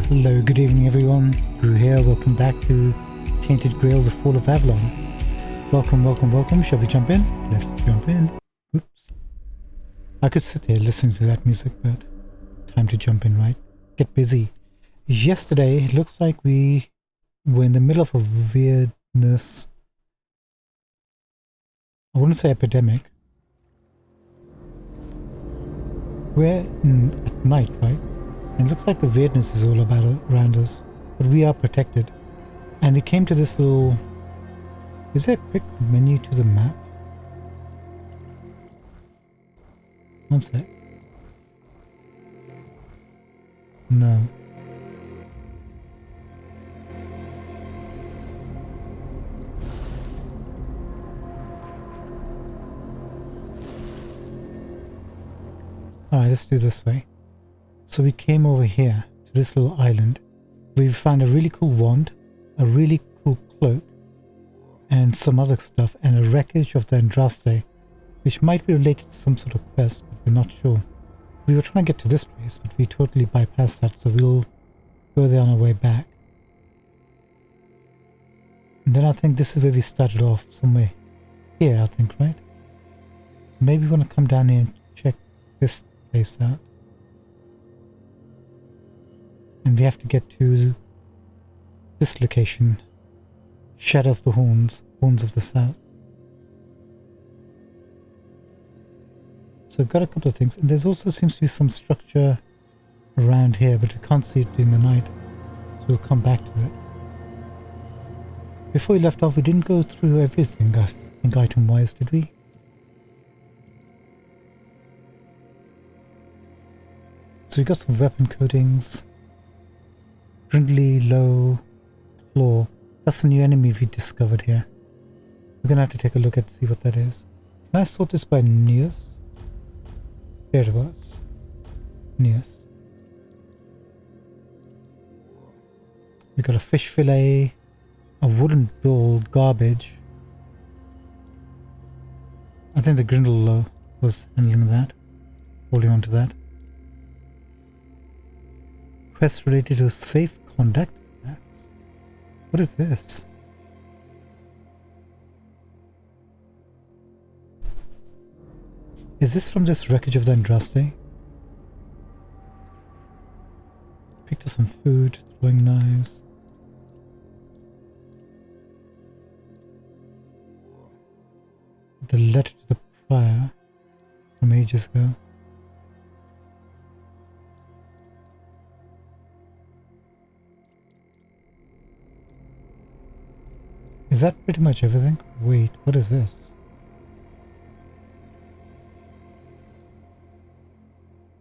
Hello, good evening everyone. Drew here. Welcome back to Tainted Grail, the Fall of Avalon. Welcome, welcome, welcome. Shall we jump in? Let's jump in. Oops. I could sit here listening to that music, but time to jump in, right? Get busy. Yesterday, it looks like we were in the middle of a weirdness. I wouldn't say epidemic. We're at night, right? And it looks like the weirdness is all about around us, but we are protected. And we came to this little... Is there a quick menu to the map? One sec. No. Alright, let's do it this way. So we came over here to this little island. We found a really cool wand, a really cool cloak, and some other stuff, and a wreckage of the Andraste, which might be related to some sort of quest, but we're not sure. We were trying to get to this place, but we totally bypassed that, so we'll go there on our way back. And then I think this is where we started off, somewhere here, I think, right? So maybe we want to come down here and check this place out. And we have to get to this location. Shadow of the Horns. Horns of the South. So we've got a couple of things. And there's also seems to be some structure around here, but we can't see it during the night. So we'll come back to it. Before we left off, we didn't go through everything, I think, item-wise, did we? So we got some weapon coatings. Brindley Low Claw. That's the new enemy we discovered here. We're gonna have to take a look at see what that is. Can I sort this by newest? There it was. Newest. We got a fish fillet, a wooden doll, garbage. I think the Grindle was handling that, holding on to that. Quest related to safe conduct. What is this? Is this from this wreckage of the Andraste? Picked up some food, throwing knives. The letter to the prior from ages ago. Is that pretty much everything? Wait, what is this?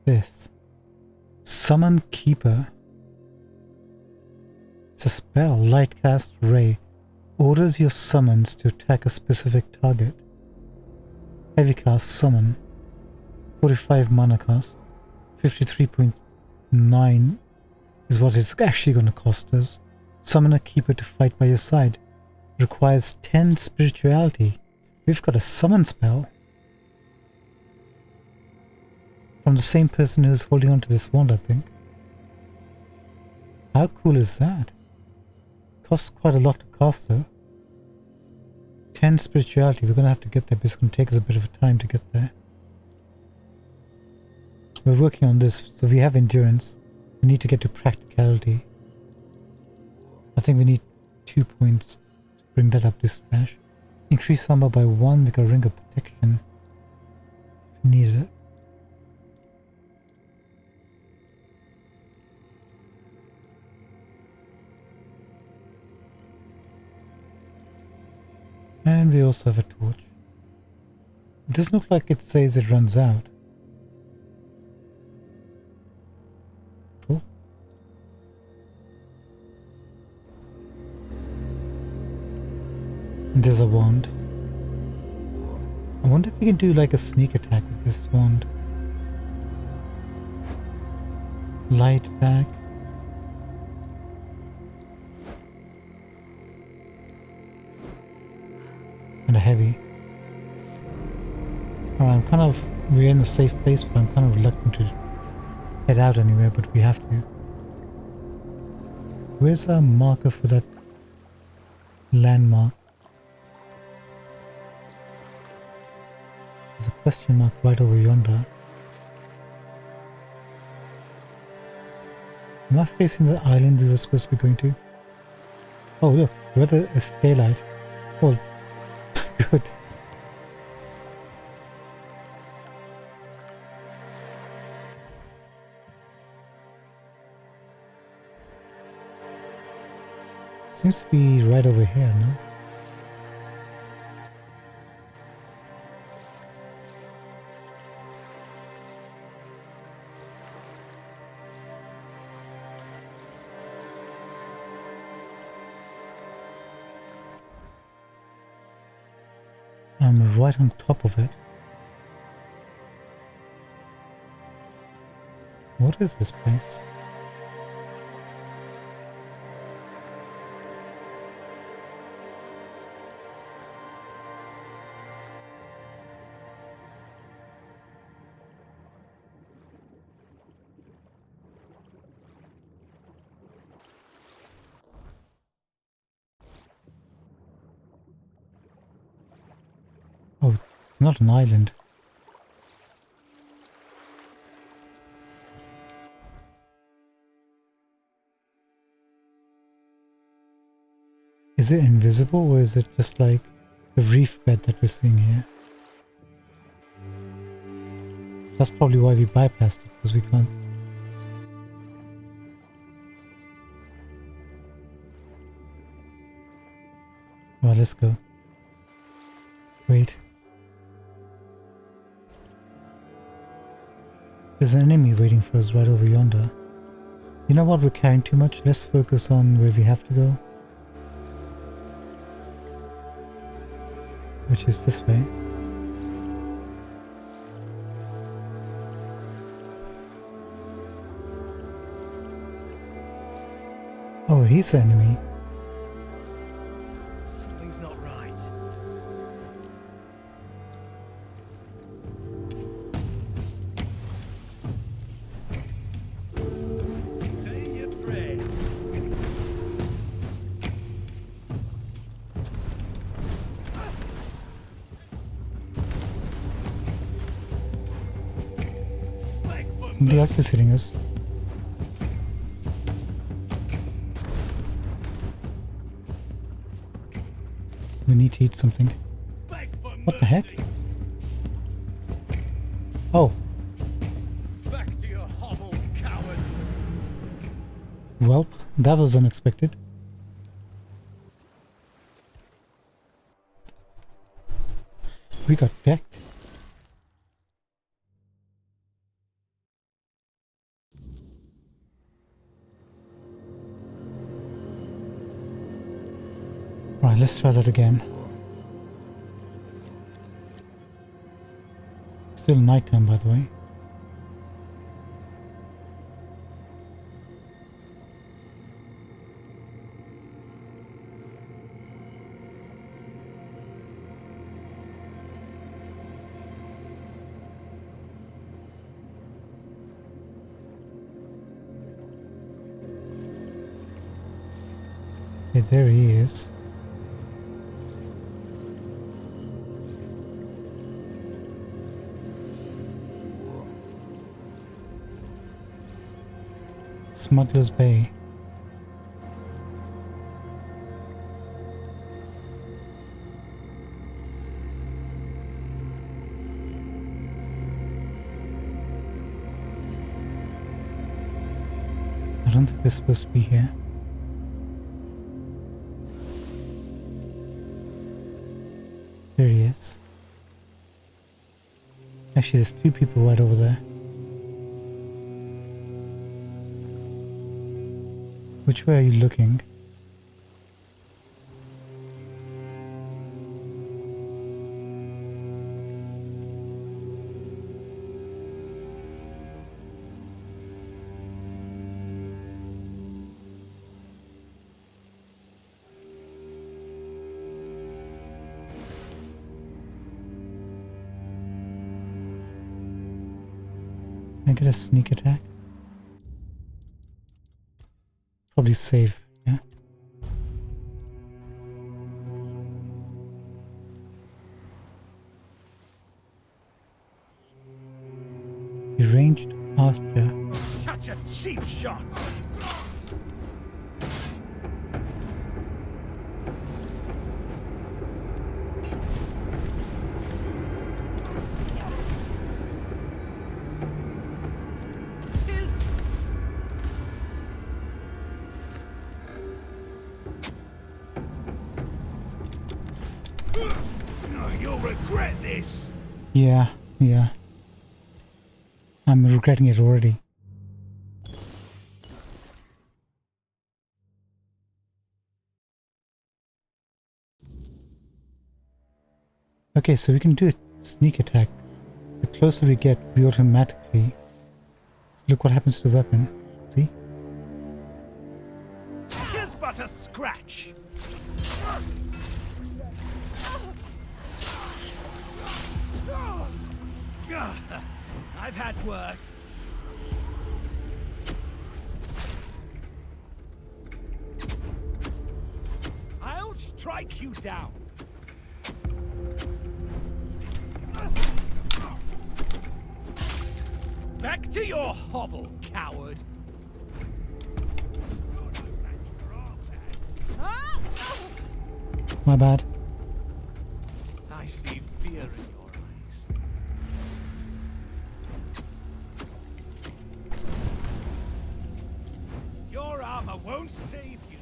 This. Summon Keeper. It's a spell. Lightcast Ray. Orders your summons to attack a specific target. Heavy cast Summon. 45 mana cost. 53.9 is what it's actually going to cost us. Summon a Keeper to fight by your side. Requires 10 spirituality. We've got a summon spell from the same person who's holding on to this wand, I think. How cool is that? Costs quite a lot to cast though. 10 spirituality. We're going to have to get there, but it's going to take us a bit of a time to get there. We're working on this, so we have endurance. We need to get to practicality. I think we need 2 points. Bring that up to slash. Increase armor by 1, we got a ring of protection. If we needed it. And we also have a torch. It doesn't look like it says it runs out. Cool. There's a wand. I wonder if we can do like a sneak attack with this wand. Light attack. And a heavy. Alright, we're in the safe place, but I'm kind of reluctant to head out anywhere, but we have to. Where's our marker for that landmark? There's a question mark right over yonder. Am I facing the island we were supposed to be going to? Oh look, weather is daylight. Oh, good. Seems to be right over here, no? I'm right on top of it. What is this place? Oh, it's not an island. Is it invisible or is it just like the reef bed that we're seeing here? That's probably why we bypassed it, because we can't. Well, let's go. Wait. There's an enemy waiting for us right over yonder. You know what, we're carrying too much. Let's focus on where we have to go. Which is this way. Oh, he's the enemy. Something's not right. Say your prayers. Somebody else is hitting us. We need to eat something. What the heck? Oh. Back to your hovel, coward. Welp, that was unexpected. We got decked. Right, let's try that again. Still nighttime, by the way. Okay, there he is. Smuggler's Bay. I don't think we're supposed to be here. There he is. Actually, there's two people right over there. Which way are you looking? Can I get a sneak attack? Probably save archer. Such a cheap shot. No, you'll regret this. Yeah, yeah. I'm regretting it already. Okay, so we can do a sneak attack. The closer we get, we automatically... Look what happens to the weapon. See? Here's but a scratch. I've had worse. I'll strike you down. Back to your hovel, coward. My bad. I see fear in your eyes. Your armor won't save you.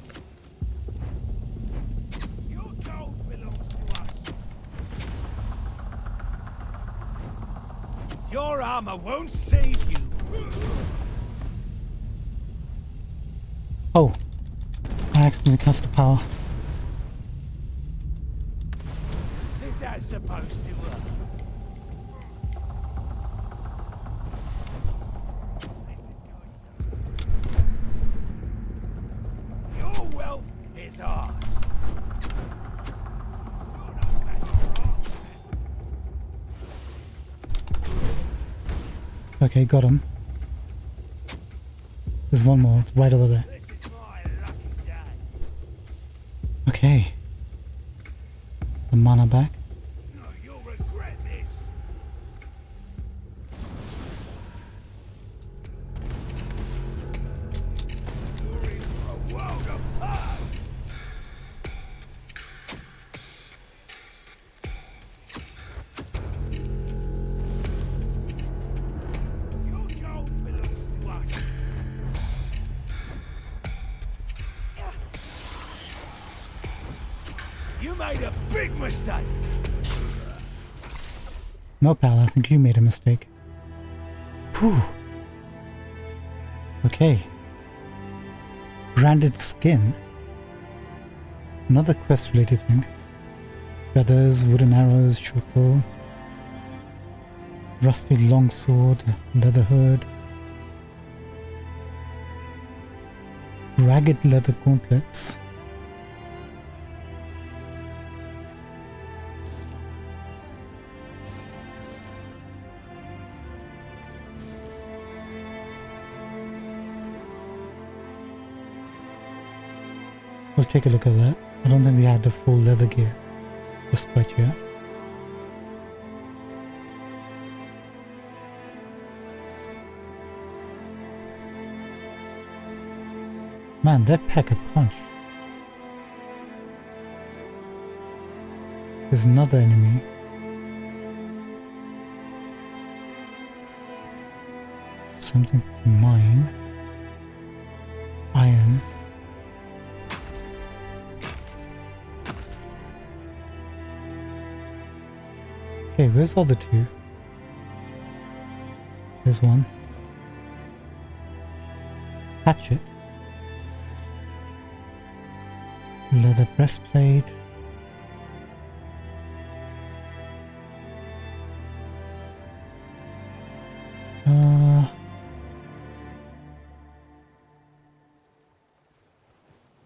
Your gold belongs to us. Your armor won't save you. Oh. I accidentally cast the power. Is that supposed to work? Your wealth is ours. Okay, got him. There's one more, right over there. This is my lucky day. Okay. The mana back. No, you'll regret this. You're in for a world of hurt. Your gold belongs to us. You made a big mistake. No, pal, I think you made a mistake. Whew. Okay. Branded skin. Another quest related thing. Feathers, wooden arrows, short bow. Rusty longsword, leather hood. Ragged leather gauntlets. We'll take a look at that. I don't think we had the full leather gear just quite yet. Man, they pack a punch. There's another enemy. Something to mine. Iron. Okay, where's the other two? There's one. Hatchet. Leather breastplate.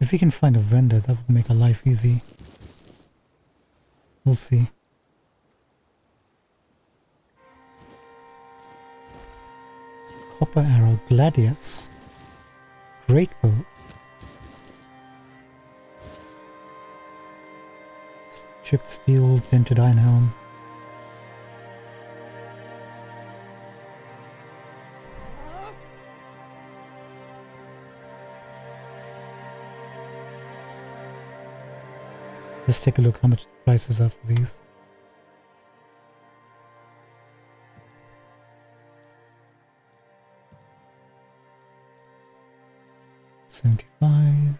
If we can find a vendor, that would make our life easy. We'll see. Copper arrow, gladius, great bow, chipped steel, dented iron helm. Let's take a look how much the prices are for these. $75.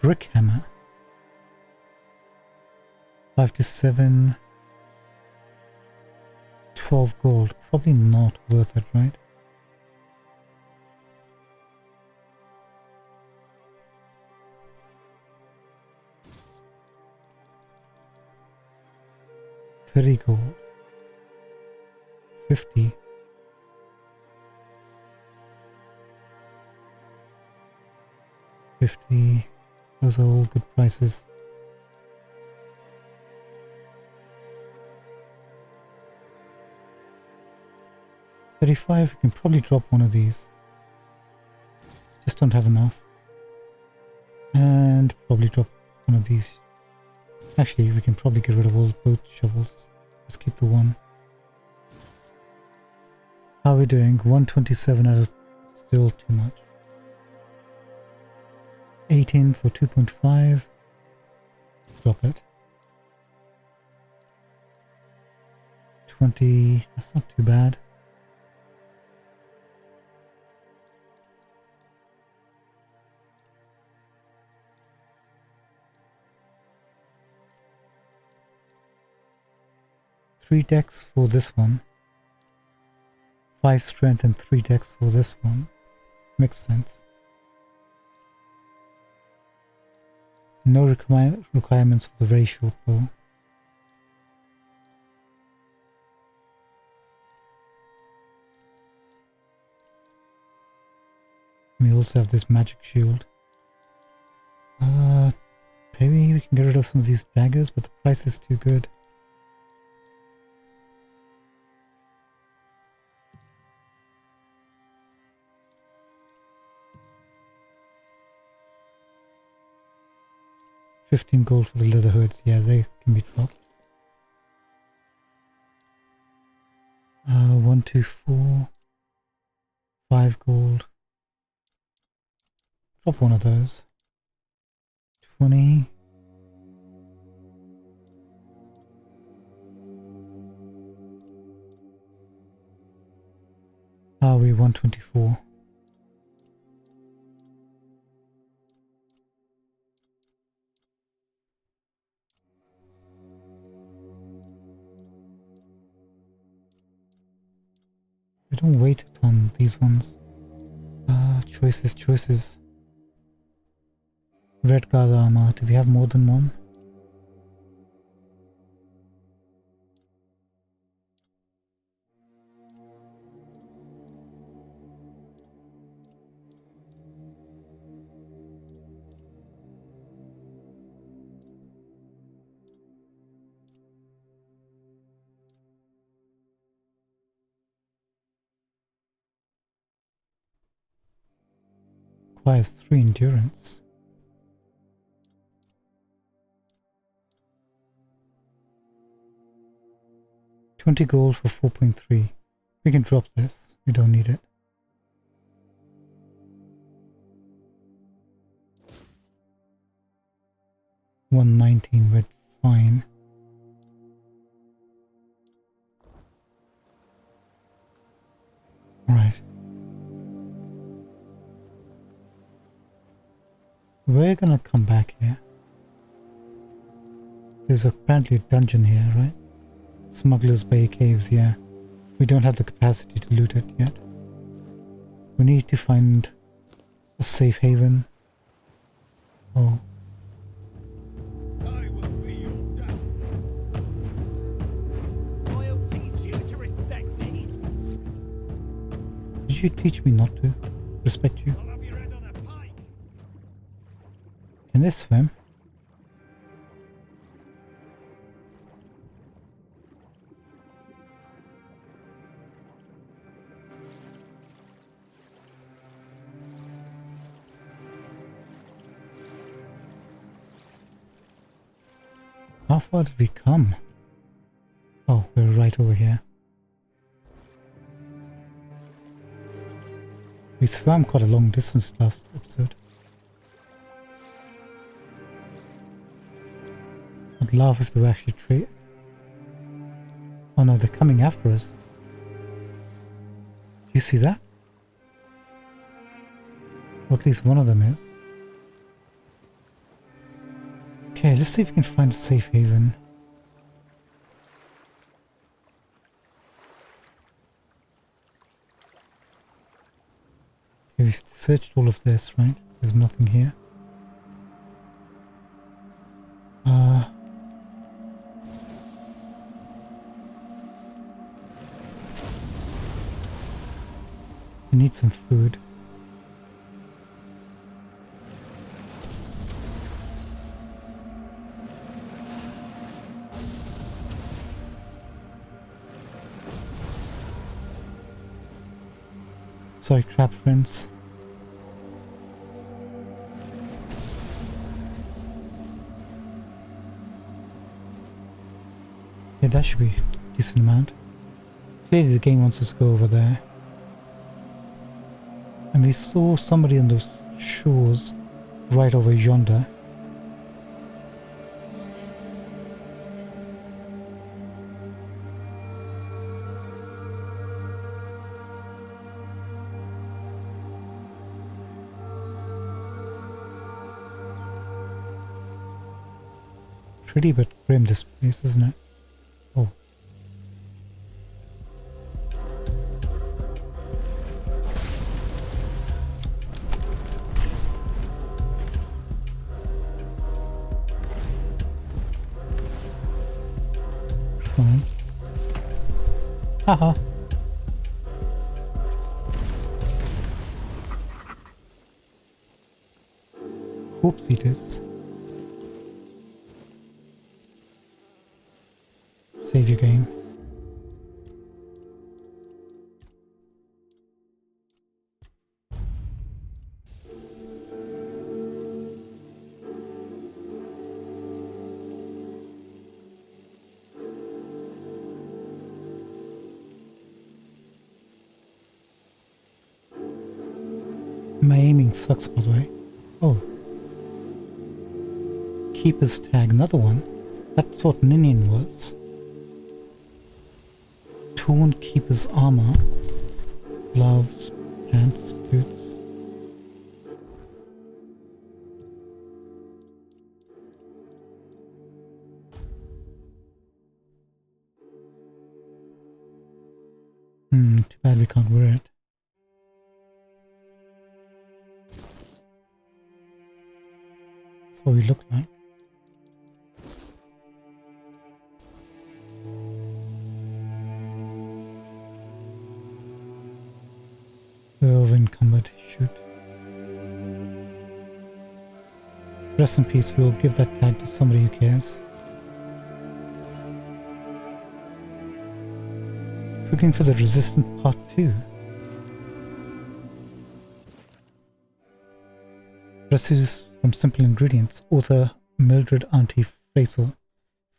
Brick hammer. 5 to 7. 12 gold. Probably not worth it, right? $30 gold. 50. $50. Those are all good prices. $35. We can probably drop one of these. Just don't have enough. And probably drop one of these. Actually, we can probably get rid of all both shovels. Just keep the one. How are we doing? 127 out of still too much. 18 for 2.5. Drop it. 20. That's not too bad. Three decks for this one. 5 strength and 3 decks for this one. Makes sense. No requirements for the very short bow. We also have this magic shield. Maybe we can get rid of some of these daggers, but the price is too good. $15 gold for the leather hoods. Yeah, they can be dropped. 1, 2, 4. 5 gold. Drop one of those. 20. Are we 124? They don't weight a ton, these ones. Choices. Red guard armor. Do we have more than one? Requires 3 endurance. $20 gold for 4.3. We can drop this. We don't need it. $119 red, fine. Alright. We're gonna come back here. There's apparently a dungeon here, right? Smuggler's Bay Caves, yeah. We don't have the capacity to loot it yet. We need to find a safe haven. Oh. I will be your dad. I'll teach you to respect me. Did you teach me not to respect you? I'll have your head on a pike. Can they swim? How far did we come? Oh, we're right over here. We swam quite a long distance last episode. laugh if they were actually Oh no, they're coming after us. Do you see that? Or at least one of them is. Okay, let's see if we can find a safe haven. Okay, we searched all of this, right? There's nothing here. We need some food. Sorry, crab friends. Yeah, that should be a decent amount. Clearly the game wants us to go over there. And we saw somebody on those shores right over yonder. Pretty but grim, this place, isn't it? Oh. Come on. Haha. Corpse eaters. Save your game. My aiming sucks, by the way. Oh. Keeper's tag, another one. That's what Ninian was. Torn Keeper's armor. Gloves, pants, boots. Too bad we can't wear it. That's what we look like. Encumbered, shoot. Rest in peace, we'll give that tag to somebody who cares. Cooking for the Resistant Part 2. Recipes from simple ingredients. Author Mildred Auntie Fraser.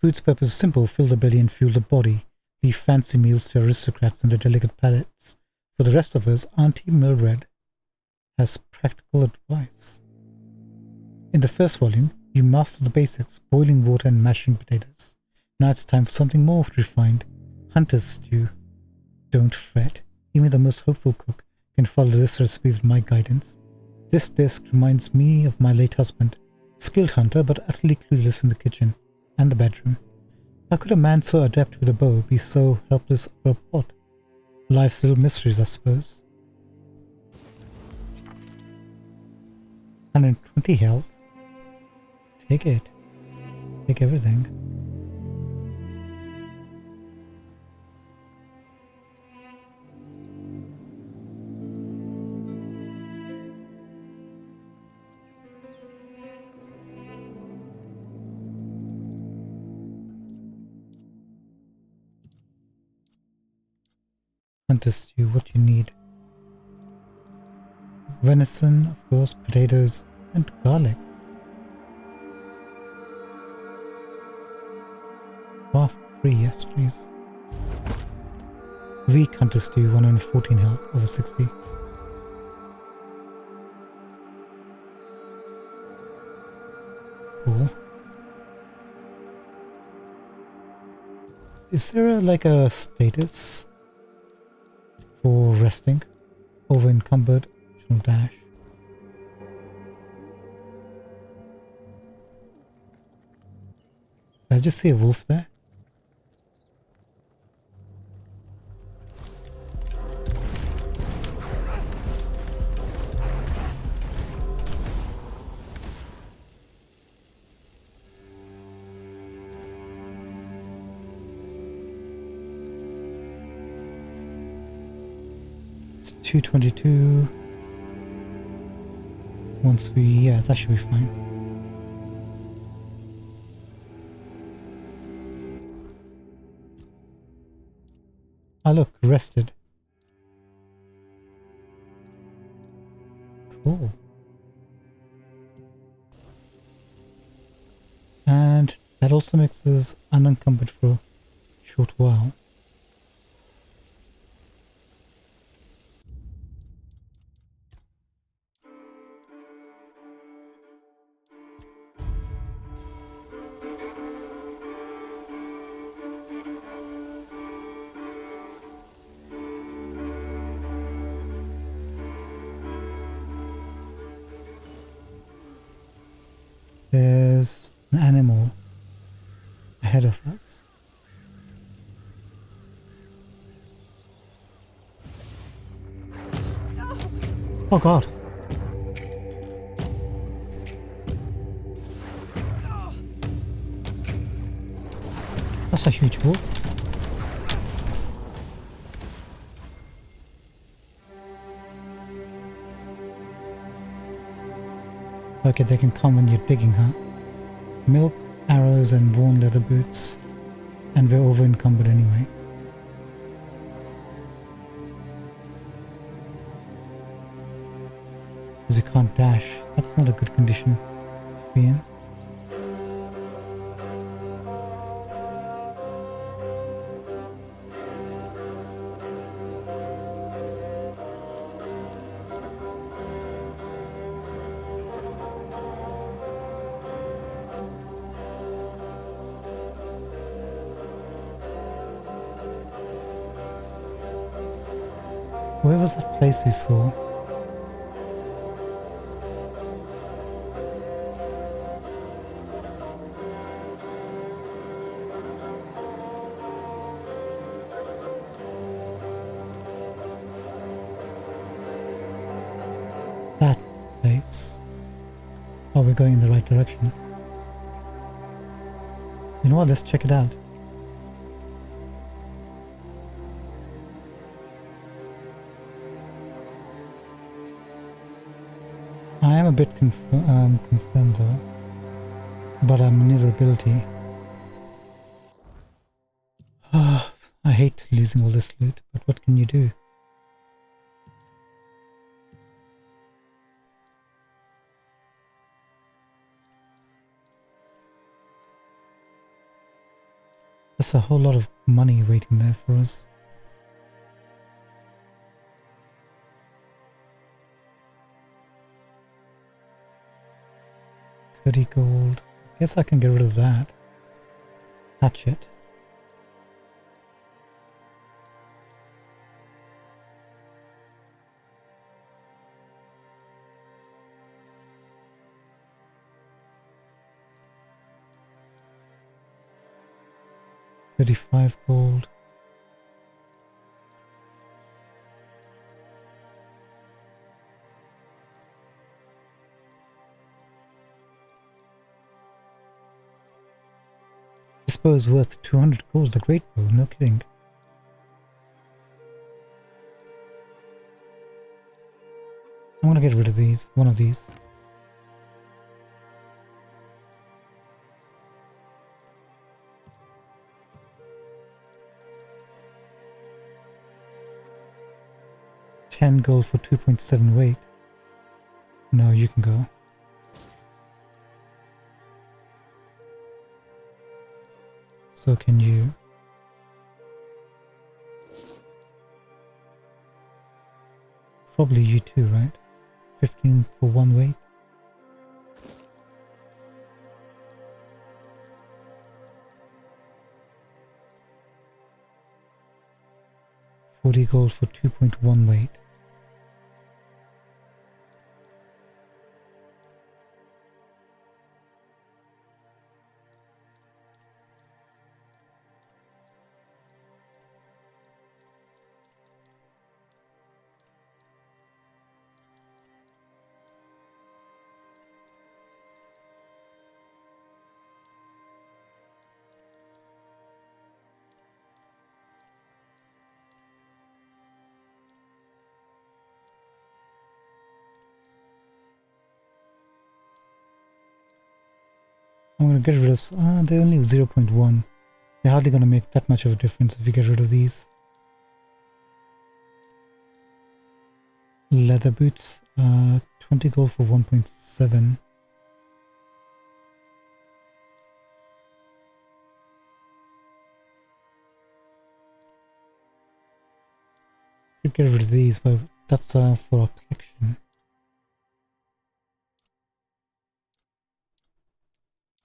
Food's purpose is simple: fill the belly and fuel the body. Leave fancy meals to aristocrats and their delicate palates. For the rest of us, Auntie Mildred has practical advice. In the first volume, you master the basics: boiling water and mashing potatoes. Now it's time for something more refined: hunter's stew. Don't fret, even the most hopeful cook can follow this recipe with my guidance. This dish reminds me of my late husband, skilled hunter but utterly clueless in the kitchen and the bedroom. How could a man so adept with a bow be so helpless over a pot? Life's little mysteries, I suppose. 120 health. Take it. Take everything. Hunter stew, what you need. Venison, of course, potatoes, and garlics. Craft 3, yes please. Weak hunter stew, 114 health, over 60. Cool. Is there like a status for resting? Over encumbered, optional dash. Did I just see a wolf there? It's 222. Once we, yeah, that should be fine. Ah, look, rested. Cool. And that also makes us unencumbered for a short while. There's an animal ahead of us. Oh god. That's a huge wolf. Okay, they can come when you're digging, huh? Milk, arrows, and worn leather boots. And we're over encumbered anyway. Because you can't dash. That's not a good condition to be in. Where was that place we saw? That place. Oh, we're going in the right direction. You know what? Let's check it out. I am a bit concerned though about our maneuverability. I hate losing all this loot, but what can you do? There's a whole lot of money waiting there for us. $30 gold. Guess I can get rid of that. Hatchet. $35 gold. This bow is worth 200 gold, the great bow, no kidding. I'm gonna get rid of these, one of these. $10 gold for 2.7 weight. No, you can go. So can you. Probably you too, right? 15 for 1 weight. 40 gold for 2.1 weight. I'm going to get rid of... they're only 0.1. They're hardly going to make that much of a difference if we get rid of these. Leather boots. 20 gold for 1.7. Could get rid of these, but that's for our collection.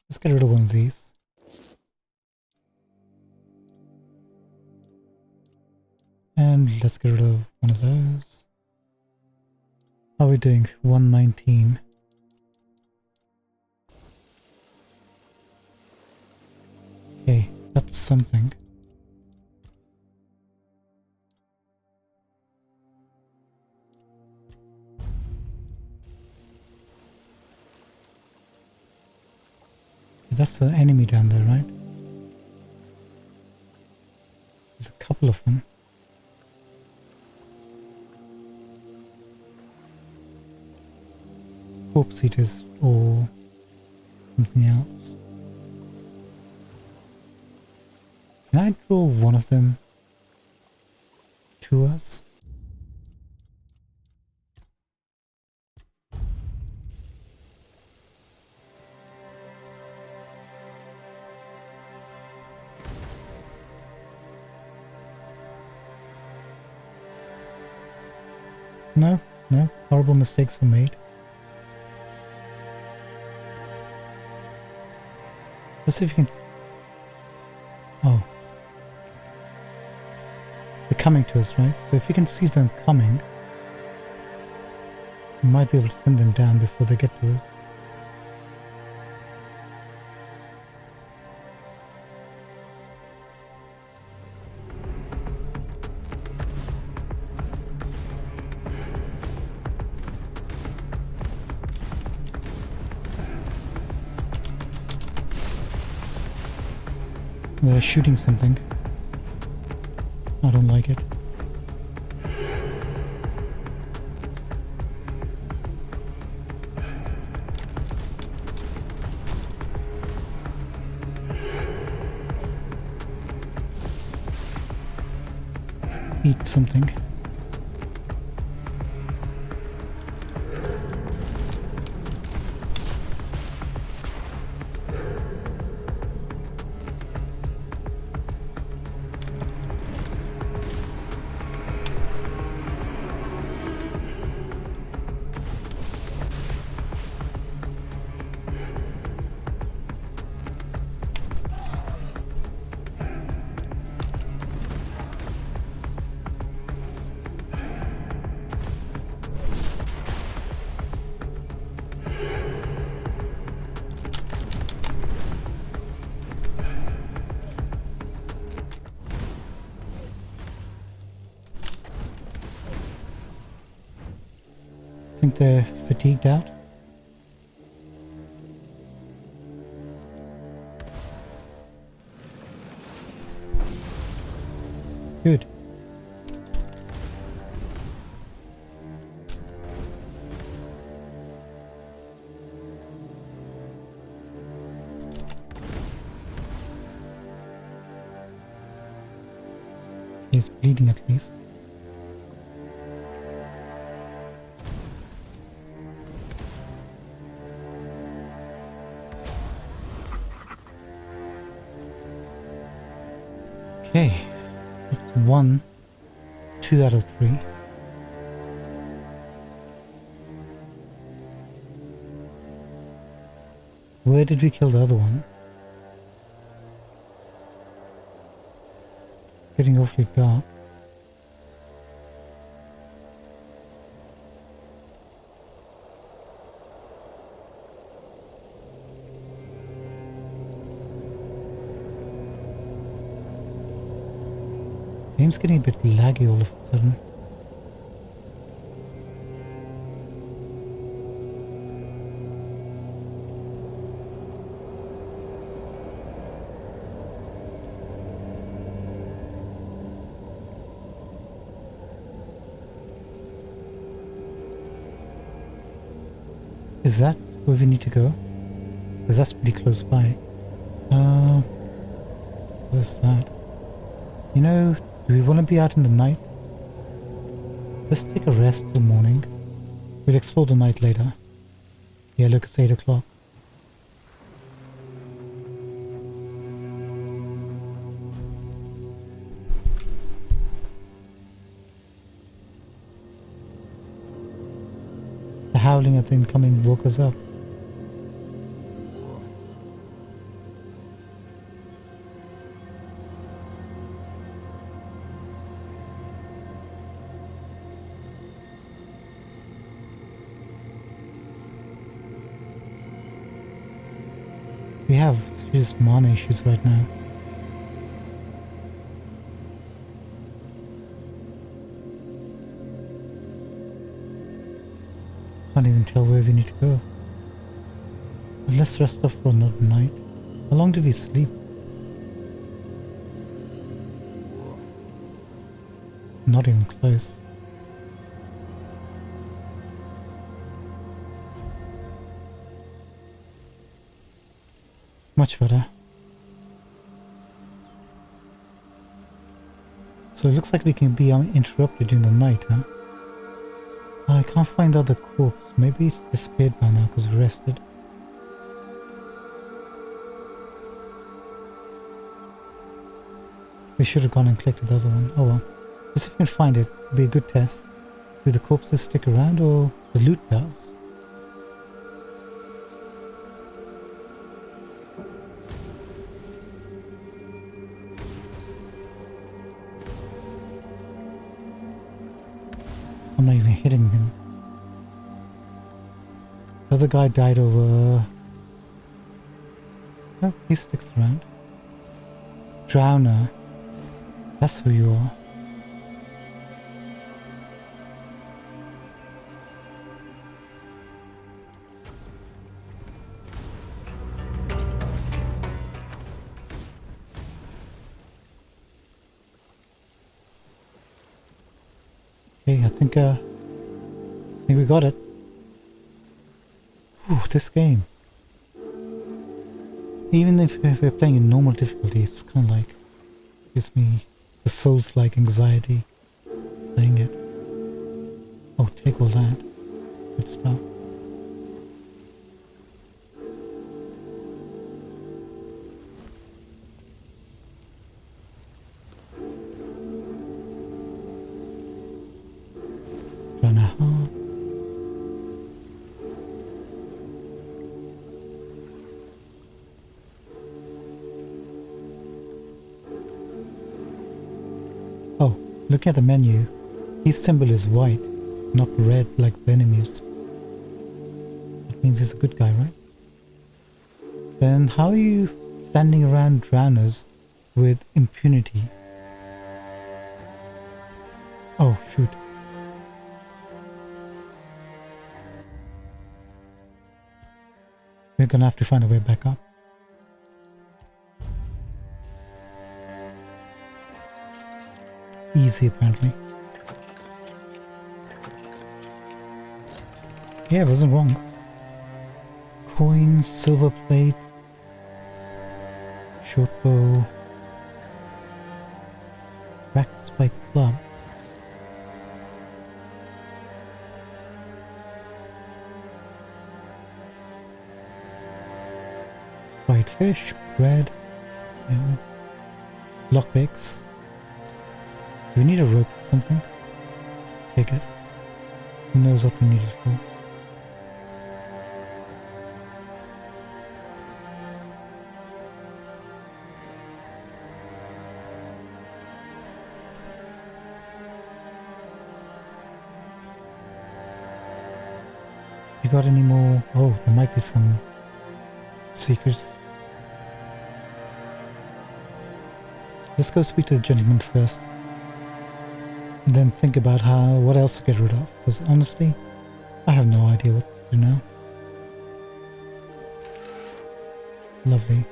Let's get rid of one of these. And let's get rid of one of those. How are we doing? 119. Okay, that's something. That's the enemy down there, right? There's a couple of them. Corpse eaters or something else. Can I draw one of them to us? No, no, horrible mistakes were made. Let's see if we can... Oh. They're coming to us, right? So if we can see them coming, we might be able to thin them down before they get to us. They're shooting something. I don't like it. Eat something. I think they're fatigued out. Good. He's bleeding at least. Okay, that's 2 out of 3. Where did we kill the other one? It's getting awfully dark. Game's getting a bit laggy all of a sudden. Is that where we need to go? Because that's pretty close by. Where's that? You know, do we want to be out in the night? Let's take a rest till morning. We'll explore the night later. Yeah, look, it's 8 o'clock. The howling of the incoming woke us up. We have serious mana issues right now. Can't even tell where we need to go. But let's rest up for another night. How long did we sleep? Not even close. Much better. So it looks like we can be uninterrupted during the night, huh? Oh, I can't find the other corpse. Maybe it's disappeared by now because we rested. We should have gone and collected the other one. Oh well. Let's see if we can find it. It'll be a good test. Do the corpses stick around or the loot does? I'm not even hitting him. The other guy died over... Oh, he sticks around. Drowner. That's who you are. Okay, I think we got it. Ooh, this game. Even if we're playing in normal difficulty, it's kind of like gives me the Souls-like anxiety playing it. Oh, take all that. Good stuff. Oh, looking at the menu, his symbol is white, not red like the enemies. That means he's a good guy, right? Then how are you standing around drowners with impunity? Oh, shoot. We're gonna have to find a way back up. Easy, apparently. Yeah, I wasn't wrong. Coins, silver plate, short bow, cracked spike club. Fried fish, bread, yeah. Lockpicks. Do we need a rope for something? Take it. Who knows what we need it for? You got any more? Oh, there might be some seekers. Let's go speak to the gentleman first. and then think about what else to get rid of. Because honestly, I have no idea what to do now. Lovely.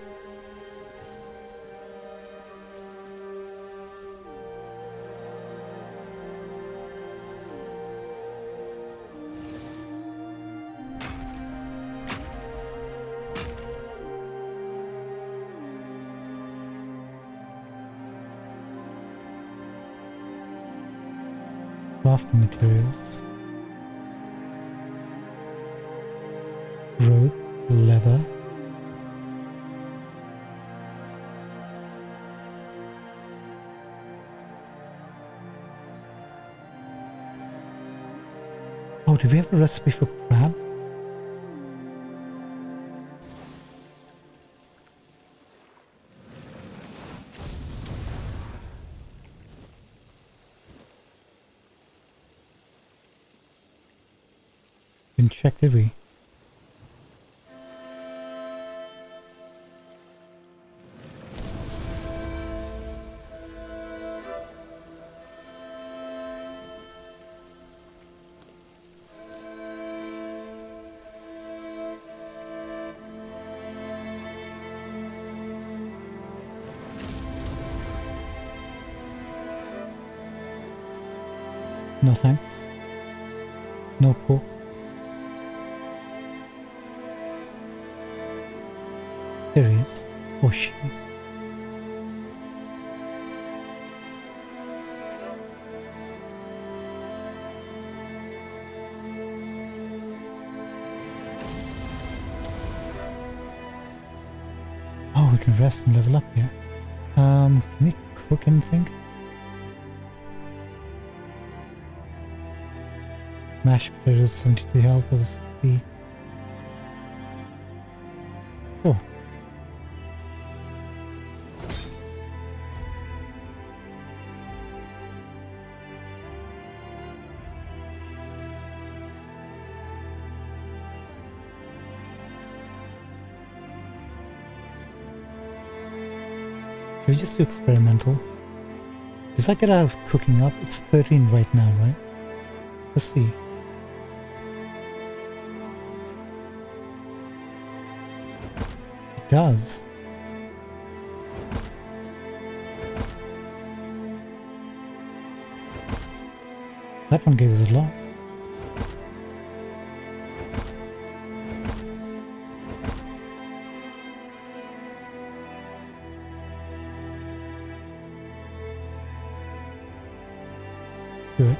Crafting materials. Rope, leather. Oh, do we have a recipe for crab? Didn't check, did we? No thanks. No pork. There he is. Or she. Oh, we can rest and level up here. Can we cook anything? Mashed potatoes, 72 health, over 60. Sure. Should we just do experimental? Does that get our cooking up? It's 13 right now, right? Let's see. It does. That one gave us a lot. Good.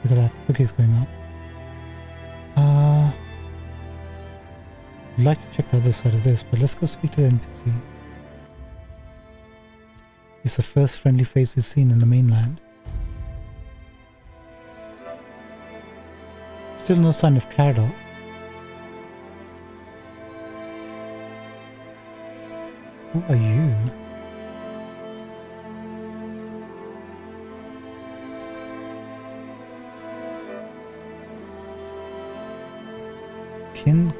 Look at that, cookies going up. I'd like to check the other side of this, but let's go speak to the NPC. It's the first friendly face we've seen in the mainland. Still no sign of Cardot. Who are you?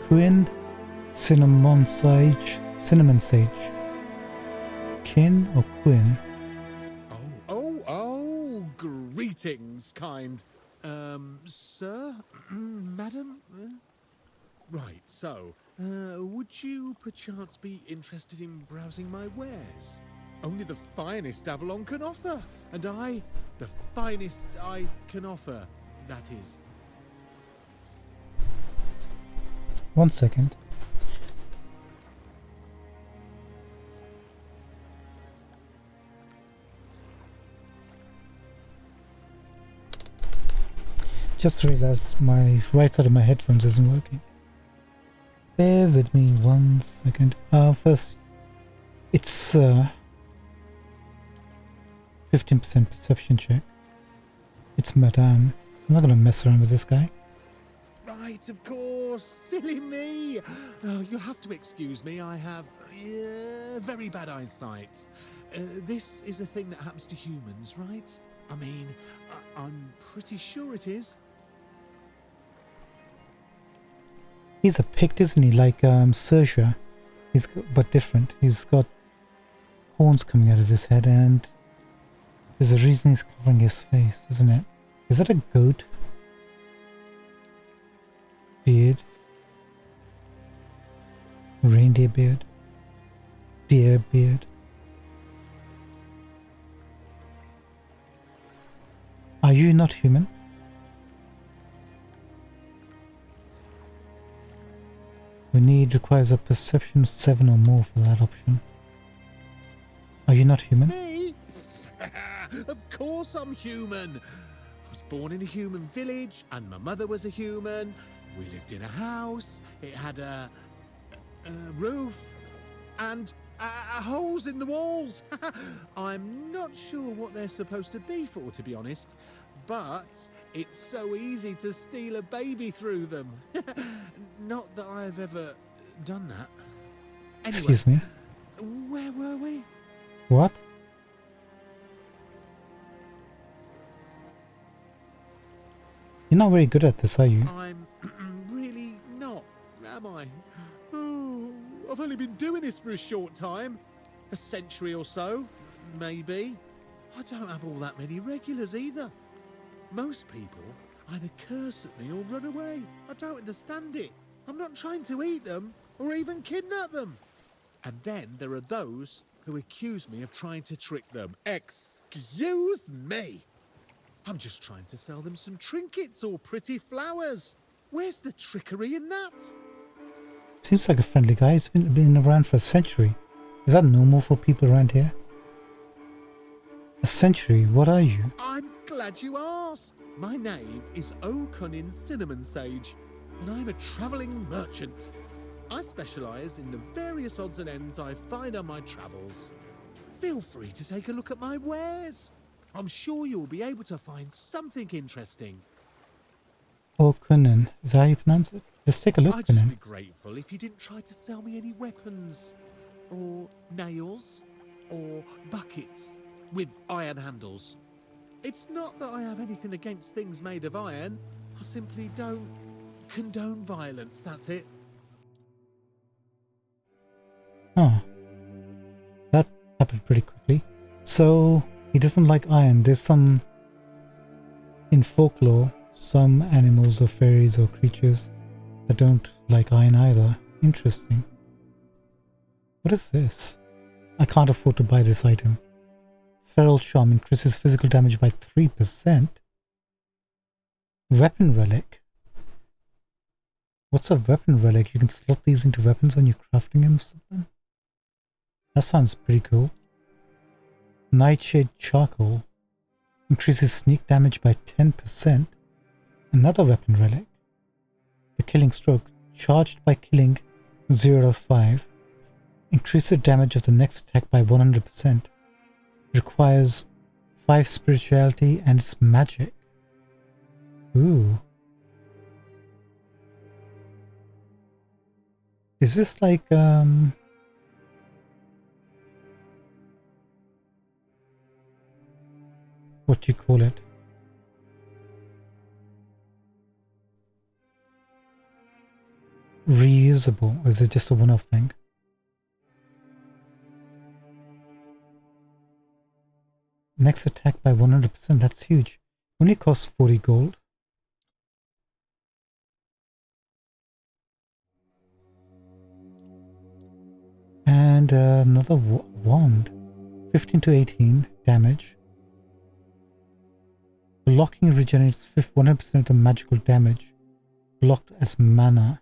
Quinn, cinnamon sage. Kin or Quinn? Oh, greetings, kind. Sir? Madam? Right, so, would you perchance be interested in browsing my wares? Only the finest Avalon can offer, and I, the finest I can offer, that is. 1 second. Just realized my right side of my headphones isn't working. Bear with me 1 second. First, it's 15% perception check. It's Madame. I'm not gonna mess around with this guy. Right, of course. Silly me. Oh, you'll have to excuse me. I have very bad eyesight. this is a thing that happens to humans, right? I mean, I'm pretty sure it is. He's a Pict, isn't he? Like Saoirse. But different. He's got horns coming out of his head, and there's a reason he's covering his face, isn't it? Is that a goat? Beard. Reindeer beard. Deer beard. Are you not human? Requires a perception 7 or more for that option. Are you not human? Me? Of course I'm human. I was born in a human village, and my mother was a human. We lived in a house. It had a roof and holes in the walls. I'm not sure what they're supposed to be for, to be honest. But it's so easy to steal a baby through them. Not that I've ever done that. Anyway, excuse me? Where were we? What? You're not very good at this, are you? I'm really not, am I? Oh, I've only been doing this for a short time. A century or so, maybe. I don't have all that many regulars either. Most people either curse at me or run away. I don't understand it. I'm not trying to eat them or even kidnap them. And then there are those who accuse me of trying to trick them. Excuse me! I'm just trying to sell them some trinkets or pretty flowers. Where's the trickery in that? Seems like a friendly guy. He's been around for a century. Is that normal for people around here? A century? What are you? I'm glad you asked. My name is O'Cunnin Cinnamon Sage, and I'm a travelling merchant. I specialise in the various odds and ends I find on my travels. Feel free to take a look at my wares. I'm sure you'll be able to find something interesting. O'Cunnin. Is that how you pronounce it? Let's take a look, I'd just Cunnin. be grateful if you didn't try to sell me any weapons, or nails, or buckets with iron handles. It's not that I have anything against things made of iron. I simply don't condone violence, that's it. Oh. That happened pretty quickly. So, he doesn't like iron. There's some... In folklore, some animals or fairies or creatures that don't like iron either. Interesting. What is this? I can't afford to buy this item. Feral Charm increases physical damage by 3%. Weapon Relic. What's a weapon relic? You can slot these into weapons when you're crafting them or something? That sounds pretty cool. Nightshade Charcoal increases sneak damage by 10%. Another weapon relic. The Killing Stroke, charged by killing 0 of 5. Increases the damage of the next attack by 100%. Requires 5 spirituality and it's magic. Ooh. Is this like what do you call it? Reusable, or is it just a one-off thing? Next attack by 100%, that's huge. Only costs 40 gold. And another wand. 15 to 18 damage. Blocking regenerates 100% of the magical damage. Blocked as mana.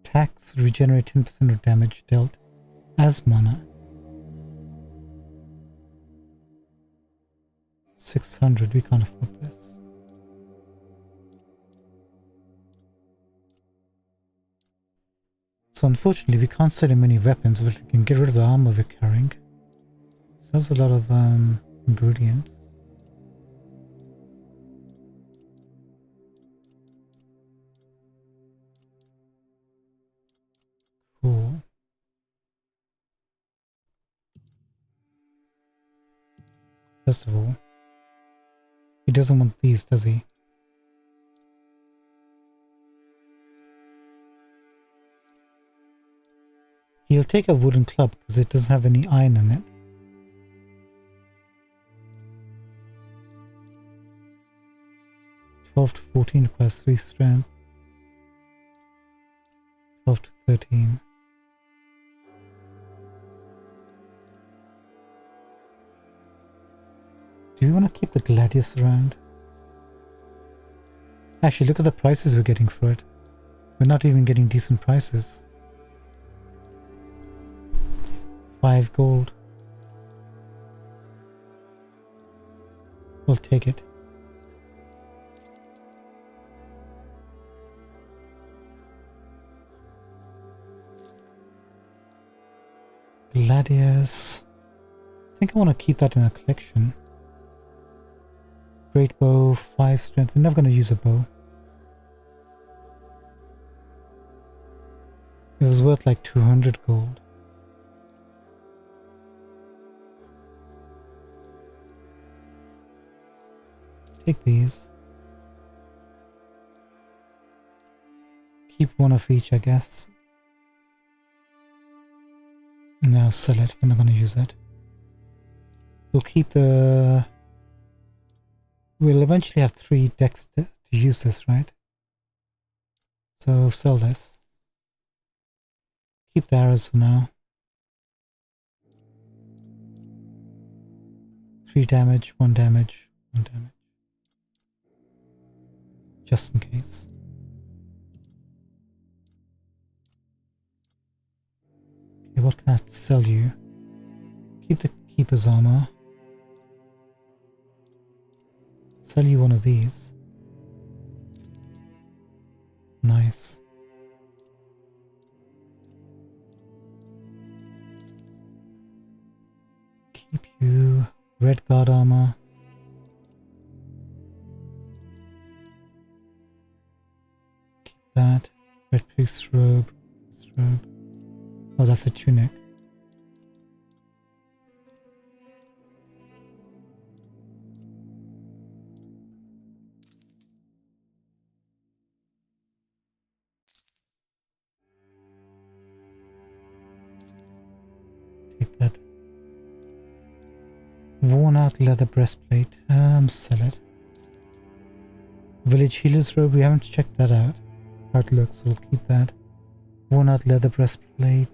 Attacks regenerate 10% of damage dealt as mana. 600, we can't afford this. So unfortunately we can't sell him any weapons, but we can get rid of the armor we're carrying. So that's a lot of ingredients. first of all. He doesn't want these, does he? He'll take a wooden club because it doesn't have any iron in it. "12 to 14 requires 3 strength. 12 to 13. Do you want to keep the gladius around? Actually, look at the prices we're getting for it. We're not even getting decent prices. 5 gold. We'll take it. Gladius. I think I want to keep that in a collection. Great bow, 5 strength. We're never going to use a bow. It was worth like 200 gold. Take these. Keep one of each, I guess. Now sell it. We're not going to use it. We'll keep the... We'll eventually have 3 decks to use this, right? So sell this. Keep the arrows for now. 3 damage, 1 damage, 1 damage. Just in case. Okay, what can I sell you? Keep the keeper's armor. Sell you one of these. Nice. Keep you red guard armor. Keep that. Red priest's robe. Oh, that's a tunic. Take that. Worn out leather breastplate. Sell it. Village healer's robe. We haven't checked that out. How it looks. So we'll keep that. Worn out leather breastplate.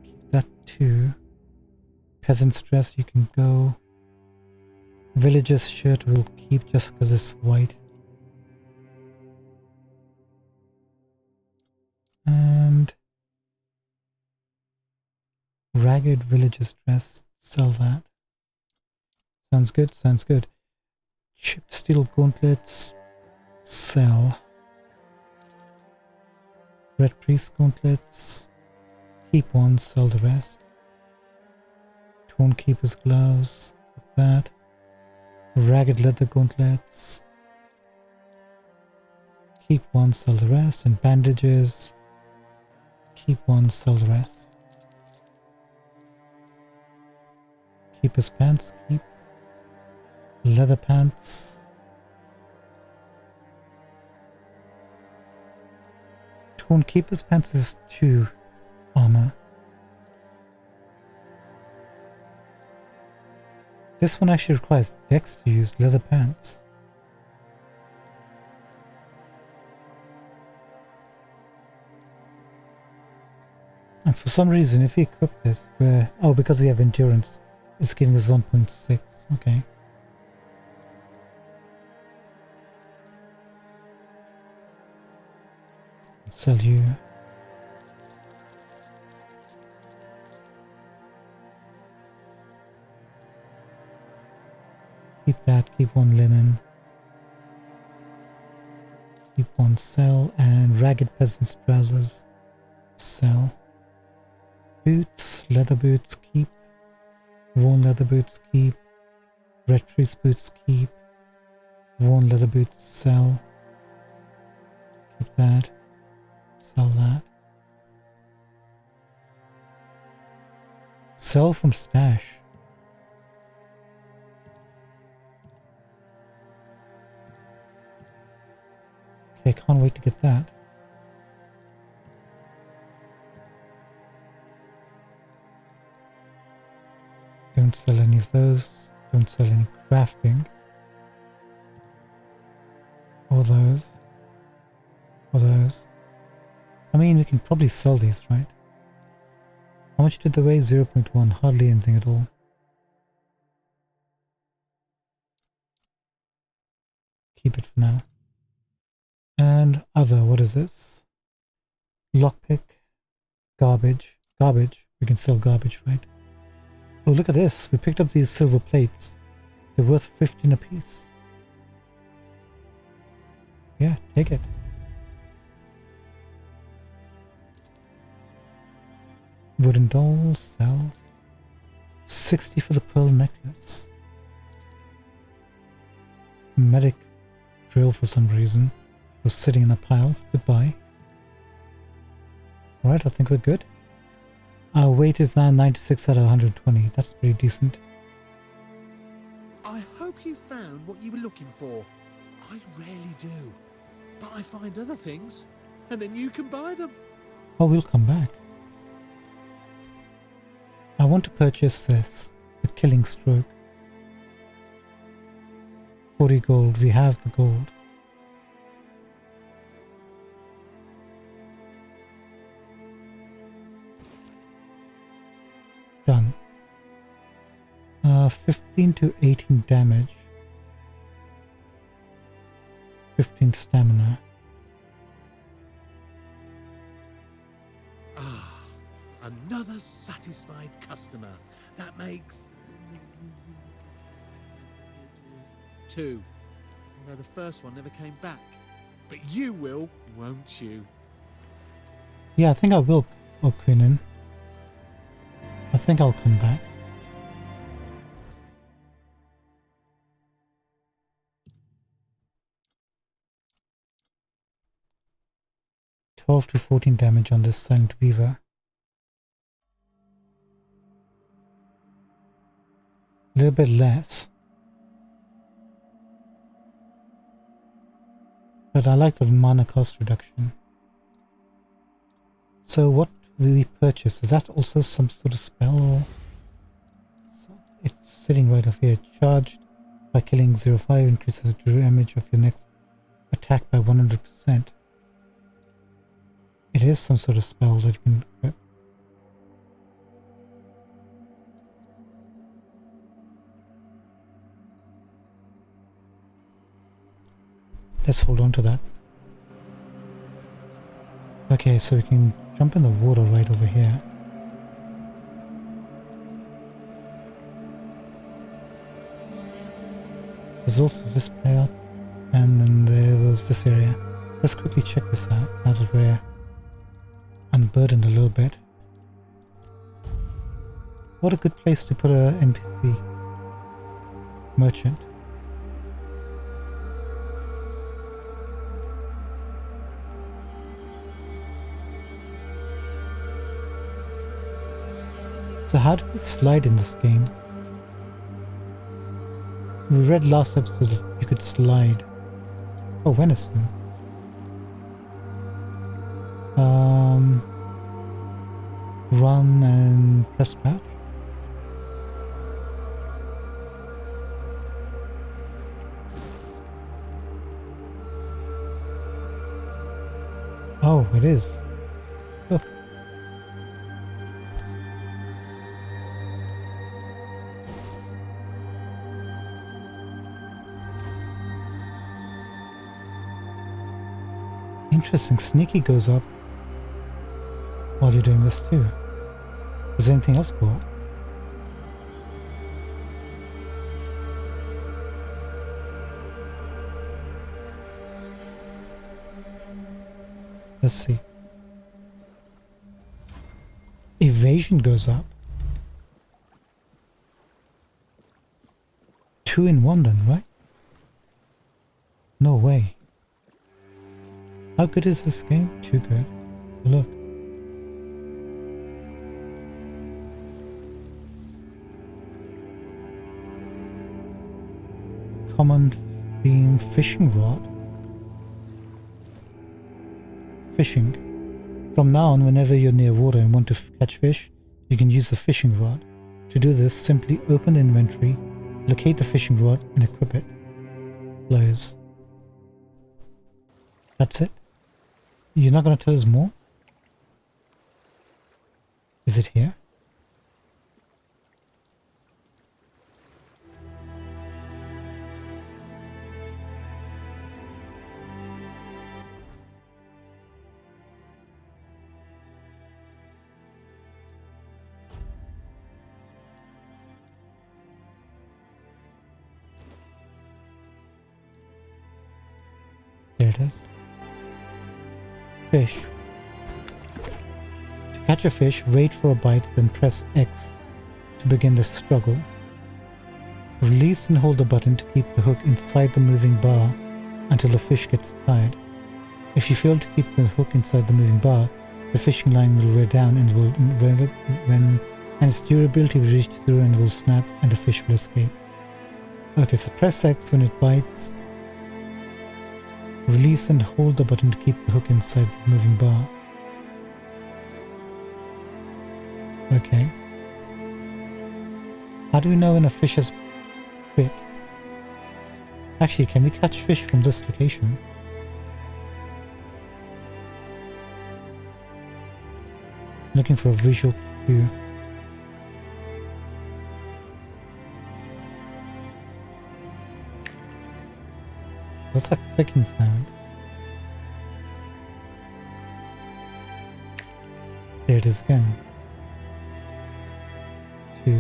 Keep that too. Peasant's dress. You can go. Villager's shirt we'll keep just because it's white. And ragged villager's dress. Sell that. Sounds good, sounds good. Chipped steel gauntlets. Sell. Red priest gauntlets. Keep one, sell the rest. Torn keeper's gloves. Keep that. Ragged leather gauntlets. Keep one, sell the rest. And bandages. Keep one, sell the rest. Keeper's pants, keep. Leather pants. Torn keeper's pants is 2 armor. This one actually requires dex to use leather pants. And for some reason, if we equip this, oh, because we have endurance, it's giving us 1.6. Okay. Sell you. Keep that, keep 1 linen. Keep 1 sell, and ragged peasant's trousers. Sell. Boots, leather boots, keep. Worn leather boots, keep. Red priest boots, keep. Worn leather boots, sell. Keep that. Sell that. Sell from stash. Okay, can't wait to get that. Don't sell any of those. Don't sell any crafting. Or those. Or those. I mean, we can probably sell these, right? How much did they weigh? 0.1. Hardly anything at all. Keep it for now. And other, what is this? Lockpick. Garbage. Garbage. We can sell garbage, right? Oh, look at this. We picked up these silver plates. They're worth 15 apiece. Yeah, take it. Wooden doll, sell. 60 for the pearl necklace. Medic drill for some reason. Was sitting in a pile. Goodbye. Alright, I think we're good. Our weight is now 96 out of 120. That's pretty decent. I hope you found what you were looking for. I rarely do. But I find other things, and then you can buy them. Oh, we'll come back. I want to purchase this. The killing stroke. 40 gold. We have the gold. Done. 15 to 18 damage. 15 stamina. Ah, another satisfied customer. That makes 2. Although the first one never came back. But you will, won't you? Yeah, I think I will, O'Quinnan. I think I'll come back. $12 to 14 damage on this Silent Weaver. A little bit less. But I like the mana cost reduction. So what will we purchase? Is that also some sort of spell? Or it's sitting right up here. Charged by killing 0.5 increases the damage of your next attack by 100%. It is some sort of spell that you can equip. Let's hold on to that. Okay, so we can jump in the water right over here. There's also this playout, and then there was this area. Let's quickly check this out now that we're unburdened a little bit. What a good place to put a NPC. Merchant. So how do we slide in this game? We read last episode that you could slide. Oh, venison. Run and press crouch. Oh, it is. Look. Interesting. Sneaky goes up while you're doing this too. Does anything else go up? Let's see. Evasion goes up. 2 in 1 then, right? No way. How good is this game? Too good. Look. Common beam fishing rod. fishing. From now on, whenever you're near water and want to catch fish, you can use the fishing rod. To do this, simply open the inventory, locate the fishing rod and equip it. Close. That's it? You're not going to tell us more? Is it here? There it is. Fish. To catch a fish, wait for a bite, then press X to begin the struggle. Release and hold the button to keep the hook inside the moving bar until the fish gets tired. If you fail to keep the hook inside the moving bar, the fishing line will wear down and its durability will reach zero and will snap and the fish will escape. Okay, so press X when it bites. Release and hold the button to keep the hook inside the moving bar. Okay. How do we know when a fish has bit? Actually, can we catch fish from this location? Looking for a visual cue. What's that clicking sound? There it is again. 2.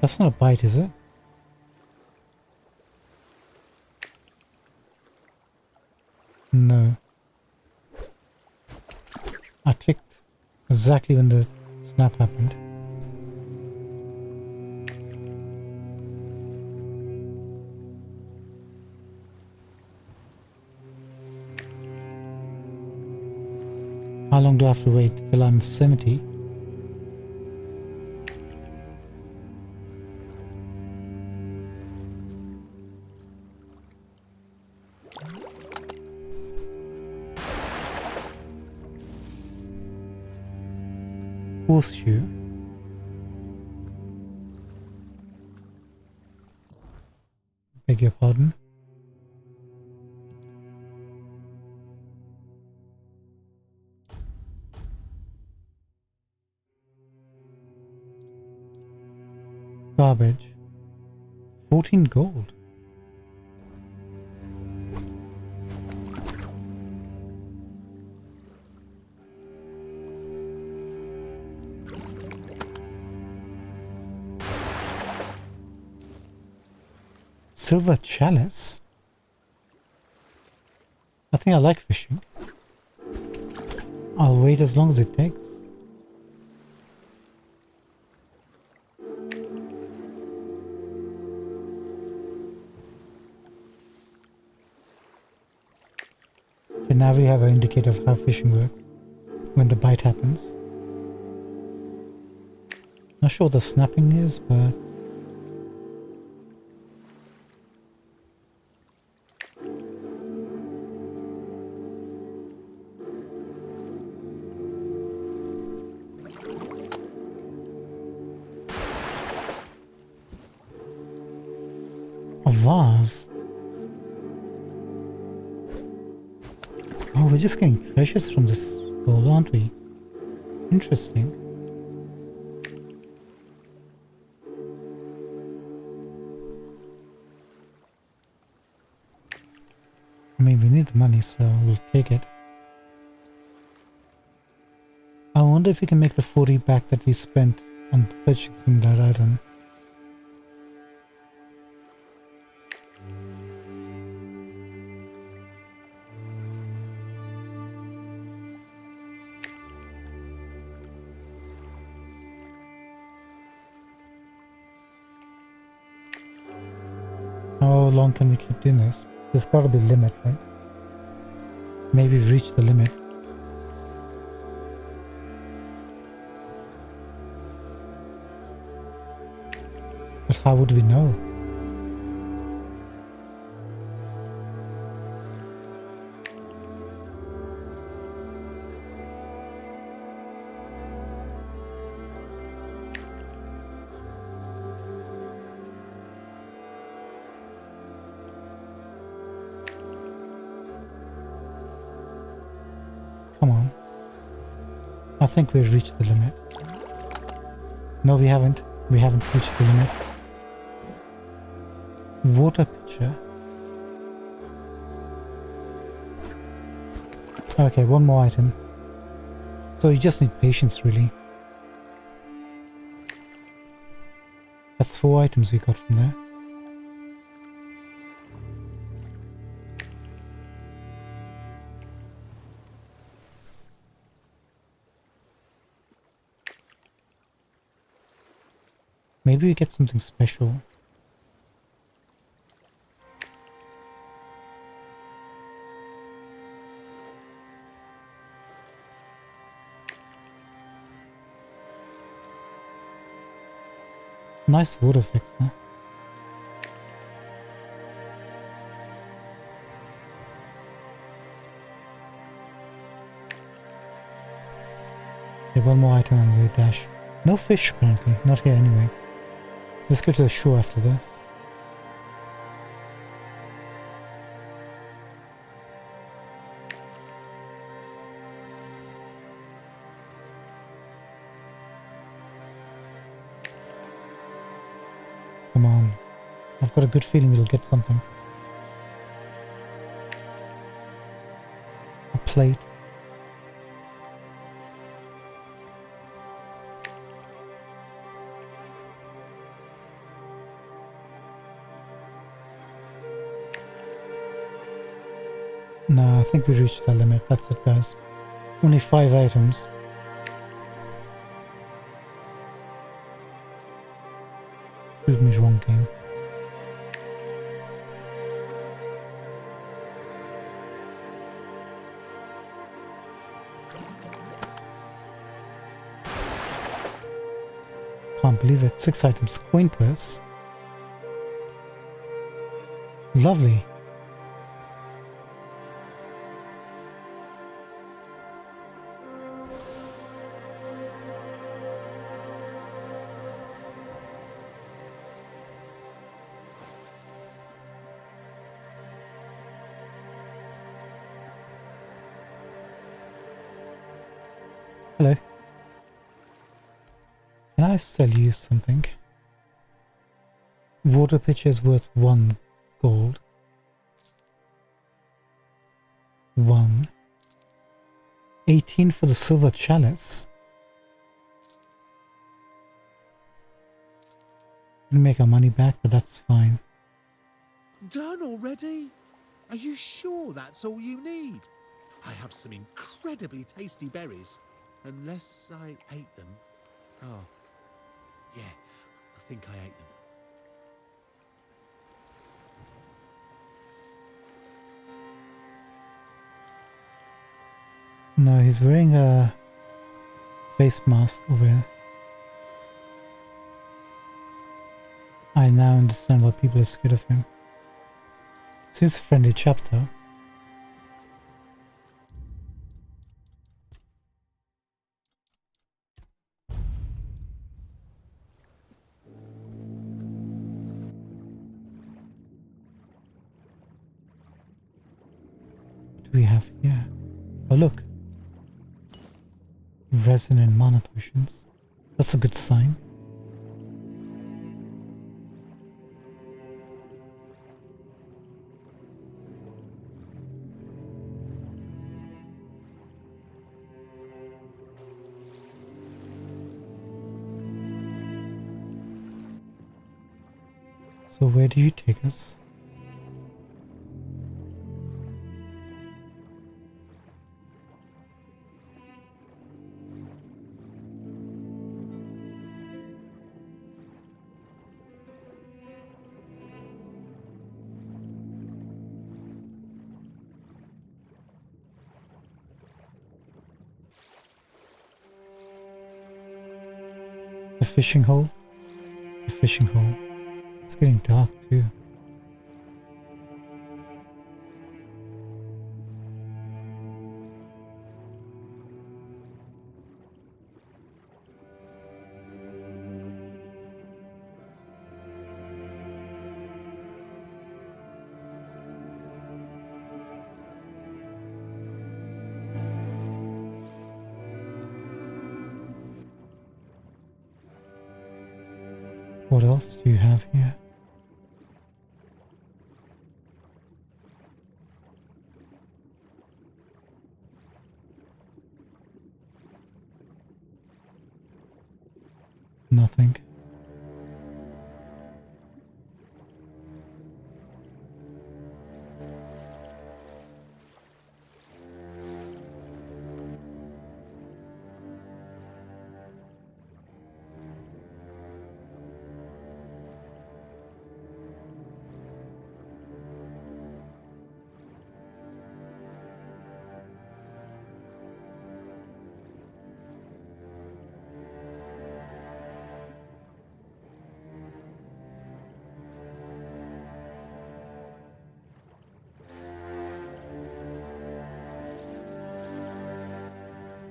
That's not a bite, is it? No. I clicked exactly when the snap happened. How long do I have to wait till I'm 70? Horseshoe. Beg your pardon. Garbage. 14 gold. Silver chalice? I think I like fishing. I'll wait as long as it takes. Okay, now we have an indicator of how fishing works when the bite happens. Not sure what the snapping is, but a vase. Oh, we're just getting treasures from this gold, aren't we? Interesting. I mean, we need the money, so we'll take it. I wonder if we can make the 40 back that we spent on purchasing that item. How long can we keep doing this? There's got to be a limit, right? Maybe we've reached the limit. But how would we know? I think we've reached the limit. No, we haven't. We haven't reached the limit. Water pitcher. Okay, one more item. So you just need patience, really. That's 4 items we got from there. Maybe we get something special. Nice water effects, huh? Okay, one more item and we'll dash. No fish apparently, not here anyway. Let's go to the shore after this. Come on. I've got a good feeling we'll get something. A plate. No, I think we reached our limit. That's it, guys. Only 5 items. Prove me wrong, game. Can't believe it. 6 items. Coin purse. Lovely. Hello. Can I sell you something? Water pitcher is worth 1 gold. 1. 18 for the silver chalice. We'll make our money back, but that's fine. Done already? Are you sure that's all you need? I have some incredibly tasty berries. Unless I ate them. Oh, yeah, I think I ate them. No, he's wearing a face mask over here. I now understand why people are scared of him. Seems a friendly chap though. What do we have here? Oh look. Resin and mana potions. That's a good sign. So where do you take us? The fishing hole? The fishing hole. It's getting dark too. What else do you have here? Nothing.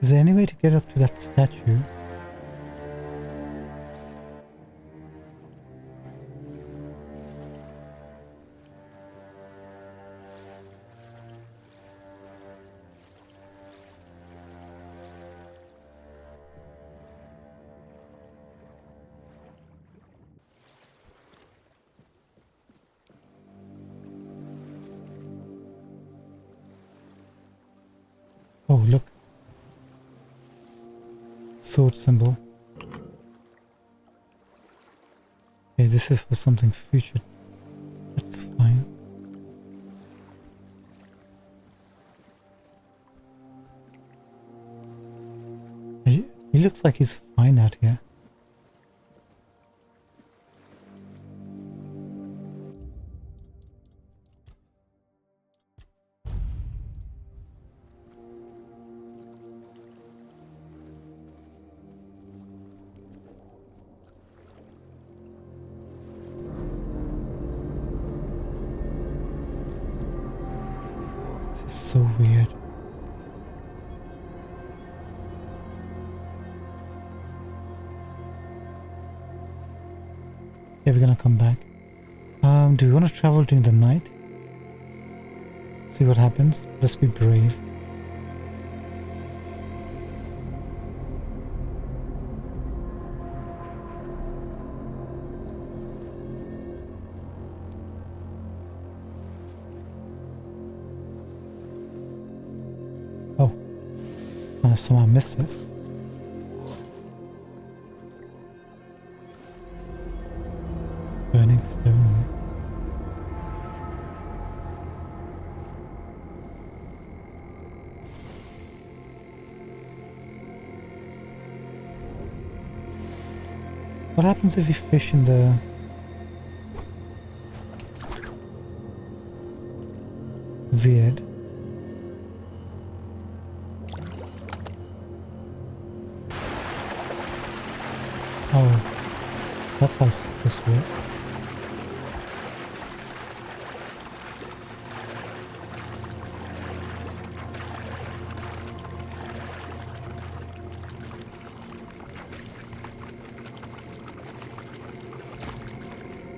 Is there any way to get up to that statue? Oh, look. Sword symbol. Okay, this is for something future. That's fine. He looks like he's fine out here. This is so weird. Yeah, we're gonna come back. Do we want to travel during the night? See what happens. Let's be brave. Oh, I somehow missed this. Burning stone. What happens if we fish in the... Weird. Oh, that's how this works.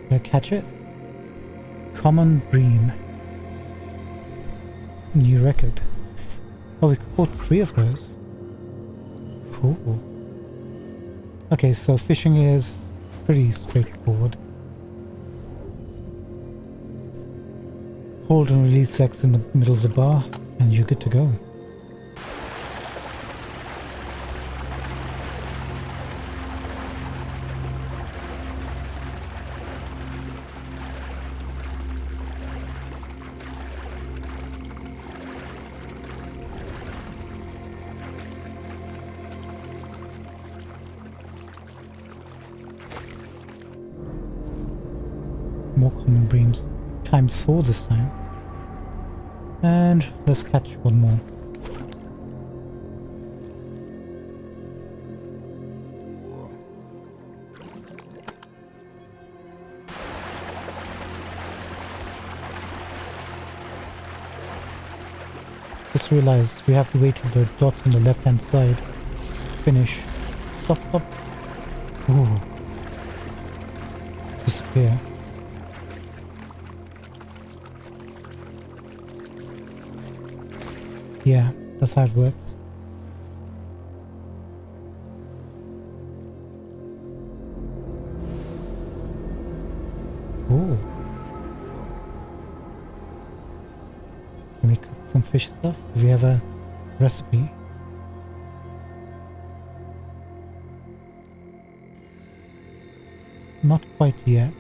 Did I catch it? Common bream. New record. Oh, we caught 3 of those. Cool. Okay, so fishing is pretty straightforward. Hold and release X in the middle of the bar, and you're good to go. More common breams. Times 4 this time. And let's catch one more. Just realized we have to wait till the dot on the left hand side. Finish. Stop. Ooh. Disappear. Yeah, that's how it works. some fish stuff? Do we have a recipe? Not quite yet.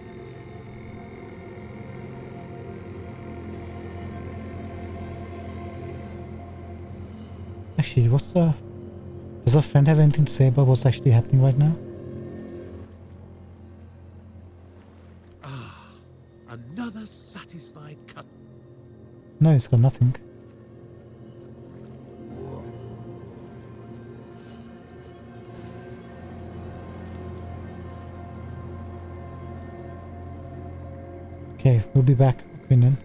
Actually, does our friend have anything to say about what's actually happening right now? Ah, another satisfied cut. No, it's got nothing. Okay, we'll be back, Quinlan.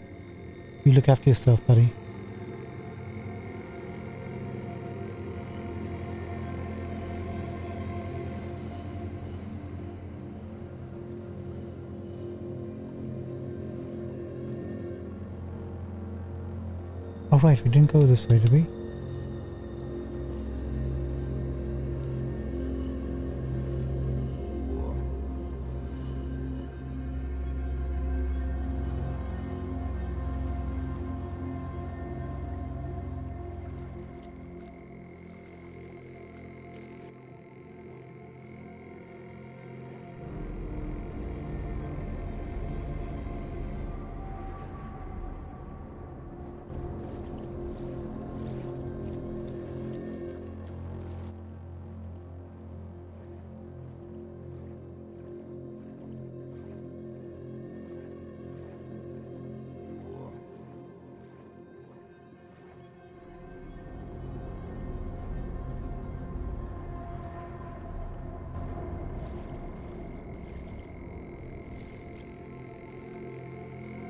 You look after yourself, buddy. Oh right, we didn't go this way, did we?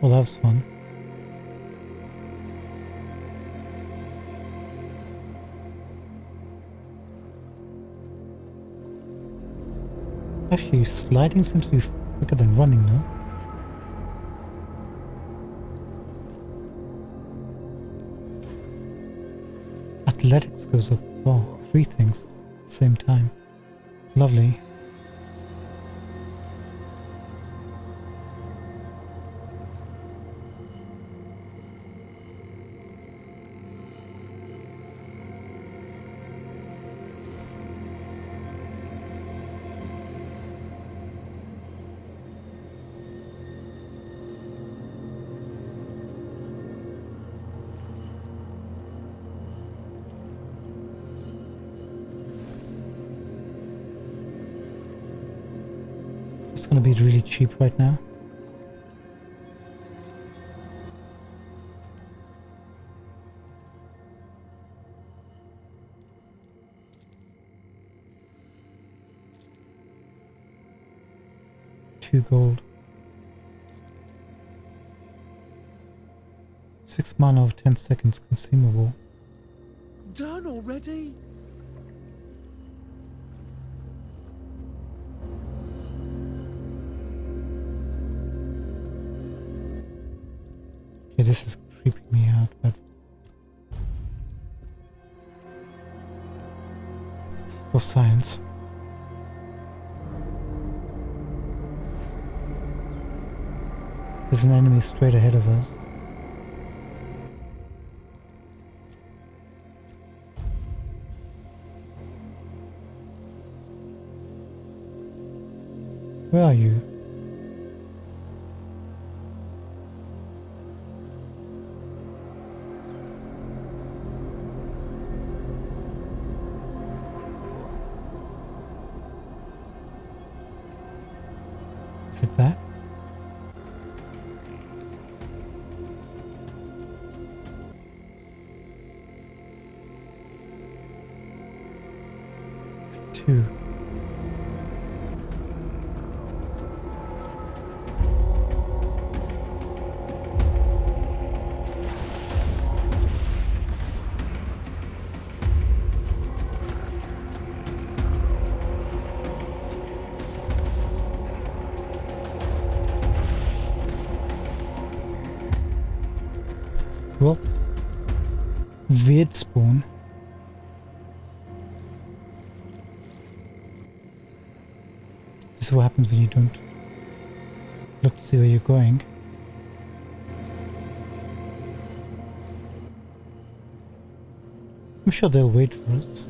Well, that was fun. Actually, sliding seems to be quicker than running, no? Athletics goes up. Oh, 3 things at the same time. Lovely. It's gonna be really cheap right now. $2 gold. 6 mana of 10 seconds consumable. Done already? Okay, this is creeping me out, but for science. There's an enemy straight ahead of us. Where are you? Is it that? It's 2. Well, weird spawn. This is what happens when you don't look to see where you're going. I'm sure they'll wait for us.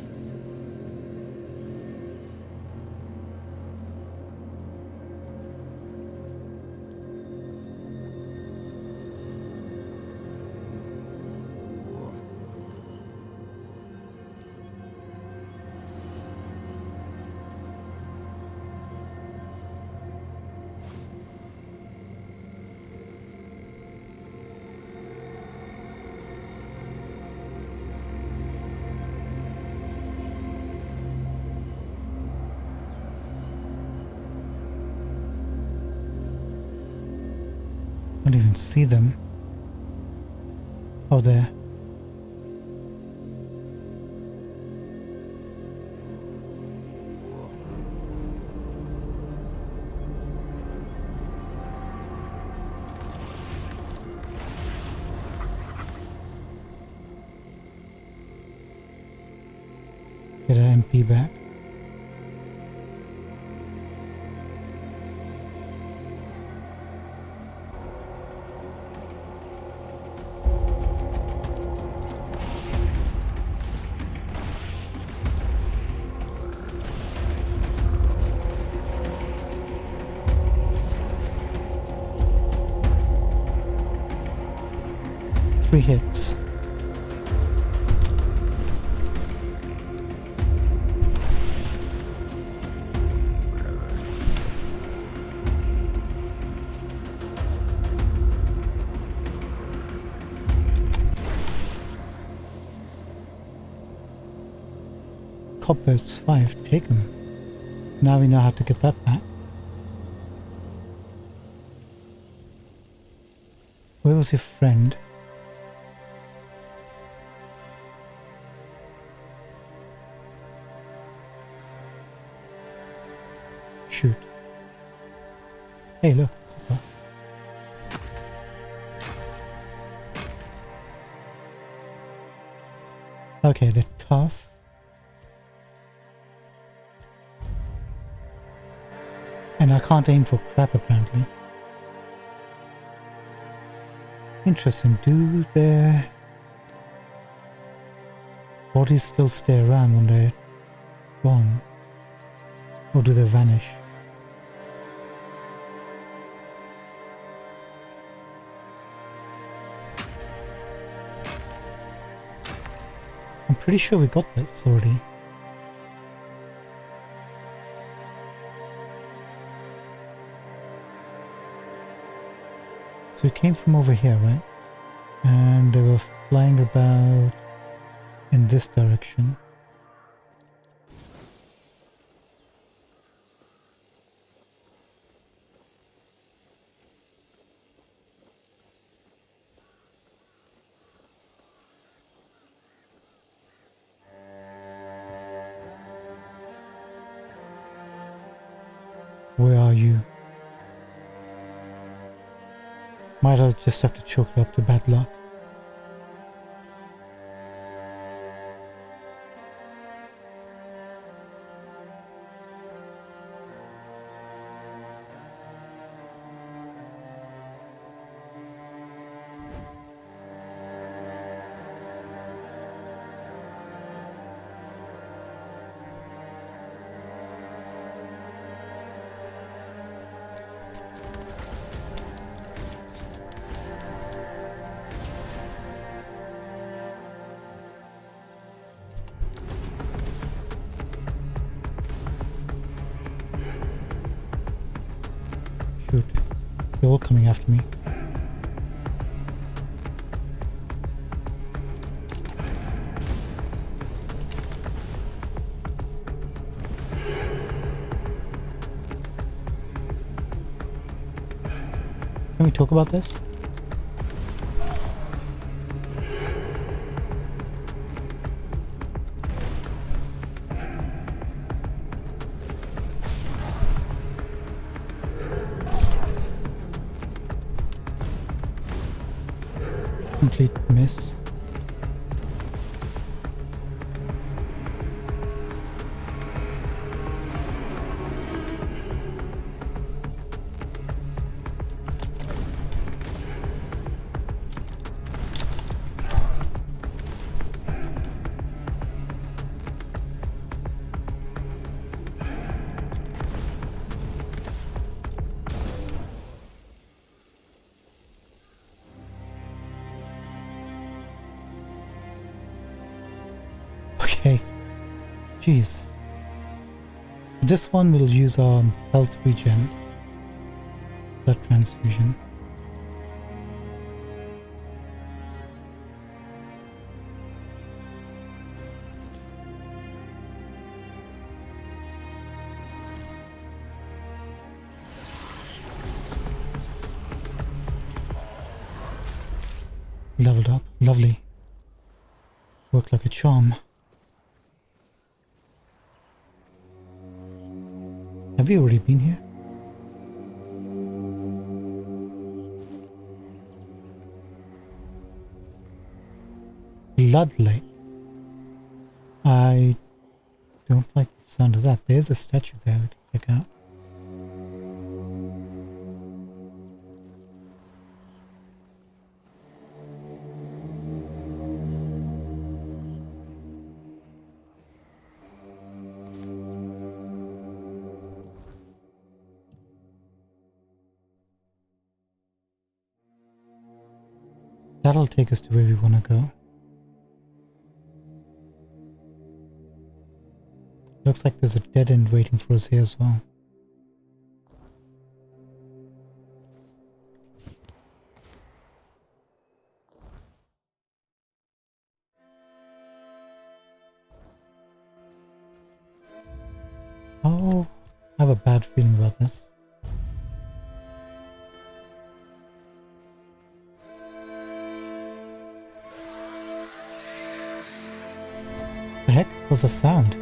I don't even see them. Oh, there. Get our MP back. Three hits. Copper's 5, take him. Now we know how to get that back. Where was your friend? Shoot. Hey, look, Copper. Okay, they're tough. And I can't aim for crap apparently. Interesting, do their bodies still stay around when they're gone? Or do they vanish? I'm pretty sure we got this already. So we came from over here, right? And they were flying about in this direction. Where are you? Might I just have to chalk it up to bad luck? Shoot. They're all coming after me. Can we talk about this? Complete miss. Jeez. This one will use our health regen. Blood transfusion. Leveled up. Lovely. Worked like a charm. Have we already been here? Blood Lake. I don't like the sound of that. There's a statue there we can check out. That'll take us to where we want to go. Looks like there's a dead end waiting for us here as well. Oh, I have a bad feeling about this. The heck was a sound?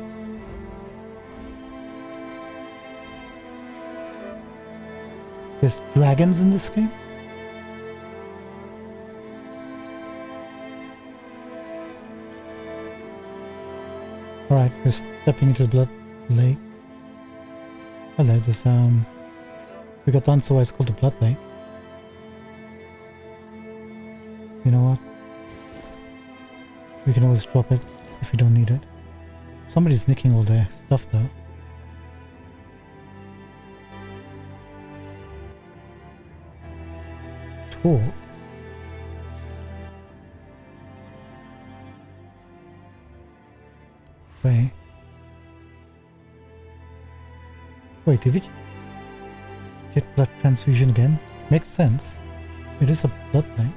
There's dragons in this game? Alright, we're stepping into the Blood Lake. Hello, there's we got the answer why it's called the Blood Lake. You know what? We can always drop it if we don't need it. Somebody's nicking all their stuff though. Talk. Wait, did we just get blood transfusion again? Makes sense. It is a blood lake.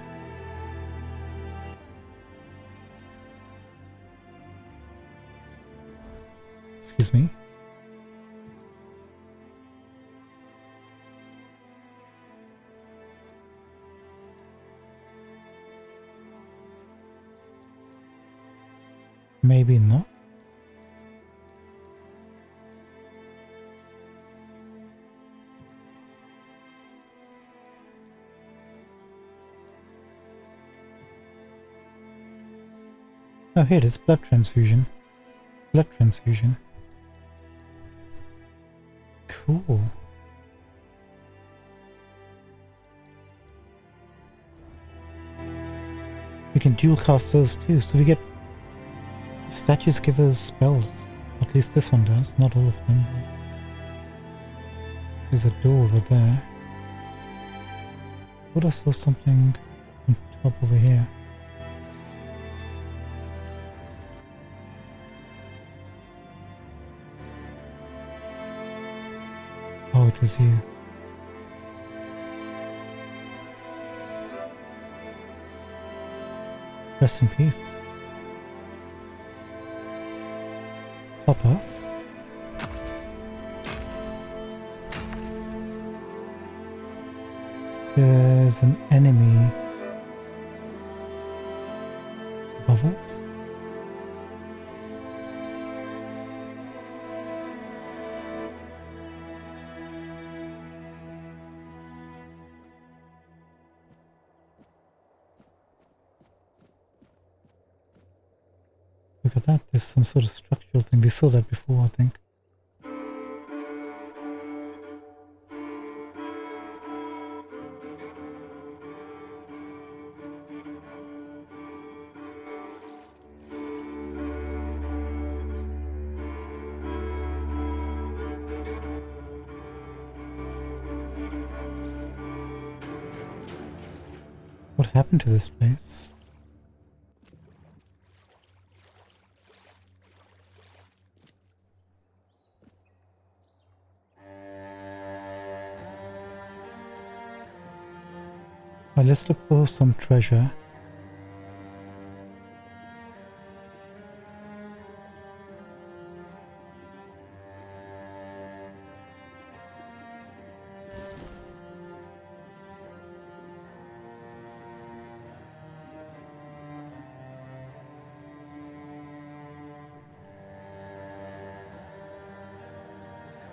Excuse me. Maybe not. Oh, here it is. Blood transfusion. Blood transfusion. Cool. We can dual cast those too, so we get statues give us spells. At least this one does, not all of them. There's a door over there. What I saw something on top over here. Oh, it was you. Rest in peace. Hopper. There's an enemy above us. Look at that, there's some sort of structural thing. We saw that before, I think. What happened to this place? Right, let's look for some treasure.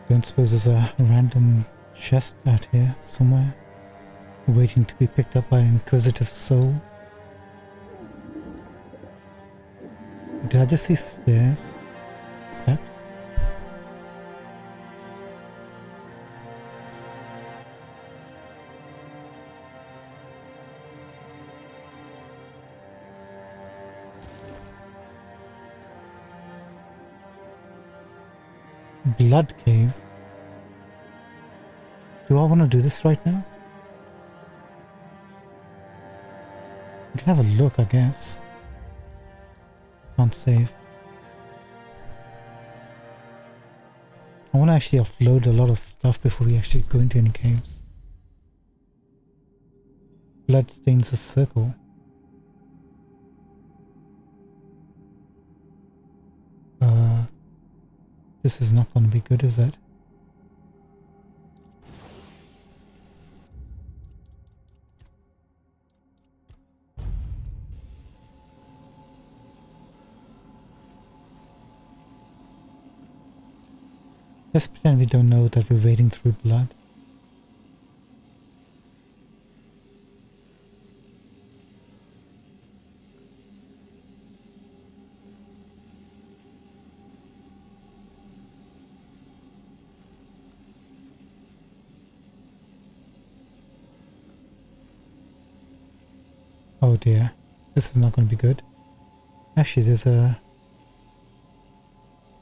Don't suppose there's a random chest out here somewhere, waiting to be picked up by an inquisitive soul. Did I just see stairs? Steps? Blood cave. Do I want to do this right now? We can have a look, I guess. Can't save. I want to actually offload a lot of stuff before we actually go into any caves. Blood stains a circle. This is not going to be good, is it? Let's pretend we don't know that we're wading through blood. Oh dear, this is not going to be good. Actually, there's quite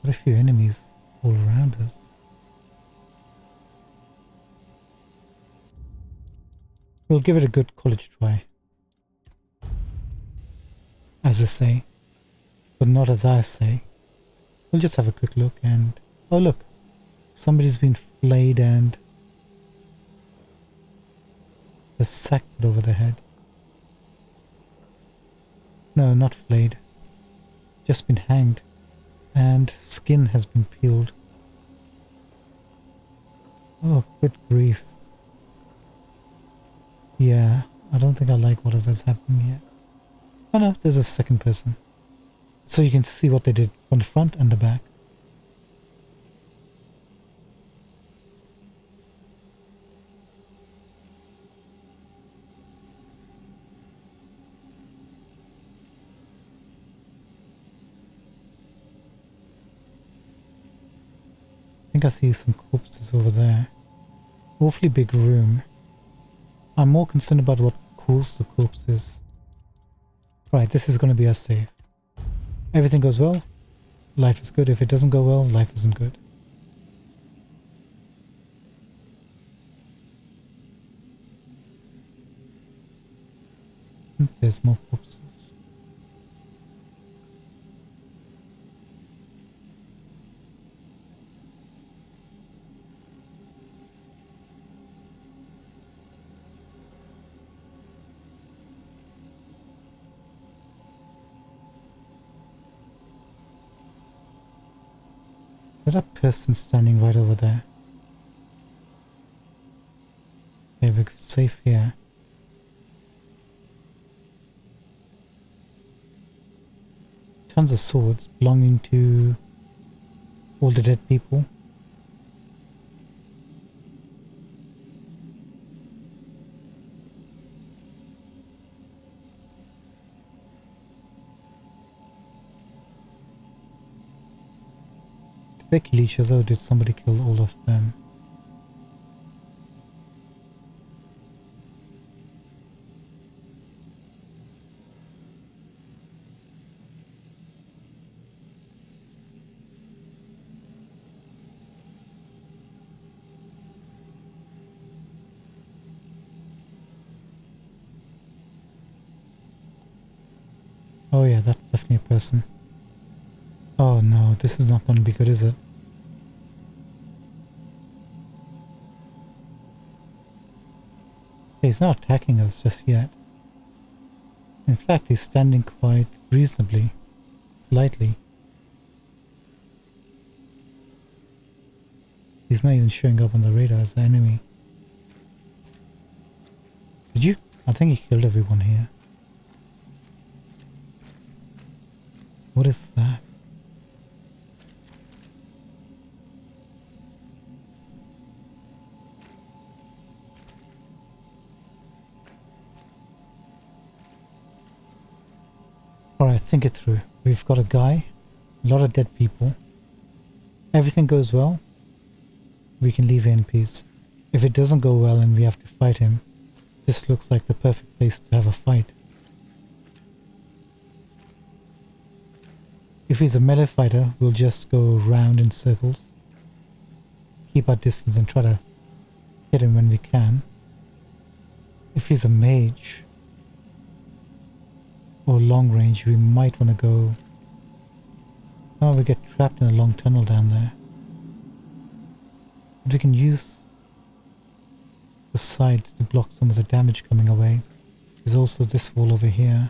a few enemies all around us. We'll give it a good college try, as I say, but not as I say. We'll just have a quick look and... oh look, somebody's been flayed and a sack put over their head. No, not flayed. Just been hanged. And skin has been peeled. Oh, good grief. Yeah, I don't think I like whatever's happening here. Oh no, there's a second person. So you can see what they did on the front and the back. I think I see some corpses over there. Awfully big room. I'm more concerned about what cools the corpses. Right, this is going to be our save. Everything goes well, life is good. If it doesn't go well, life isn't good. There's more corpses. Is that a person standing right over there? Okay, we're safe here. Tons of swords belonging to all the dead people. Did they kill each other or did somebody kill all of them? Oh yeah, that's definitely a person. Oh no, this is not going to be good, is it? He's not attacking us just yet. In fact, he's standing quite reasonably, lightly. He's not even showing up on the radar as an enemy. Did you? I think he killed everyone here. What is that? Alright, think it through. We've got a guy, a lot of dead people. Everything goes well, we can leave here in peace. If it doesn't go well and we have to fight him, this looks like the perfect place to have a fight. If he's a melee fighter, we'll just go round in circles, keep our distance and try to hit him when we can. If he's a mage or long range, we might want to go... Oh, we get trapped in a long tunnel down there. But we can use the sides to block some of the damage coming away. There's also this wall over here.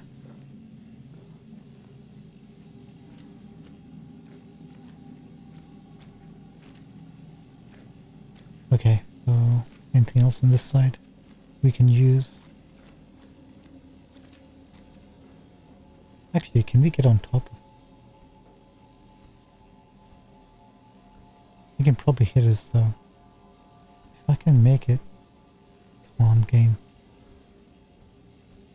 Okay, so anything else on this side we can use? Actually, can we get on top? We can probably hit us though. If I can make it. Come on, game.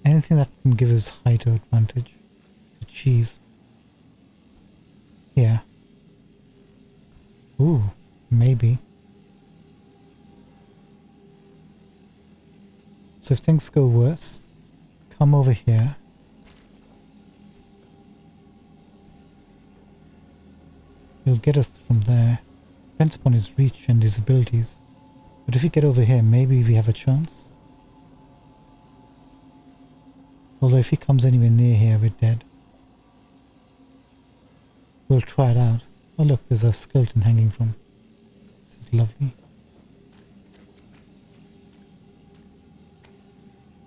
Anything that can give us height or advantage. The cheese. Yeah. Ooh, maybe. So if things go worse, come over here. He'll get us from there. Depends upon his reach and his abilities. But if you get over here, maybe we have a chance. Although if he comes anywhere near here, we're dead. We'll try it out. Oh look, there's a skeleton hanging from. This is lovely.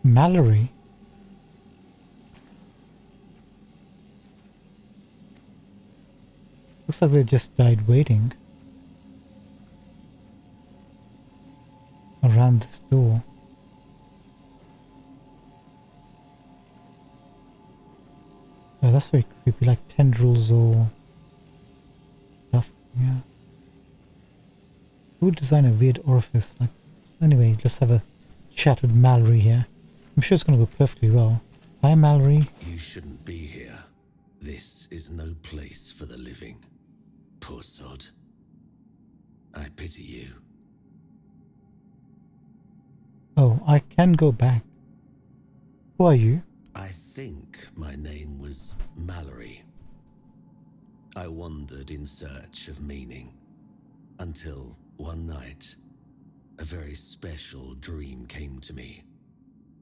Mallory? Looks like they just died waiting. Around this door. Oh, that's very creepy, like tendrils or stuff. Yeah. Who would design a weird orifice like this? Anyway, let's have a chat with Mallory here. I'm sure it's going to go perfectly well. Hi, Mallory. You shouldn't be here. This is no place for the living. Poor sod. I pity you. Oh, I can go back. Who are you? I think my name was Mallory. I wandered in search of meaning, until one night, a very special dream came to me.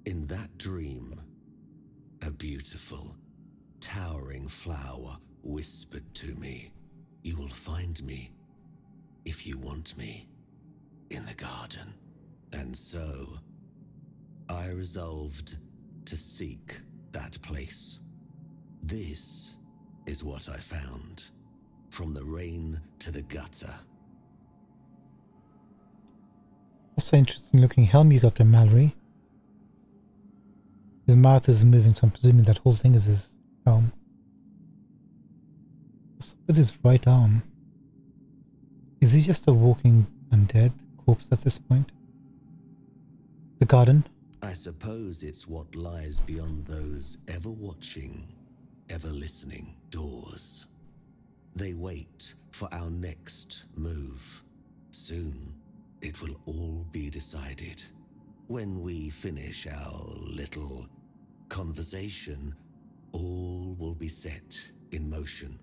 In that dream, a beautiful, towering flower whispered to me, "You will find me, if you want me, in the garden." And so, I resolved to seek that place. This is what I found, from the rain to the gutter. That's an interesting looking helm you got there, Mallory. His mouth is moving, so I'm presuming that whole thing is his helm. What's up with his right arm? Is he just a walking undead corpse at this point? The garden? I suppose it's what lies beyond those ever-watching, ever-listening doors. They wait for our next move. Soon, it will all be decided. When we finish our little conversation, all will be set in motion.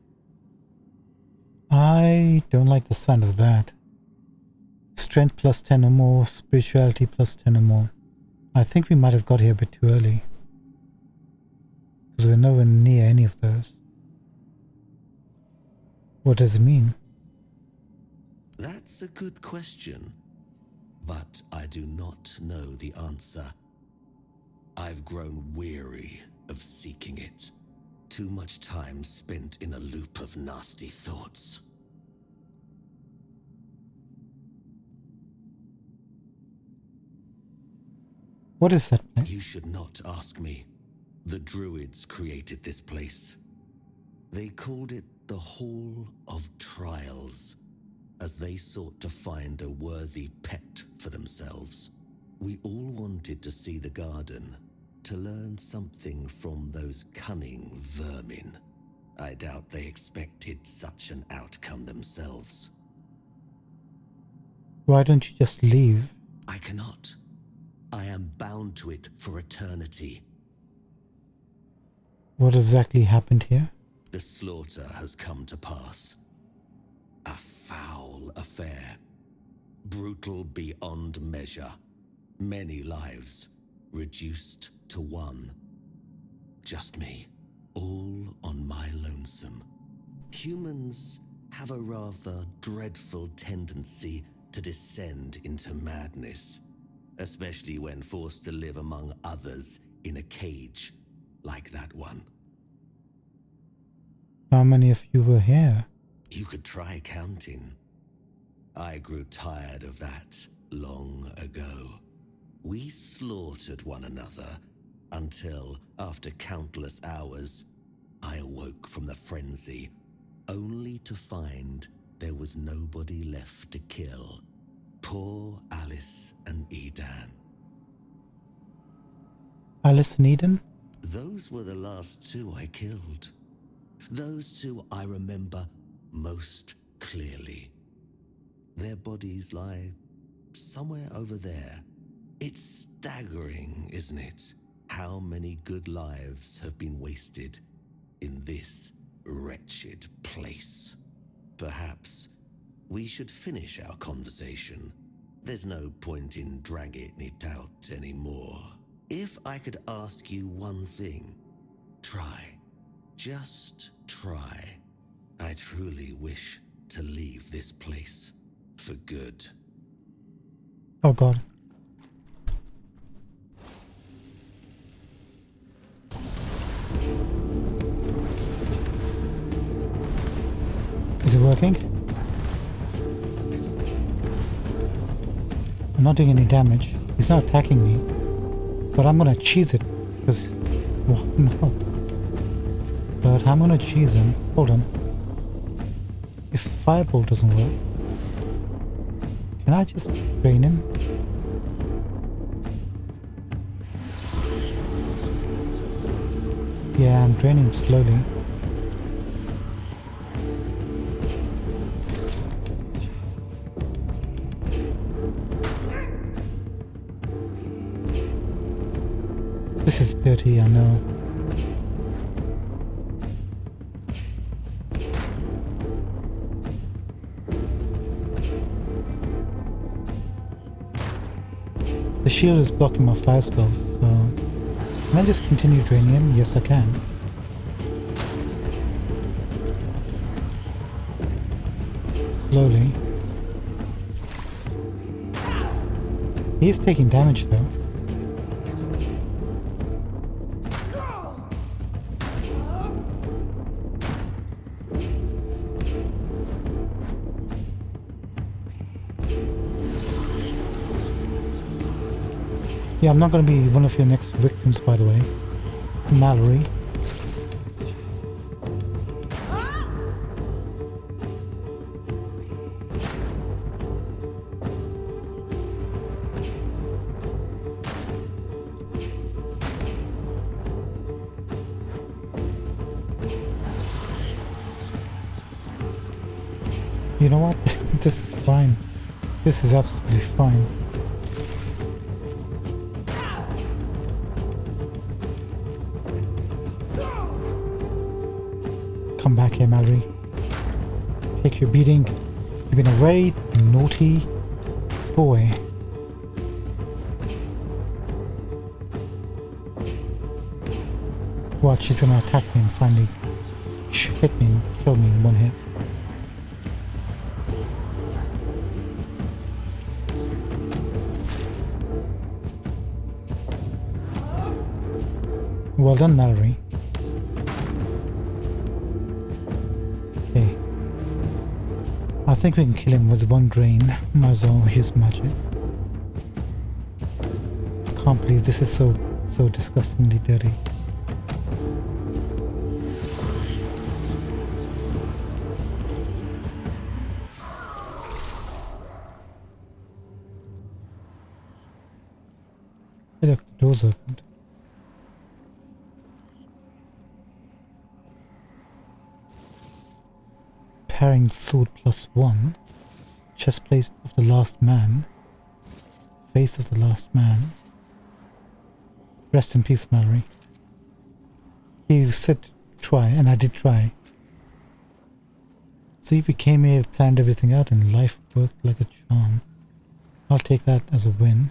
I don't like the sound of that. Strength plus 10 or more, spirituality plus 10 or more. I think we might have got here a bit too early. Because we're nowhere near any of those. What does it mean? That's a good question, but I do not know the answer I've grown weary of seeking it. Too much time spent in a loop of nasty thoughts. What is that place? You should not ask me. The Druids created this place. They called it the Hall of Trials, as they sought to find a worthy pet for themselves. We all wanted to see the garden, to learn something from those cunning vermin. I doubt they expected such an outcome themselves. Why don't you just leave? I cannot. I am bound to it for eternity. What exactly happened here? The slaughter has come to pass. A foul affair. Brutal beyond measure. Many lives reduced to one. Just me, all on my lonesome. Humans have a rather dreadful tendency to descend into madness, especially when forced to live among others in a cage like that one. How many of you were here? You could try counting. I grew tired of that long ago. We slaughtered one another until, after countless hours, I awoke from the frenzy, only to find there was nobody left to kill. Poor Alice and Edan. Alice and Eden? Those were the last two I killed. Those two I remember most clearly. Their bodies lie somewhere over there. It's staggering, isn't it? How many good lives have been wasted in this wretched place. Perhaps we should finish our conversation. There's no point in dragging it out anymore. If I could ask you one thing, try. Just try. I truly wish to leave this place for good. Oh god. Is it working? I'm not doing any damage. He's not attacking me. But I'm gonna cheese it because well, no. But I'm gonna cheese him. Hold on. If Fireball doesn't work, can I just drain him? Yeah, I'm draining him slowly. This is dirty, I know. The shield is blocking my fire spells, so... Can I just continue draining him? Yes, I can. Slowly. He is taking damage though. Yeah, I'm not going to be one of your next victims, by the way. Mallory. You know what? This is fine. This is absolutely fine. Come back here, Mallory. Take your beating. You've been a very naughty boy. Watch, she's gonna attack me and finally hit me and kill me in one hit. Well done, Mallory. Okay. I think we can kill him with 1 grain. Might as well use magic. I can't believe this is so disgustingly dirty. Hey, look, the door's opened. Parrying sword +1. Chestplate of the last man. Face of the last man. Rest in peace, Mallory. You said try, and I did try. See, we came here, planned everything out, and life worked like a charm. I'll take that as a win.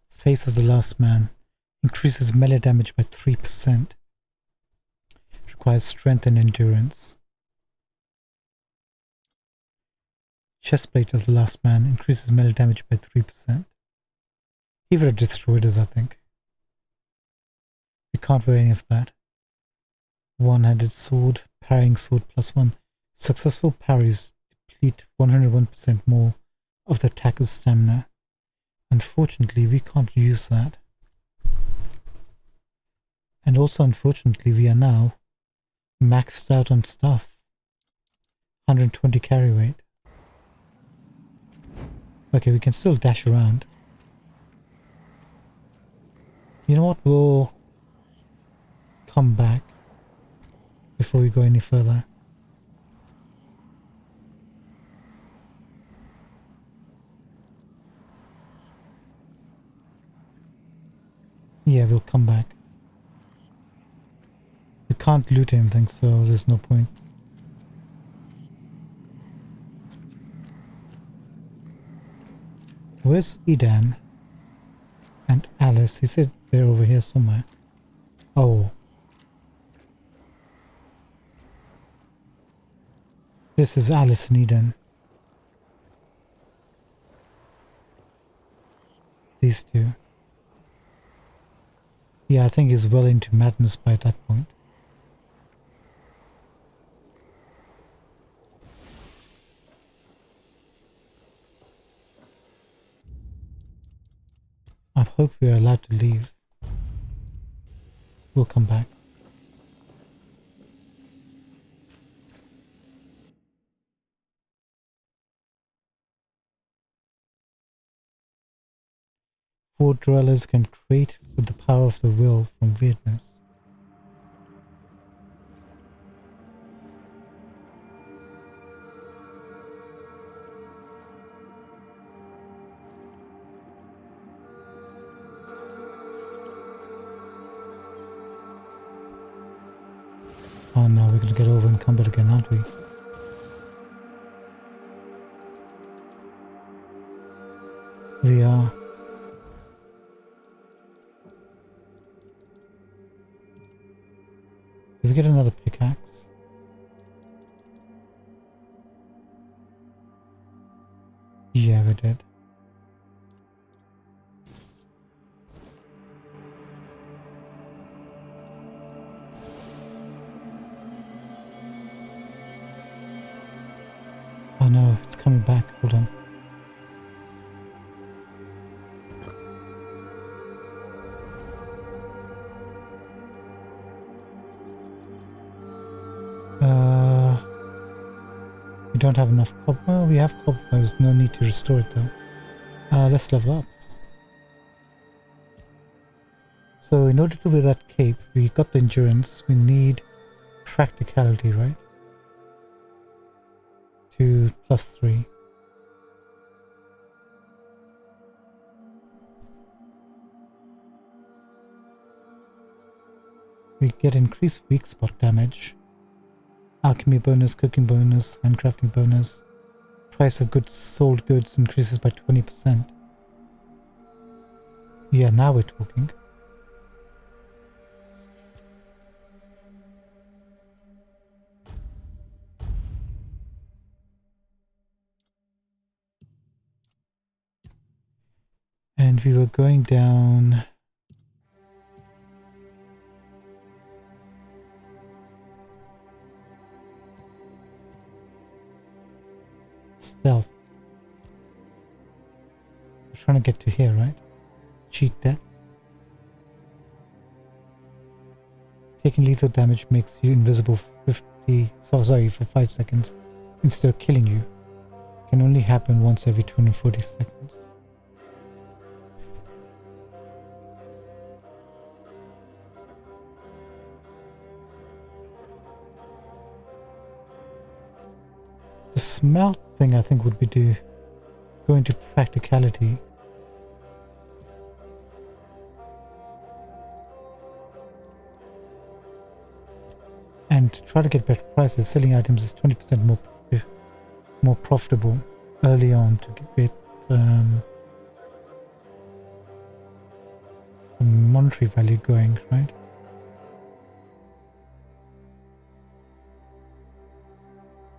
Face of the last man. Increases melee damage by 3%. Requires strength and endurance. Chestplate of the last man. Increases melee damage by 3%. He would have destroyed us, I think. We can't wear any of that. One-handed sword. Parrying sword +1. Successful parries deplete 101% more of the attacker's stamina. Unfortunately, we can't use that. And also, unfortunately, we are now maxed out on stuff. 120 carry weight. Okay, we can still dash around. You know what? We'll come back before we go any further. Yeah, we'll come back. We can't loot anything, so there's no point. Where's Edan? And Alice? He said they're over here somewhere. Oh. This is Alice and Eden. These two. Yeah, I think he's well into madness by that point. I hope we are allowed to leave. We'll come back. Fort dwellers can create with the power of the will from weirdness. Oh no, we're gonna get over encumbered again, aren't we? We are. Did we get another pickaxe? Yeah, we did. Oh no, it's coming back. Hold on. We don't have enough copper. Well, we have copper. There's no need to restore it though. Let's level up. So in order to wear that cape, we got the endurance. We need practicality, right? 2 + 3. We get increased weak spot damage. Alchemy bonus, cooking bonus, handcrafting bonus. Price of goods sold goods increases by 20%. Yeah, now we're talking. And we were going down... Stealth. We're trying to get to here, right? Cheat death. Taking lethal damage makes you invisible for 5 seconds instead of killing you. It can only happen once every 240 seconds. The smelt thing I think would be to go into practicality. And try to get better prices. Selling items is 20% more profitable early on to get the monetary value going, right?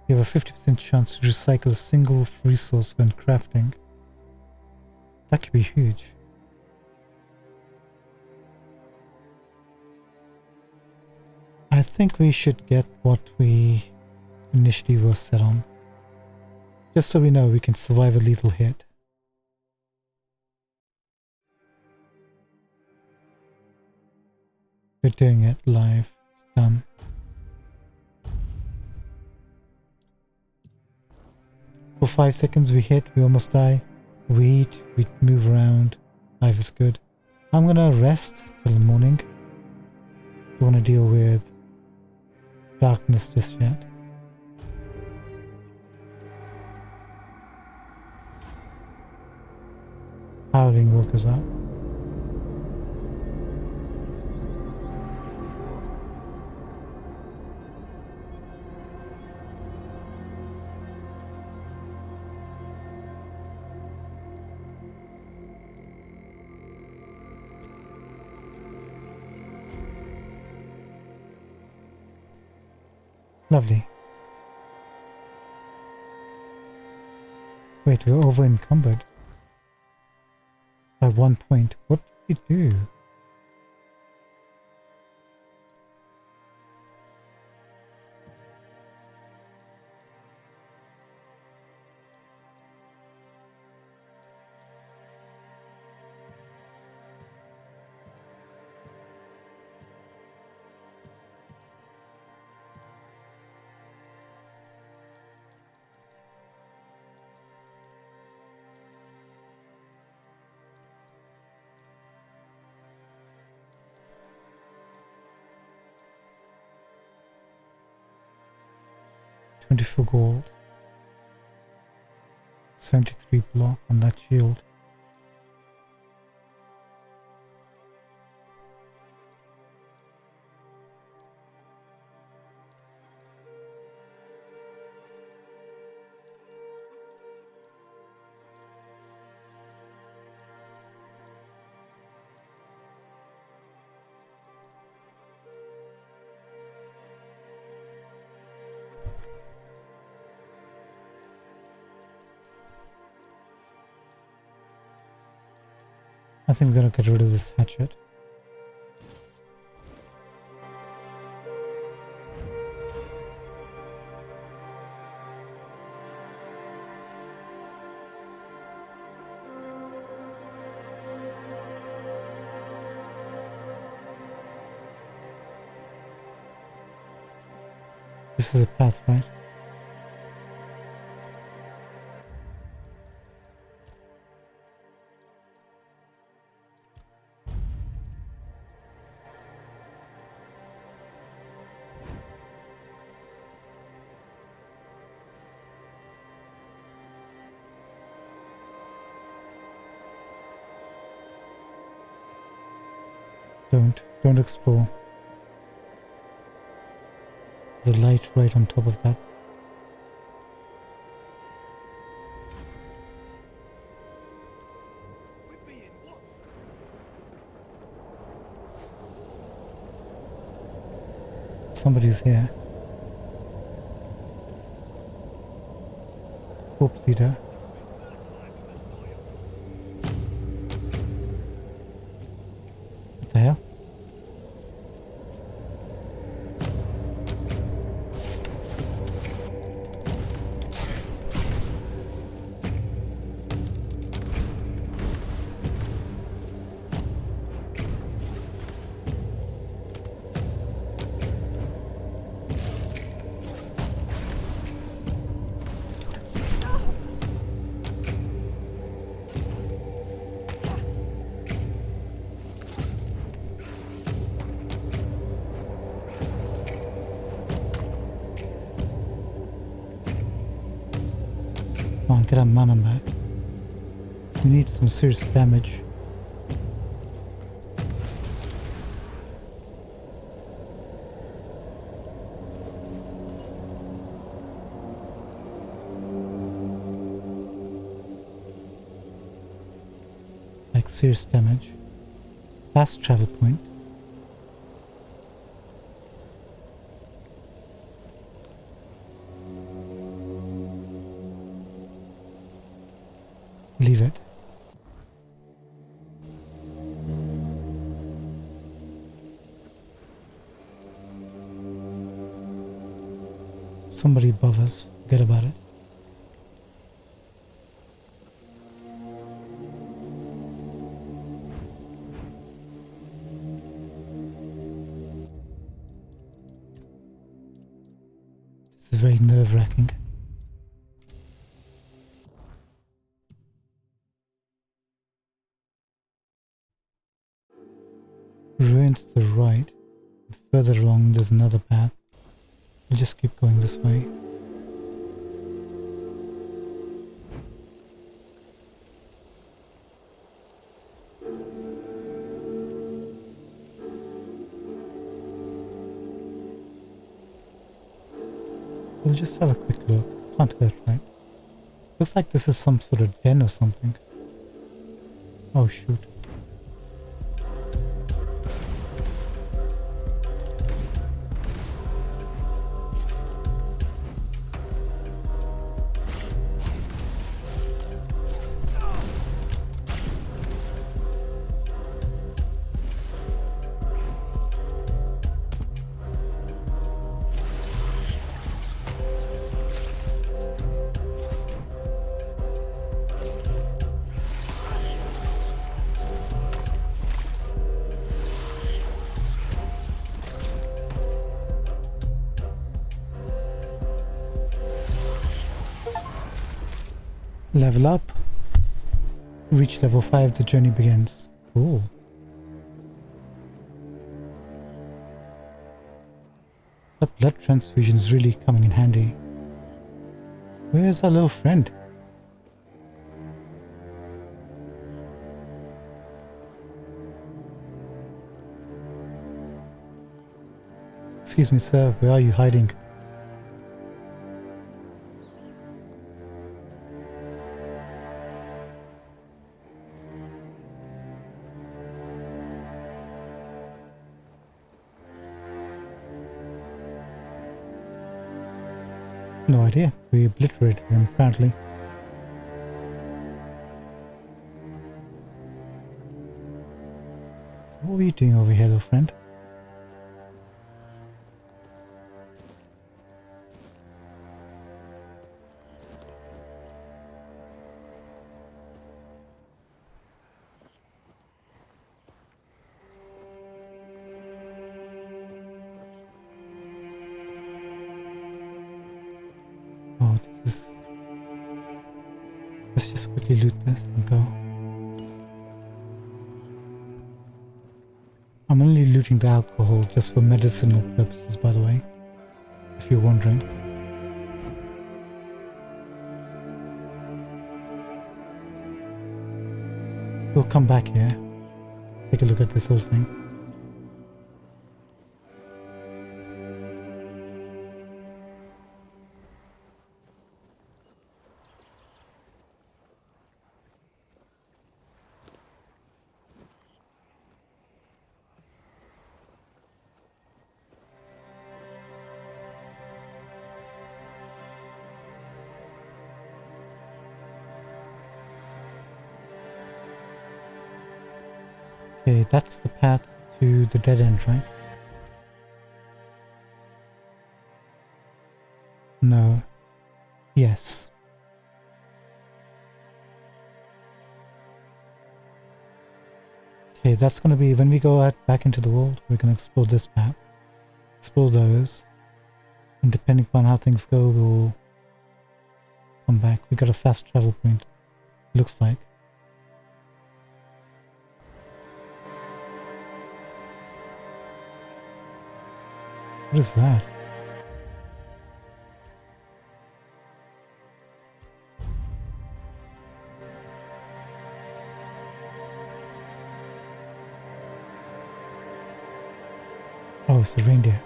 You have a 50% chance to recycle a single resource when crafting. That could be huge. I think we should get what we initially were set on. Just so we know we can survive a lethal hit. We're doing it live. It's done. For 5 seconds we hit, we almost die. We eat, we move around. Life is good. I'm gonna rest till the morning. Don't want to deal with darkness just yet. Howling woke us up. Lovely. Wait, we're over encumbered. By 1 point. What did we do? $24 gold. 73 block on that shield. I think we're gonna get rid of this hatchet. This is a path, right? Don't explore. There's a light right on top of that. Somebody's here. Corpse eater. Come on, get our mana back. We need some serious damage. Like serious damage. Fast travel point. Leave it. Somebody above us. Forget about it. This is very nerve-wracking. Ruins to the right. And further along there's another path. We'll just keep going this way. We'll just have a quick look. Can't hurt, right? Looks like this is some sort of den or something. Oh shoot. Level up. Reach level 5, the journey begins. Cool. That blood transfusion is really coming in handy. Where's our little friend? Excuse me, sir, where are you hiding? No idea. We obliterated him, apparently. So what were you doing over here, little friend? Oh, this is... Let's just quickly loot this and go. I'm only looting the alcohol just for medicinal purposes, by the way, if you're wondering. We'll come back here, take a look at this whole thing. Okay, that's the path to the dead end, right? No. Yes. Okay, that's gonna be when we go out back into the world, we're gonna explore this path. Explore those. And depending upon how things go, we'll come back. We got a fast travel point, looks like. What is that? it's a reindeer.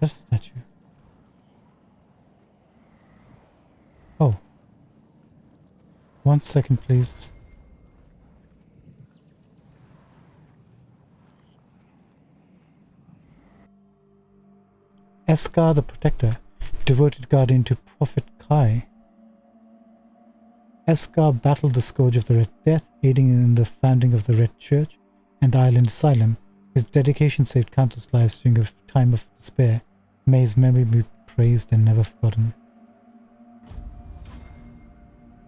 Is that a statue? Oh. 1 second, please. Eskar the Protector, devoted guardian to Prophet Kai. Eskar battled the Scourge of the Red Death, aiding in the founding of the Red Church and the Island Asylum. His dedication saved countless lives during a time of despair. May his memory be praised and never forgotten.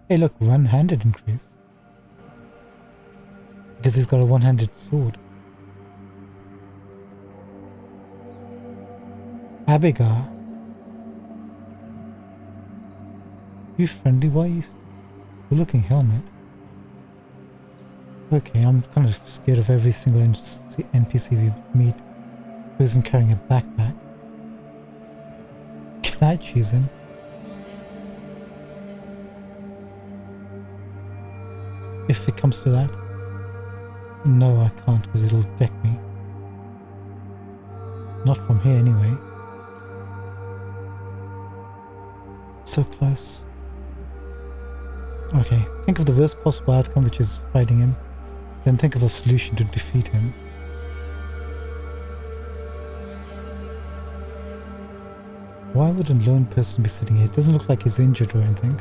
Hey look, one-handed increase. Because he's got a one-handed sword. Abigor. You friendly? Why are you... Good looking helmet. Okay, I'm kind of scared of every single NPC we meet who isn't carrying a backpack. Can I choose him? If it comes to that. No, I can't because it'll deck me. Not from here anyway. So close. Okay, think of the worst possible outcome, which is fighting him. Then think of a solution to defeat him. Why would a lone person be sitting here? It doesn't look like he's injured or anything.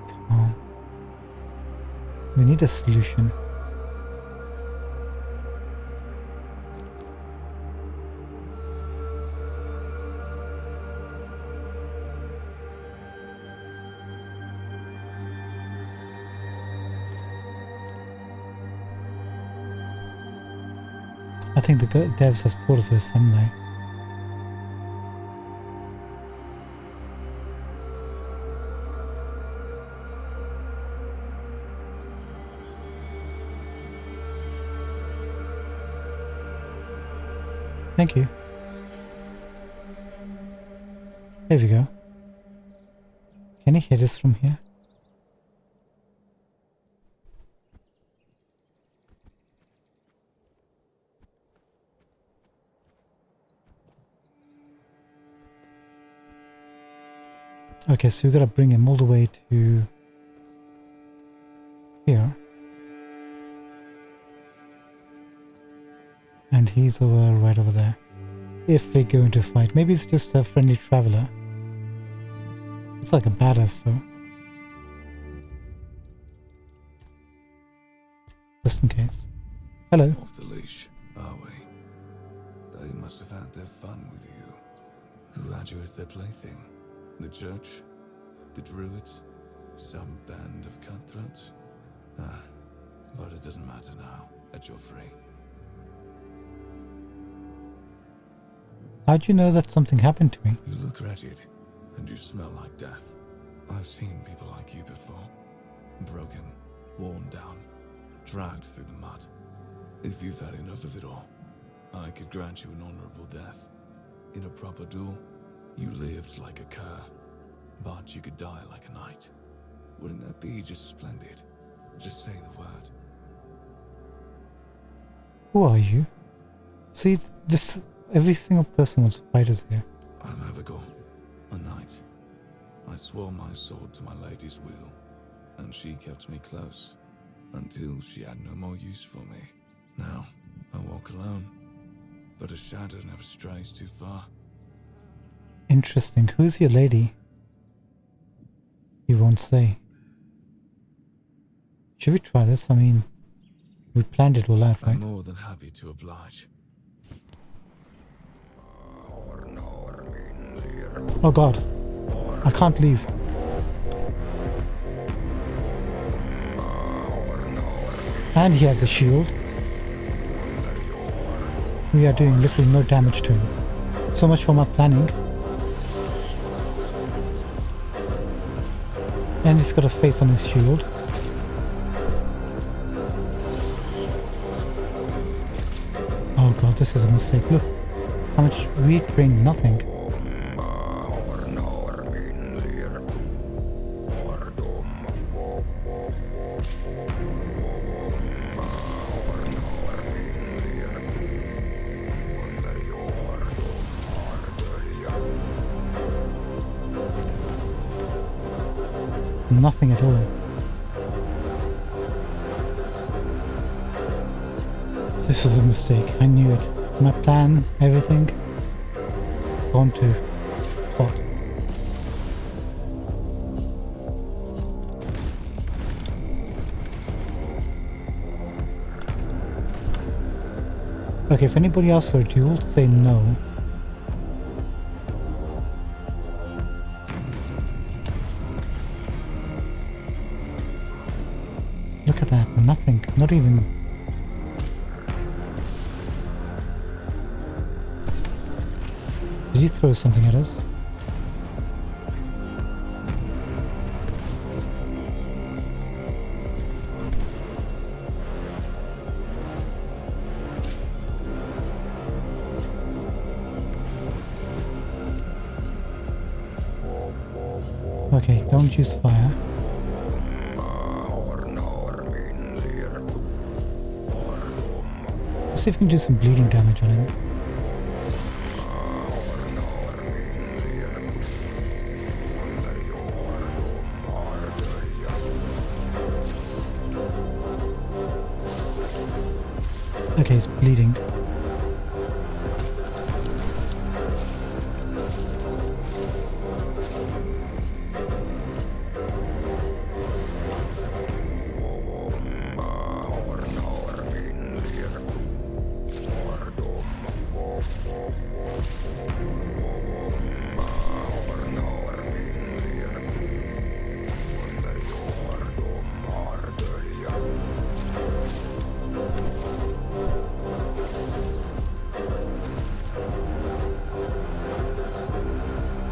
Come on. We need a solution. I think the devs have thought of this, haven't they? Thank you. There we go. Can he hit us from here? Okay, so we've got to bring him all the way to here. And he's right over there. If they go into a fight. Maybe he's just a friendly traveler. Looks like a badass though. Just in case. Hello. Off the leash, are we? They must have had their fun with you. Who had you as their plaything? The church? The druids? Some band of cutthroats? But it doesn't matter now that you're free. How'd you know that something happened to me? You look wretched, and you smell like death. I've seen people like you before. Broken, worn down, dragged through the mud. If you've had enough of it all, I could grant you an honorable death. In a proper duel, you lived like a cur, but you could die like a knight. Wouldn't that be just splendid? Just say the word. Who are you? See, every single person wants to fight us here. I'm Abigor, a knight. I swore my sword to my lady's will, and she kept me close, until she had no more use for me. Now, I walk alone, but a shadow never strays too far. Interesting. Who's your lady? You won't say. Should we try this? I mean, we planned it all out, right? I'm more than happy to oblige. Oh god. I can't leave. And he has a shield. We are doing little no damage to him. So much for my planning. And he's got a face on his shield. Oh god, this is a mistake. Look. How much we trained? Nothing. Nothing at all. This is a mistake. I knew it. My plan, everything, gone to pot. Okay, if anybody else or duel, say no. Look at that, nothing, not even. Did he throw something at us? Okay, don't use fire. Let's see if we can do some bleeding damage on him. Okay, he's bleeding.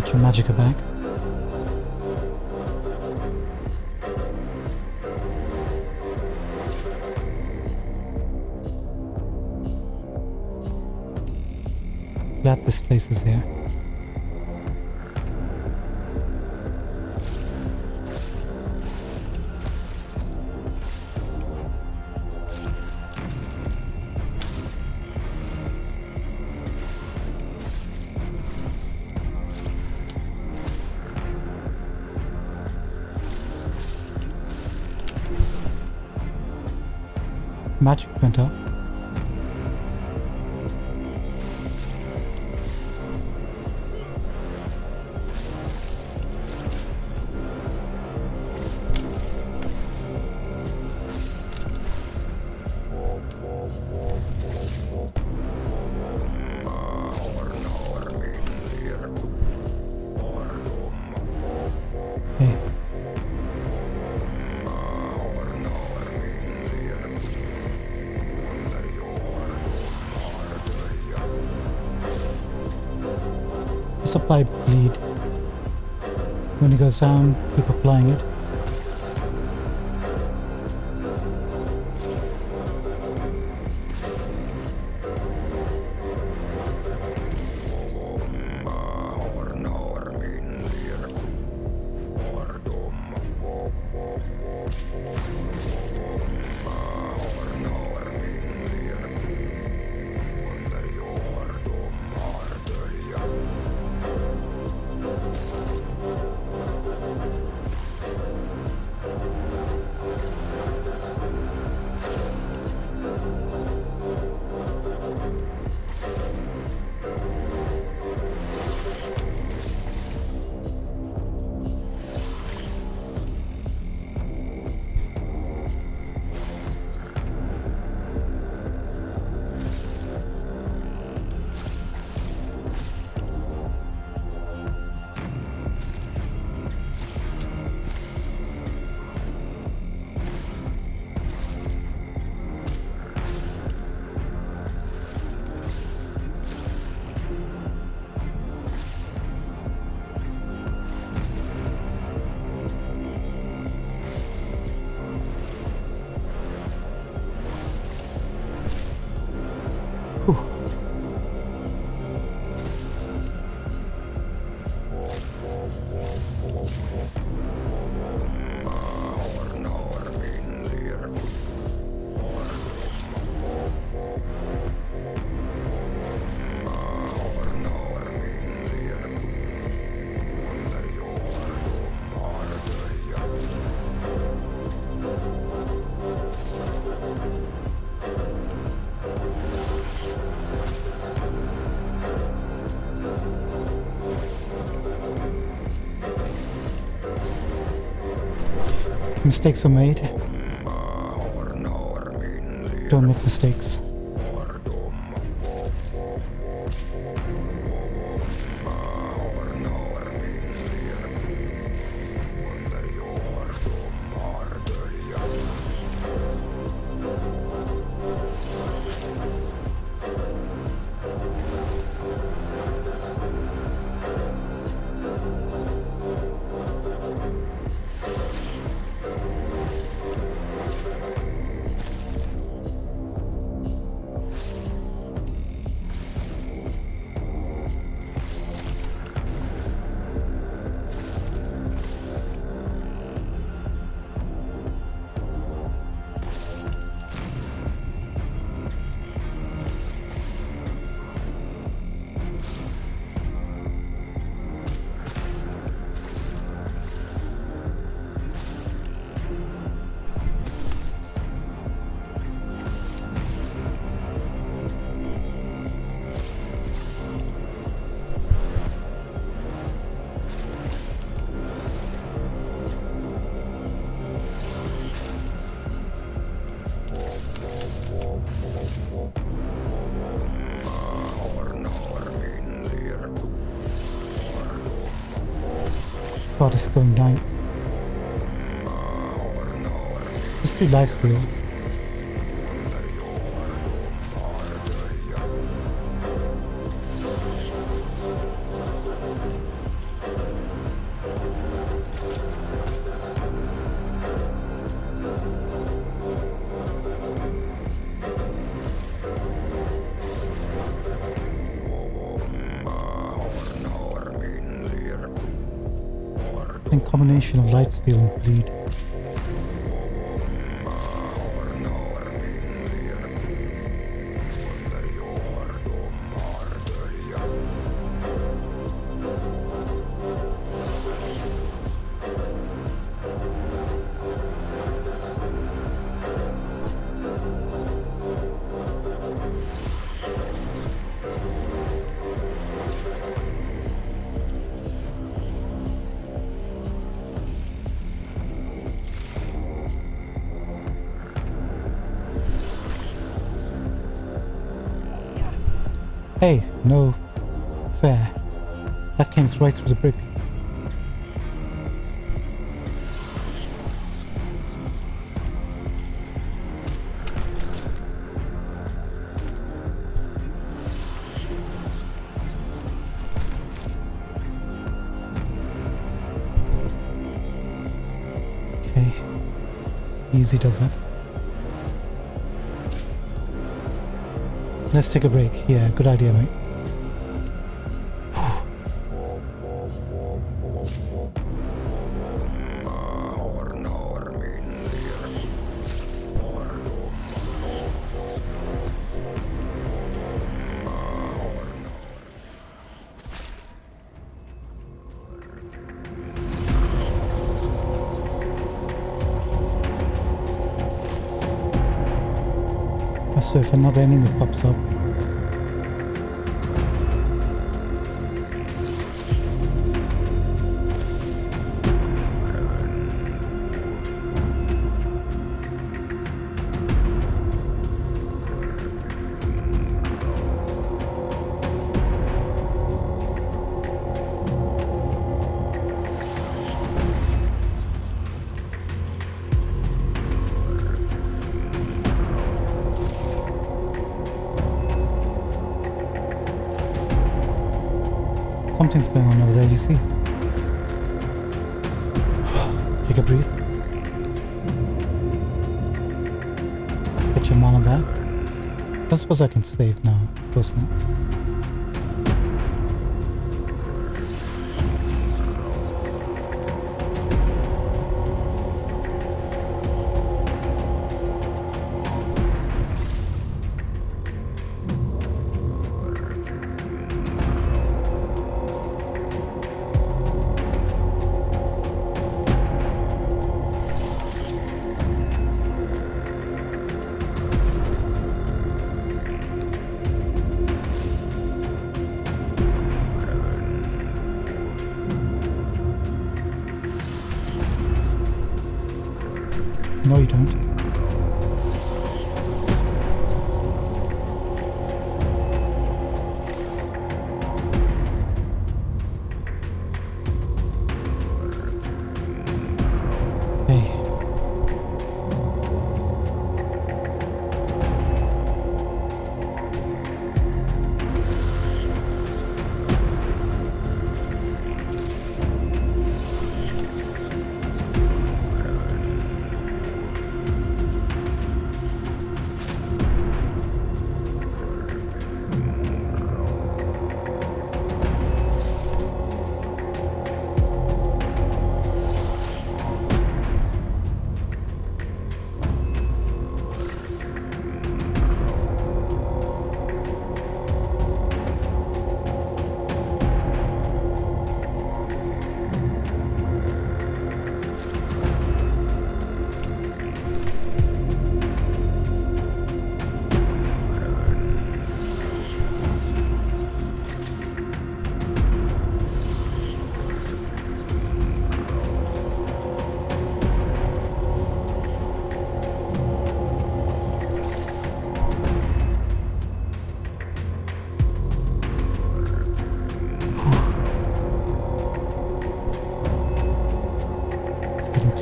Put your magicka back. Glad this place is here. Magic went up. Okay. Apply bleed. When it goes down, keep applying it. Mistakes were made. Don't make mistakes. God, it's going night. Let's do life steal. Combination of light steal and bleed. Hey, no fair. That came right through the brick. Okay. Easy does it. Let's take a break. Yeah, good idea, mate. So if another enemy pops up, something's going on over there, you see. Take a breath. Get your mana back. I suppose I can save now. Of course not. No, you don't. Okay.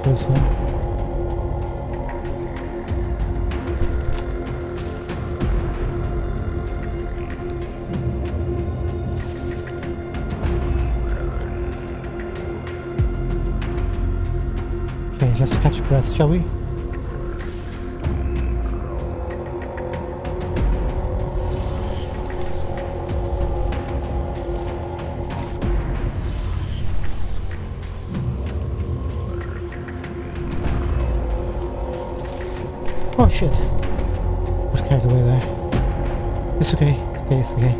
Closer. Okay, let's catch breath, shall we? Oh shit! Got carried away there. It's okay, it's okay, it's okay.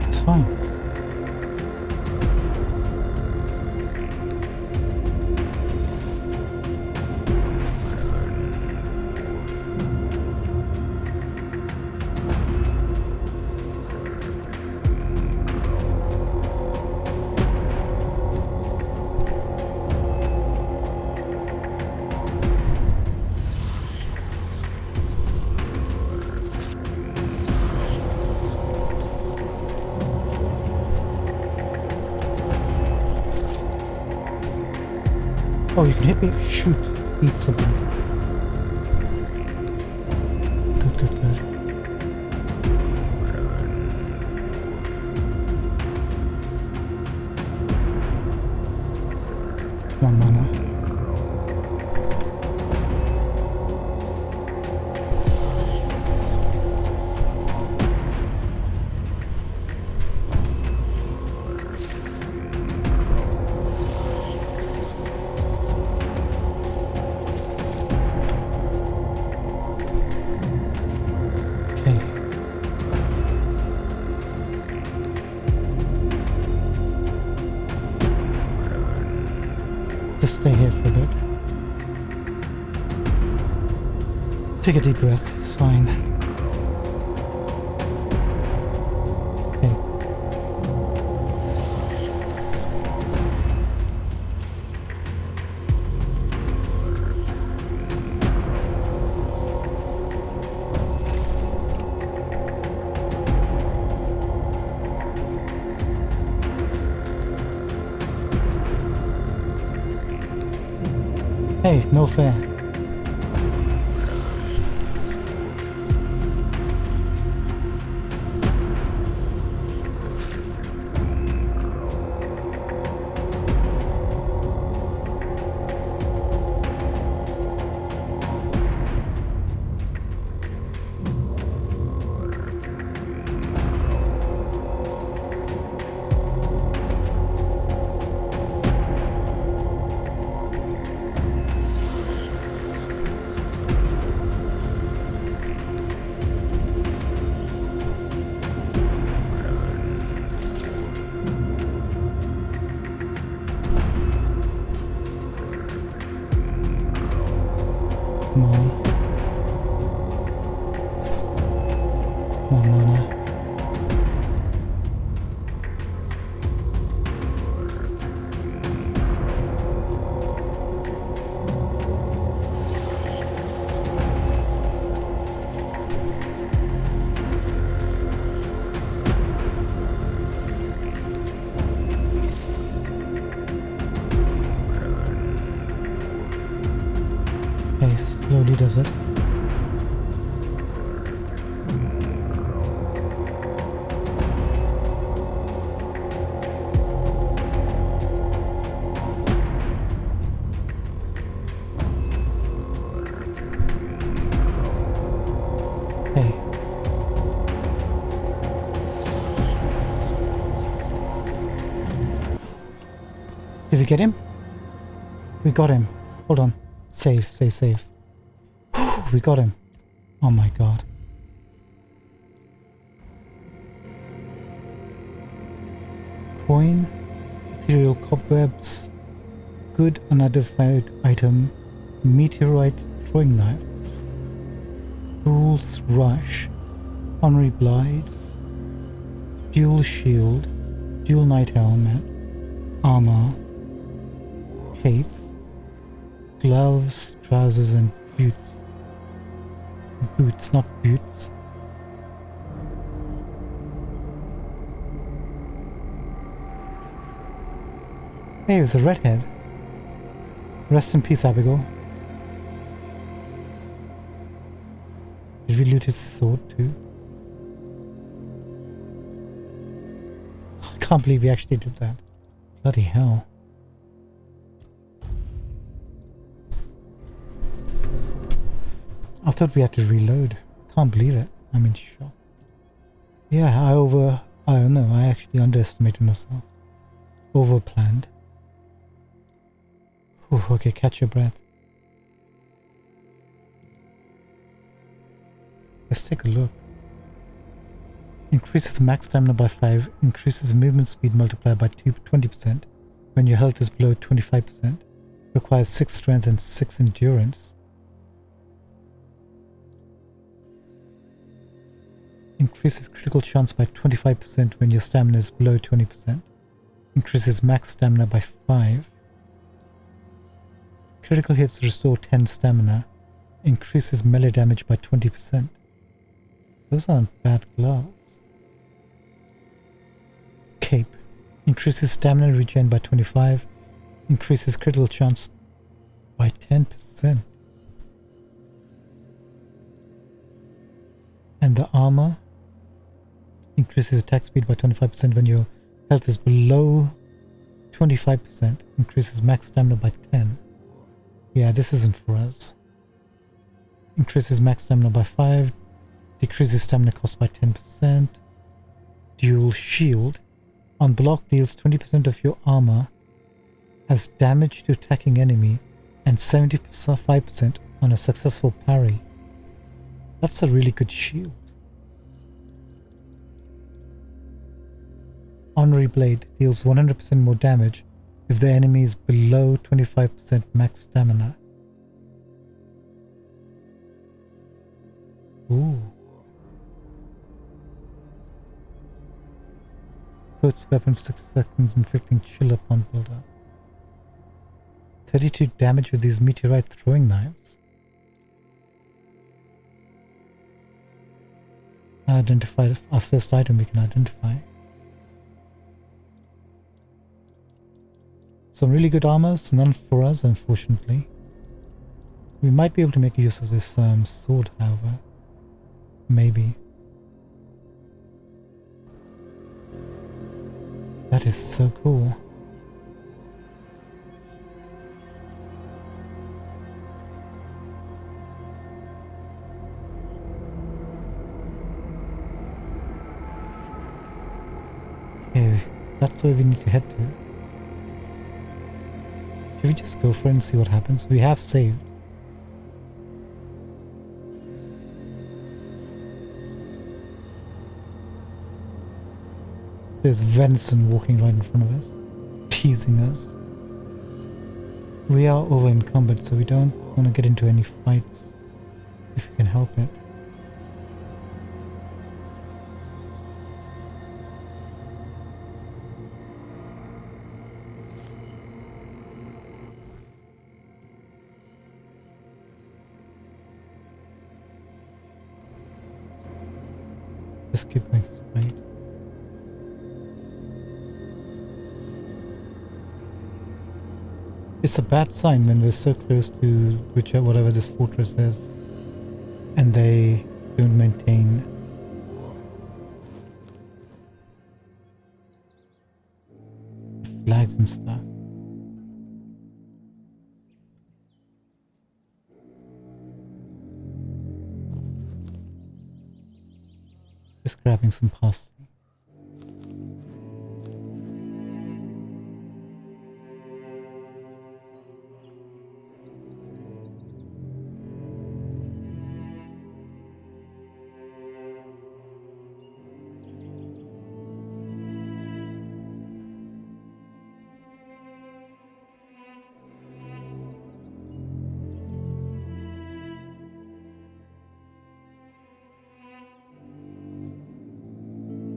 It's fine. Oh, you can hit me. Shoot. Eat something. Good, good, good. One mana. Just stay here for a bit. Take a deep breath, it's fine. Okay. Hey, no fair. usually does it. Hey. Did we get him? We got him. Hold on. Save, save, save. Whew, we got him. Oh my god. Coin, ethereal cobwebs, good unidentified item, meteorite throwing knife, Duels rush, honorary blade, dual shield, dual knight helmet, armor, cape, gloves, trousers and boots. Boots, not boots. Hey, it was a redhead. Rest in peace, Abigor. Did we loot his sword too? I can't believe we actually did that. Bloody hell. I thought we had to reload. Can't believe it. I'm in shock. Yeah, I don't know, I actually underestimated myself. Overplanned. Whew, okay, catch your breath. Let's take a look. Increases max stamina by 5. Increases movement speed multiplier by 20% when your health is below 25%. Requires 6 strength and 6 endurance. Increases critical chance by 25% when your stamina is below 20%. Increases max stamina by 5. Critical hits restore 10 stamina. Increases melee damage by 20%. Those aren't bad gloves. Cape. Increases stamina regen by 25. Increases critical chance by 10%. And the armor increases attack speed by 25% when your health is below 25%. Increases max stamina by 10. Yeah, this isn't for us. Increases max stamina by 5. Decreases stamina cost by 10%. Dual shield. On block deals 20% of your armor as damage to attacking enemy and 75% on a successful parry. That's a really good shield. Honorary blade deals 100% more damage if the enemy is below 25% max stamina. Ooh. Puts weapon for 6 seconds, inflicting chill upon build-up. 32 damage with these meteorite throwing knives. Identified our first item we can identify. Some really good armors, none for us unfortunately. We might be able to make use of this sword, however. Maybe. That is so cool. Okay, that's where we need to head to. Should we just go for it and see what happens? We have saved. There's venison walking right in front of us, teasing us. We are over encumbered, so we don't want to get into any fights if we can help it. Just keep going straight. It's a bad sign when we're so close to whatever this fortress is, and they don't maintain flags and stuff. Just grabbing some pasta.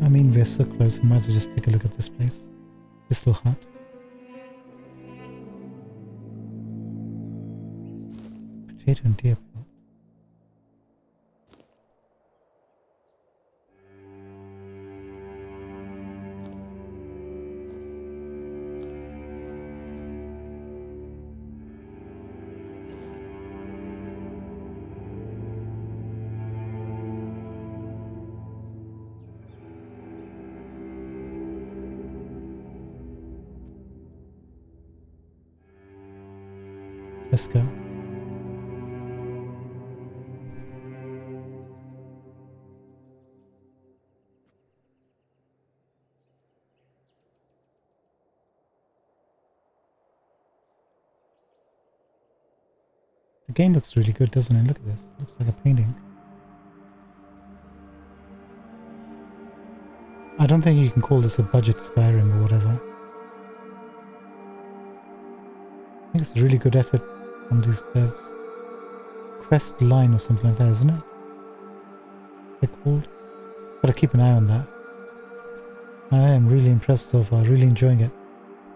I mean, we're so close, we might as well just take a look at this place. This little hut. Potato and deer pelt. Let's go. The game looks really good, doesn't it? Look at this. Looks like a painting. I don't think you can call this a budget Skyrim or whatever. I think it's a really good effort on these devs. Quest line or something like that, isn't it? They're called. Gotta keep an eye on that. I am really impressed so far, really enjoying it.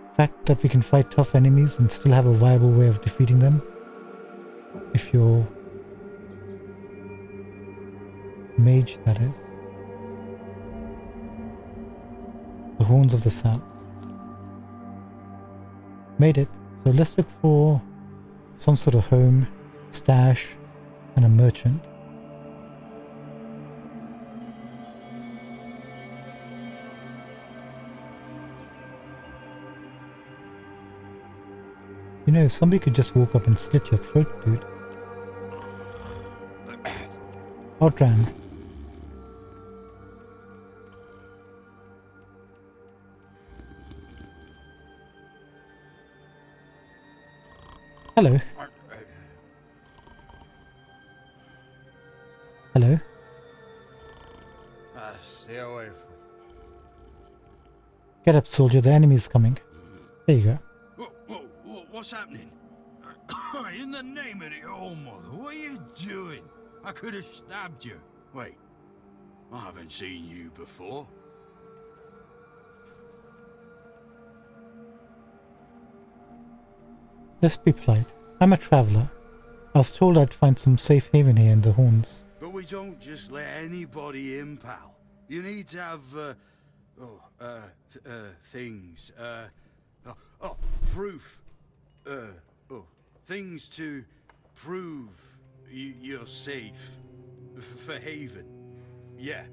The fact that we can fight tough enemies and still have a viable way of defeating them. If you're mage, that is. The Horns of the South. Made it. So let's look for some sort of home, stash, and a merchant. You know, somebody could just walk up and slit your throat, dude. Outran. Hello. Hello. Stay away from... Get up, soldier. The enemy is coming. There you go. What's happening? In the name of the All Mother, what are you doing? I could have stabbed you. Wait, I haven't seen you before. Let's be polite. I'm a traveller. I was told I'd find some safe haven here in the Horns. But we don't just let anybody in, pal. You need to have, things, proof. Things to prove you're safe. For haven. Yeah.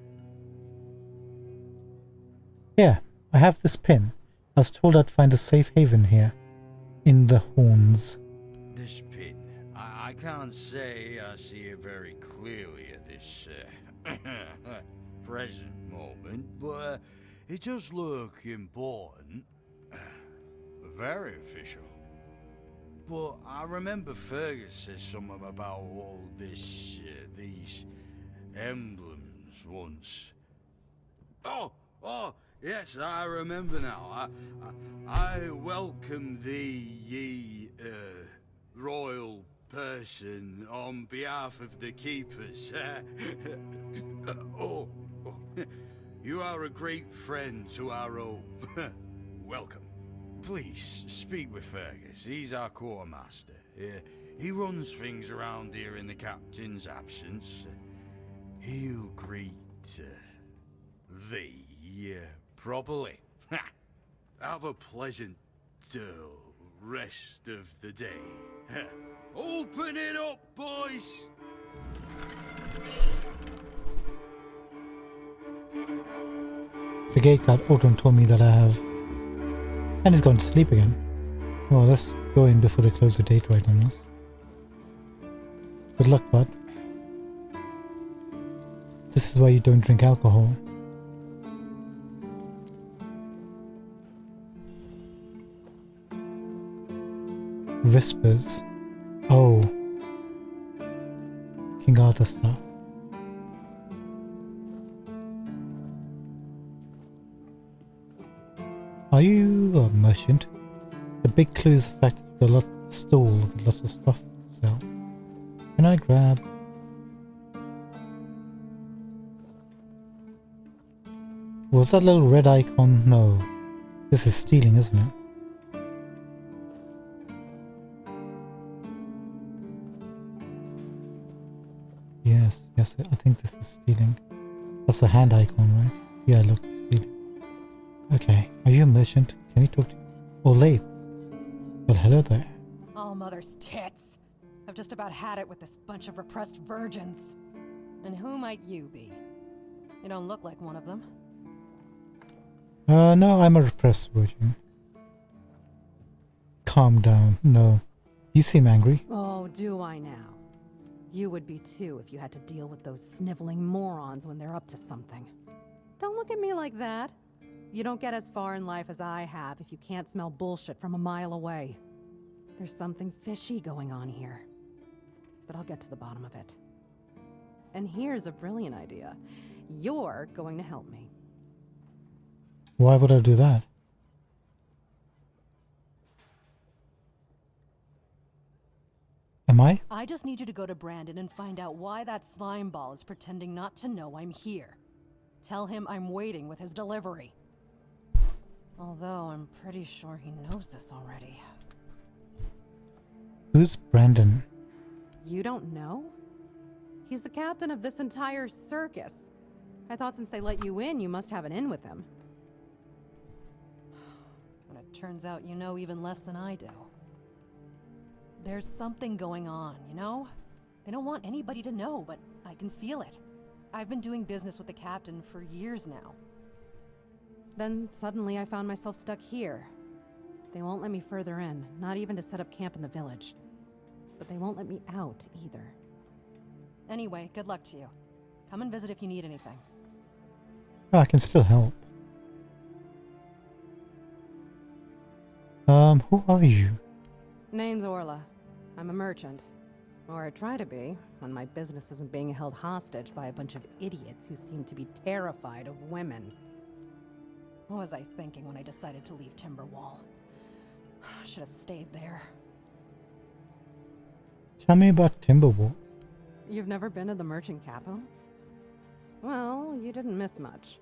Yeah, I have this pin. I was told I'd find a safe haven here. In the Horns. This pin, I can't say I see it very clearly at this present moment, but it does look important. Very official. But I remember Fergus said something about all this, these emblems once. Oh, yes, I remember now. I welcome thee, ye, royal person, on behalf of the keepers. You are a great friend to our home. Welcome. Please, speak with Fergus. He's our quartermaster. He runs things around here in the captain's absence. He'll greet thee properly. Have a pleasant rest of the day. Open it up, boys! The gate guard Audron told me that I have... And he's gone to sleep again. Well, let's go in before they close the date right on us. Good luck, bud. This is why you don't drink alcohol. Whispers. Oh. King Arthur stuff. Are you a merchant? The big clue is the fact that you've got a lot of stall with lots of stuff to sell. Can I grab? Was that little red icon? No. This is stealing, isn't it? Yes, I think this is stealing. That's a hand icon, right? Yeah, look, stealing. Okay, are you a merchant? Can we talk to you? Oh, late. Well, hello there. All mother's tits. I've just about had it with this bunch of repressed virgins. And who might you be? You don't look like one of them. No, I'm a repressed virgin. Calm down. No. You seem angry. Oh, do I now? You would be too if you had to deal with those sniveling morons when they're up to something. Don't look at me like that. You don't get as far in life as I have if you can't smell bullshit from a mile away. There's something fishy going on here. But I'll get to the bottom of it. And here's a brilliant idea. You're going to help me. Why would I do that? Am I? I just need you to go to Brandon and find out why that slime ball is pretending not to know I'm here. Tell him I'm waiting with his delivery. Although I'm pretty sure he knows this already. Who's Brandon? You don't know? He's the captain of this entire circus. I thought since they let you in, you must have an in with him. But it turns out you know even less than I do. There's something going on, you know? They don't want anybody to know, but I can feel it. I've been doing business with the captain for years now. Then suddenly I found myself stuck here. They won't let me further in, not even to set up camp in the village. But they won't let me out either. Anyway, good luck to you. Come and visit if you need anything. Oh, I can still help. Who are you? Name's Orla. I'm a merchant. Or I try to be, when my business isn't being held hostage by a bunch of idiots who seem to be terrified of women. What was I thinking when I decided to leave Timberwall? Should have stayed there. Tell me about Timberwall. You've never been to the merchant capital? Well, you didn't miss much.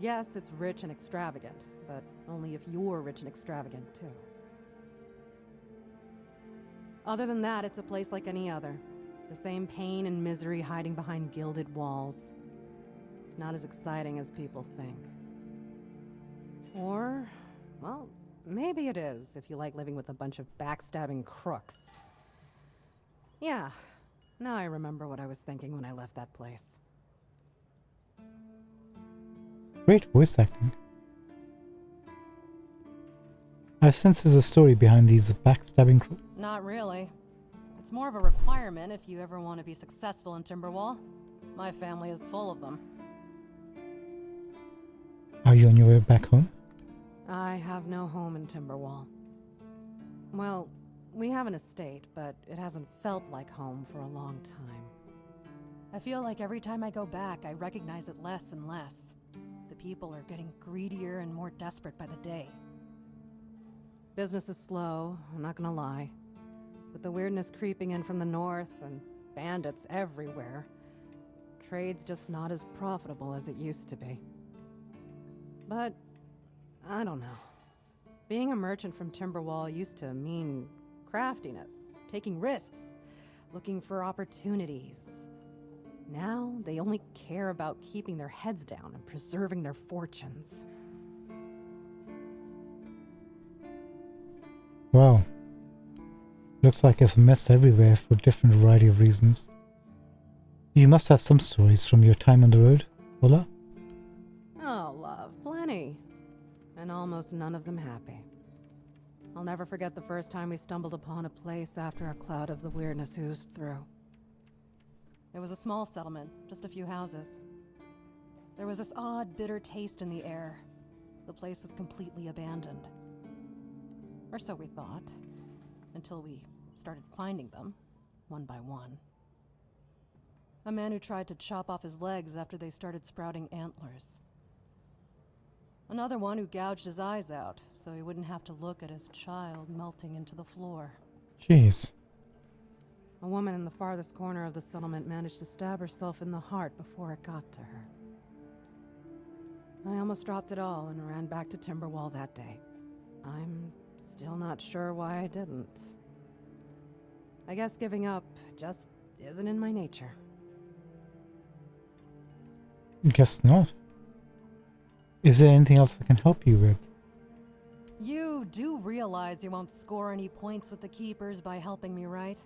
Yes, it's rich and extravagant, but only if you're rich and extravagant too. Other than that, it's a place like any other. The same pain and misery hiding behind gilded walls. It's not as exciting as people think. Or, well, maybe it is if you like living with a bunch of backstabbing crooks. Yeah, now I remember what I was thinking when I left that place. Great voice acting. I've sensed there's a story behind these backstabbing crooks. Not really. It's more of a requirement if you ever want to be successful in Timberwall. My family is full of them. Are you on your way back home? I have no home in Timberwall. Well, we have an estate, but it hasn't felt like home for a long time. I feel like every time I go back, I recognize it less and less. The people are getting greedier and more desperate by the day. Business is slow, I'm not gonna lie. With the weirdness creeping in from the north and bandits everywhere, trade's just not as profitable as it used to be. But, I don't know. Being a merchant from Timberwall used to mean craftiness, taking risks, looking for opportunities. Now, they only care about keeping their heads down and preserving their fortunes. Wow. Looks like there's a mess everywhere for a different variety of reasons. You must have some stories from your time on the road, Ola? Oh, love, plenty. And almost none of them happy. I'll never forget the first time we stumbled upon a place after a cloud of the weirdness oozed through. It was a small settlement, just a few houses. There was this odd, bitter taste in the air. The place was completely abandoned. Or so we thought, until we started finding them, one by one. A man who tried to chop off his legs after they started sprouting antlers. Another one who gouged his eyes out, so he wouldn't have to look at his child melting into the floor. Jeez. A woman in the farthest corner of the settlement managed to stab herself in the heart before it got to her. I almost dropped it all and ran back to Timberwall that day. I'm still not sure why I didn't. I guess giving up just isn't in my nature. Guess not. Is there anything else I can help you with? You do realize you won't score any points with the Keepers by helping me, right?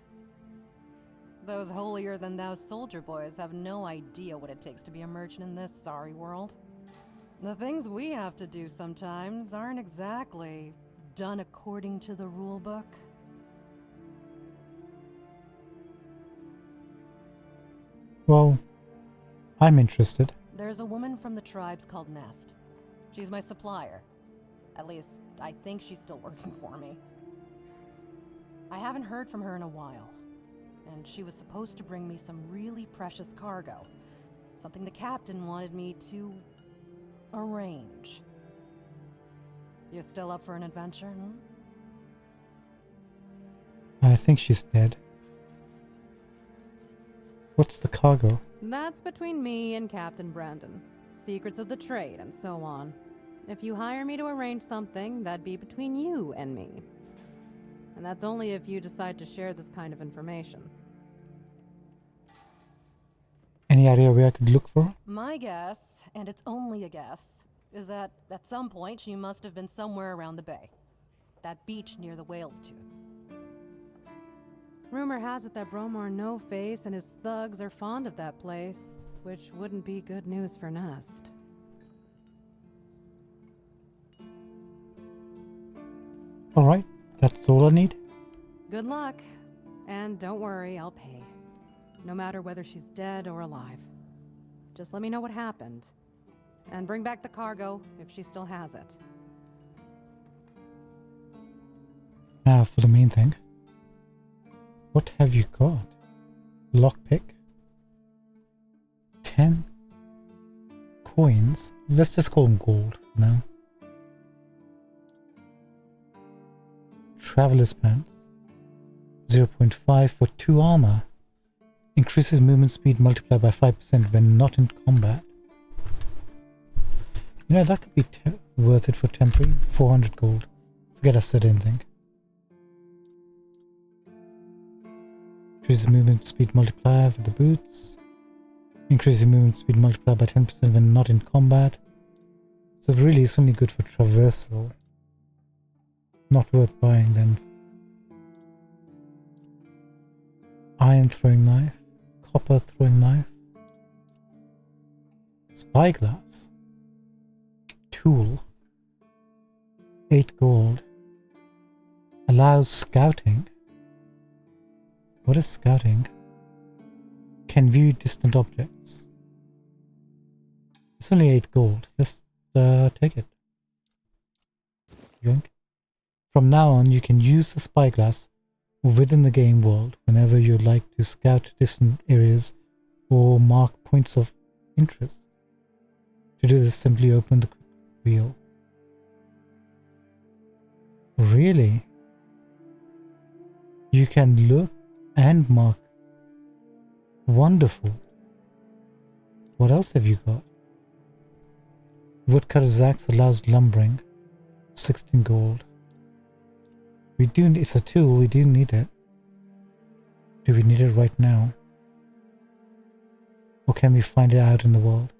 Those holier-than-thou soldier boys have no idea what it takes to be a merchant in this sorry world. The things we have to do sometimes aren't exactly done according to the rulebook. Well, I'm interested. There's a woman from the tribes called Nest. She's my supplier. At least, I think she's still working for me. I haven't heard from her in a while. And she was supposed to bring me some really precious cargo. Something the captain wanted me to arrange. You still up for an adventure, I think she's dead. What's the cargo? That's between me and Captain Brandon. Secrets of the trade and so on. If you hire me to arrange something, that'd be between you and me. And that's only if you decide to share this kind of information. Any idea where I could look for her? My guess, and it's only a guess, is that at some point she must have been somewhere around the bay. That beach near the Whale's Tooth. Rumor has it that Bromar No-Face and his thugs are fond of that place, which wouldn't be good news for Nest. Alright, that's all I need. Good luck. And don't worry, I'll pay. No matter whether she's dead or alive. Just let me know what happened. And bring back the cargo if she still has it. Now for the main thing. What have you got? Lockpick? 10 coins? Let's just call them gold now. Traveler's pants. 0.5 for 2 armor. Increases movement speed multiplied by 5% when not in combat. You know, that could be worth it for temporary. 400 gold. Forget I said anything. Increases movement speed multiplier for the boots. Increases movement speed multiplied by 10% when not in combat. So it really is only good for traversal. Not worth buying then. Iron throwing knife. Copper throwing knife. Spyglass. Tool. 8 gold. Allows scouting. What is scouting? Can view distant objects. It's only 8 gold. Just take it. Yoink. From now on, you can use the spyglass within the game world whenever you'd like to scout distant areas or mark points of interest. To do this, simply open the quick wheel. Really? You can look and mark. Wonderful. What else have you got? Woodcutter's axe allows lumbering. 16 gold. It's a tool, we do need it. Do we need it right now? Or can we find it out in the world?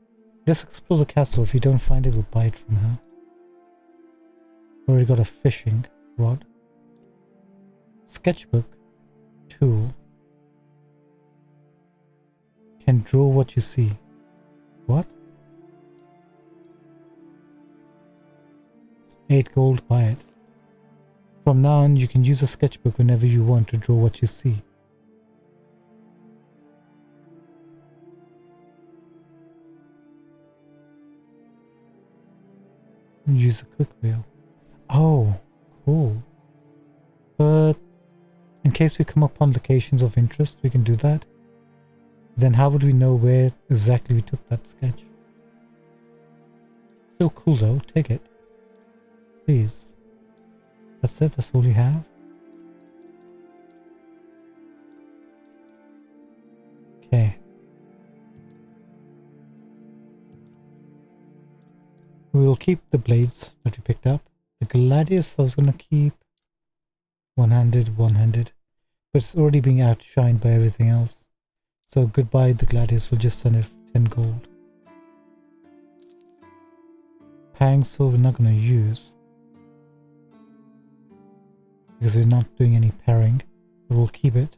Let's explore the castle. If you don't find it, we'll buy it from her. Already got a fishing rod. sketchbook tool can draw what you see. What? 8 gold, buy it. From now on, you can use a sketchbook whenever you want to draw what you see. Use a quick wheel. Oh, cool. But in case we come upon locations of interest, we can do that. Then how would we know where exactly we took that sketch? Still cool though, take it. Please. That's it, that's all you have? Okay. We will keep the blades that we picked up. The gladius I was gonna keep one-handed, but it's already being outshined by everything else. So goodbye the gladius, we'll just send it for 10 gold. Parang sword we're not gonna use, because we're not doing any parrying, but we'll keep it.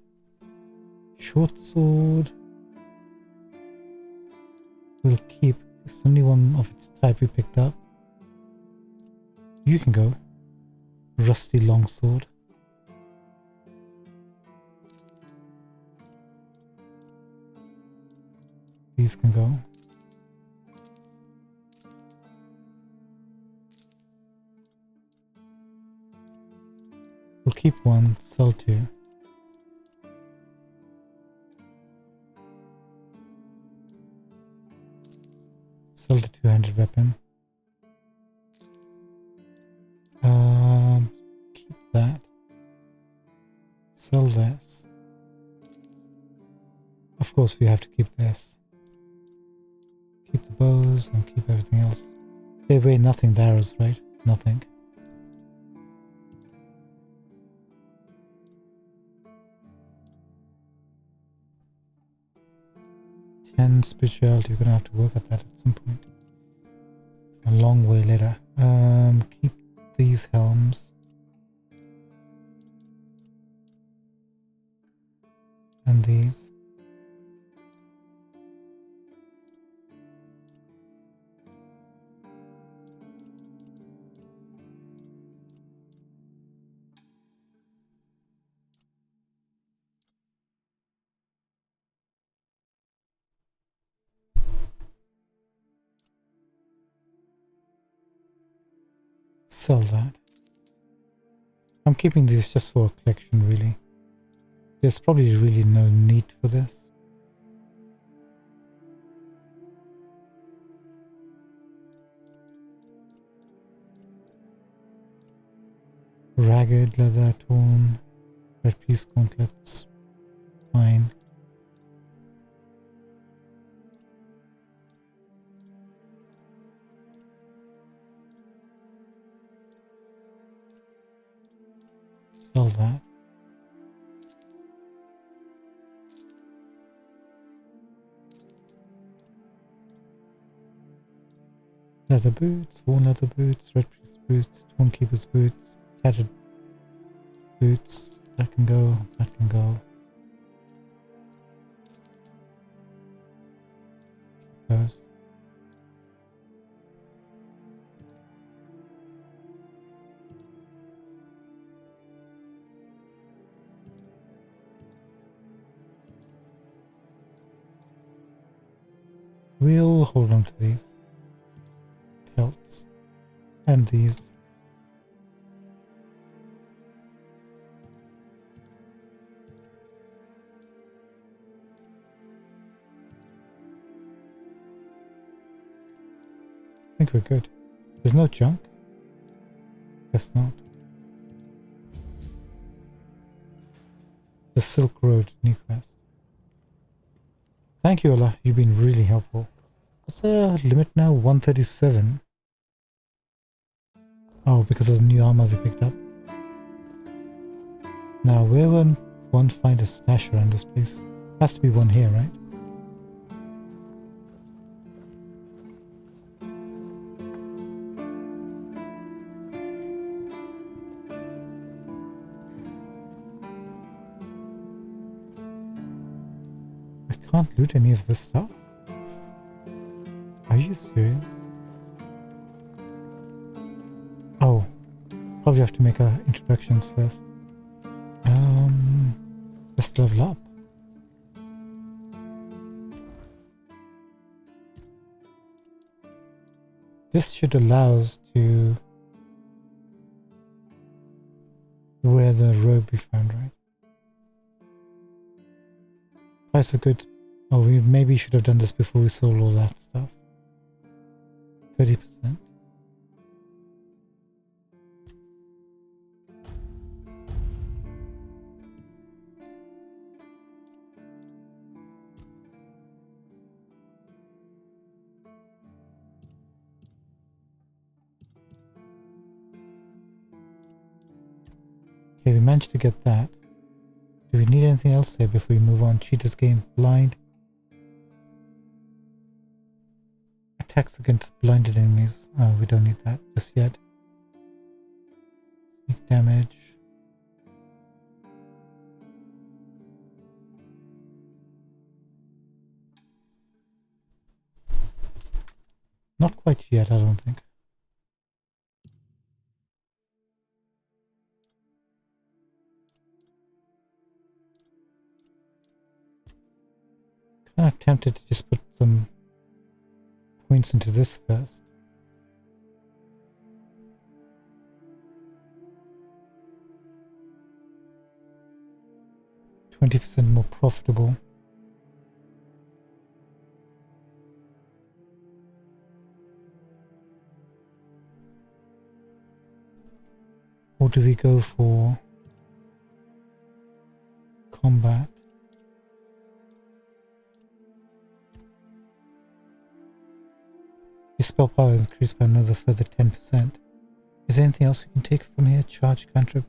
Short sword we'll keep. It's only one of its type we picked up. You can go. Rusty longsword. These can go. We'll keep one, sell 2. Sell the 200 weapon. Keep that. Sell this. Of course we have to keep this. Keep the bows and keep everything else. They weigh nothing, the arrows, right? Nothing. And spirituality, we're gonna have to work at that at some point. A long way later. Keep these helms. And these. Sell that. I'm keeping these just for a collection, really. There's probably really no need for this. Ragged leather, torn, red piece gauntlets, fine. Sell that. Leather boots, worn leather boots, red priest boots, torn keeper's boots, tattered boots. That can go, that can go. Keep those. We'll hold on to these pelts and these. I think we're good. There's no junk? Guess not. The Silk Road, new quest. Thank you, Ola. You've been really helpful. What's the limit now? 137. Oh, because of the new armor we picked up. Now, where will one find a stash around this place? Has to be one here, right? can't loot any of this stuff? Are you serious? Oh, probably have to make our introductions first. Let's level up. This should allow us to wear the robe we found, right? Price of goods. Oh, we maybe should have done this before we sold all that stuff. 30%. Okay, we managed to get that. Do we need anything else here before we move on? Cheetah's gain blind. Attacks against blinded enemies. Oh, we don't need that just yet. Sneak damage. Not quite yet, I don't think. Kind of tempted to just put some points into this first. %20 more profitable. Or do we go for combat? Your spell power is increased by another further 10%. Is there anything else we can take from here? Charge, cantrip.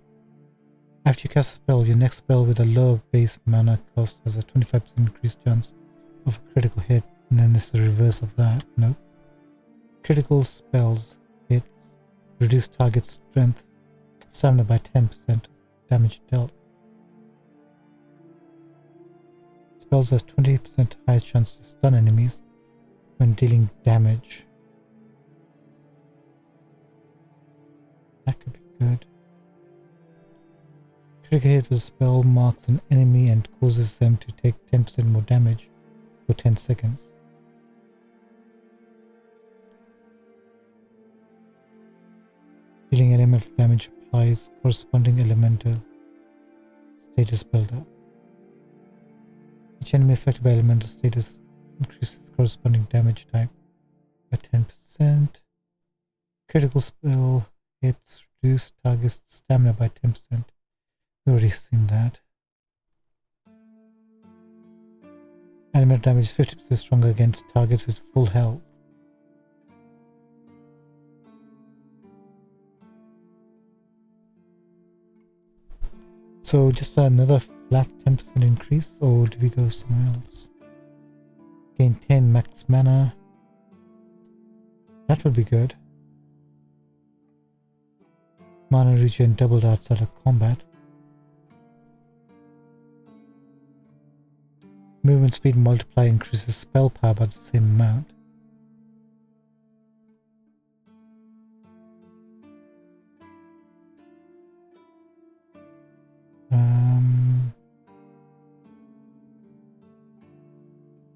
After you cast a spell, your next spell with a lower base mana cost has a 25% increased chance of a critical hit, and then this is the reverse of that. Nope. Critical spells hits reduce target strength stamina by 10%, damage dealt. Spells have 20% higher chance to stun enemies when dealing damage. That could be good. Critical hit with a spell marks an enemy and causes them to take 10% more damage for 10 seconds. Dealing elemental damage applies corresponding elemental status builder. Each enemy affected by elemental status increases corresponding damage type by 10%. Critical spell hits reduce target stamina by 10%. We've already seen that. Elemental damage is 50% stronger against targets with full health. So just another flat 10% increase, or do we go somewhere else? Gain 10 max mana. That would be good. Mana regen doubled outside of combat. Movement speed multiply increases spell power by the same amount.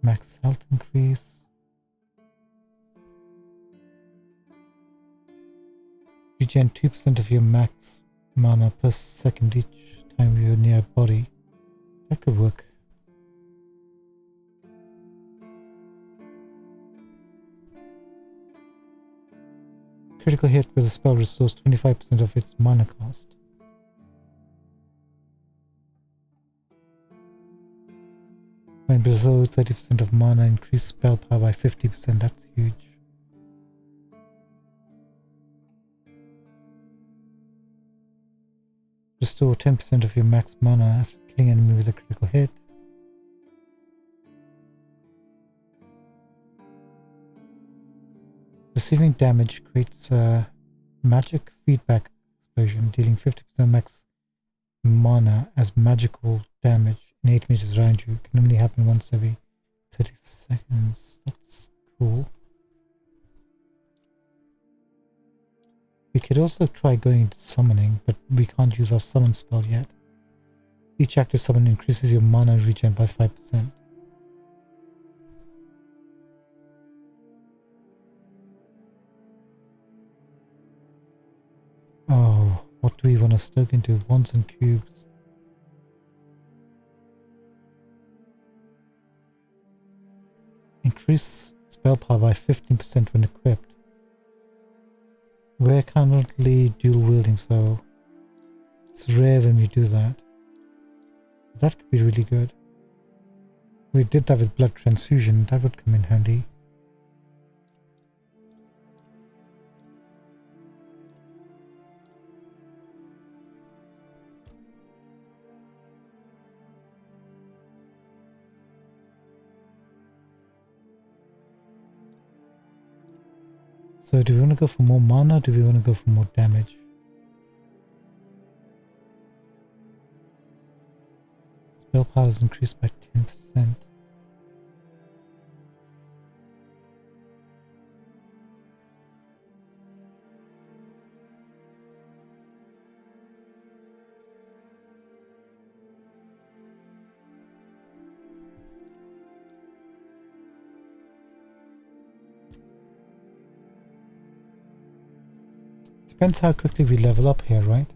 Max health increase. Regen 2% of your max mana per second each time you're near a body. That could work. Critical hit with a spell restores 25% of its mana cost. When below 30% of mana, increase spell power by 50%. That's huge. Restore 10% of your max mana after killing an enemy with a critical hit. Receiving damage creates a magic feedback explosion, dealing 50% max mana as magical damage in 8 meters around you. Can only happen once every 30 seconds. That's cool. We could also try going into summoning, but we can't use our summon spell yet. Each active summon increases your mana regen by 5%. Oh, what do we want to stoke into? Wands and cubes. Increase spell power by 15% when equipped. We're currently dual wielding, so it's rare when we do that. That could be really good. We did that with blood transfusion, that would come in handy. So do we want to go for more mana or do we want to go for more damage? Spell power is increased by 10%. Depends how quickly we level up here, right?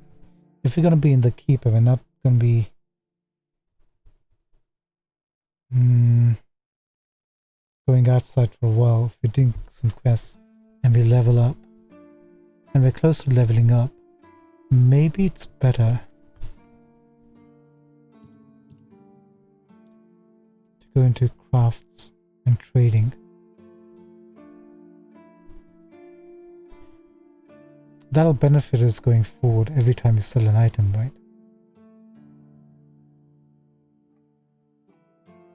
If we're going to be in the keeper, we're not going to be going outside for a while. If we're doing some quests and we level up and we're close to leveling up, maybe it's better to go into crafts and trading. That'll benefit us going forward every time we sell an item, right?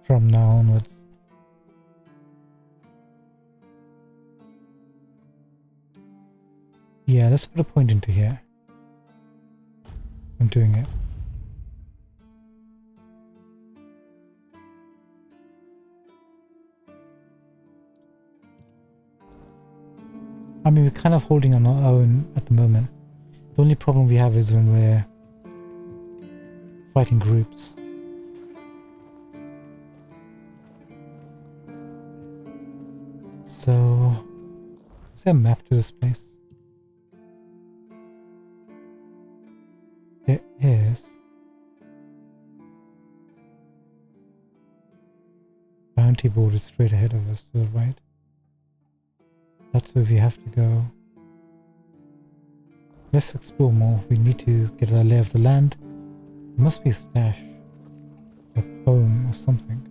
From now onwards. Yeah, let's put a point into here. I'm doing it. I mean, we're kind of holding on our own at the moment. The only problem we have is when we're fighting groups. So, is there a map to this place? There is. Bounty board is straight ahead of us to the right. That's where we have to go. Let's explore more. We need to get a lay of the land. There must be a stash. A poem or something.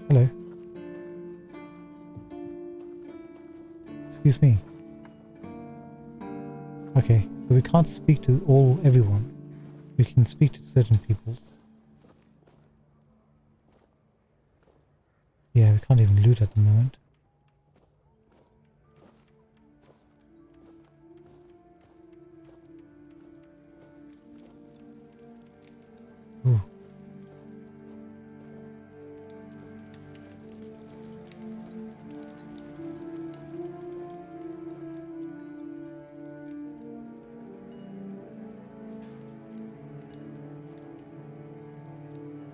Hello. Excuse me. Okay, so we can't speak to everyone. We can speak to certain peoples. Yeah, we can't even loot at the moment. Ooh.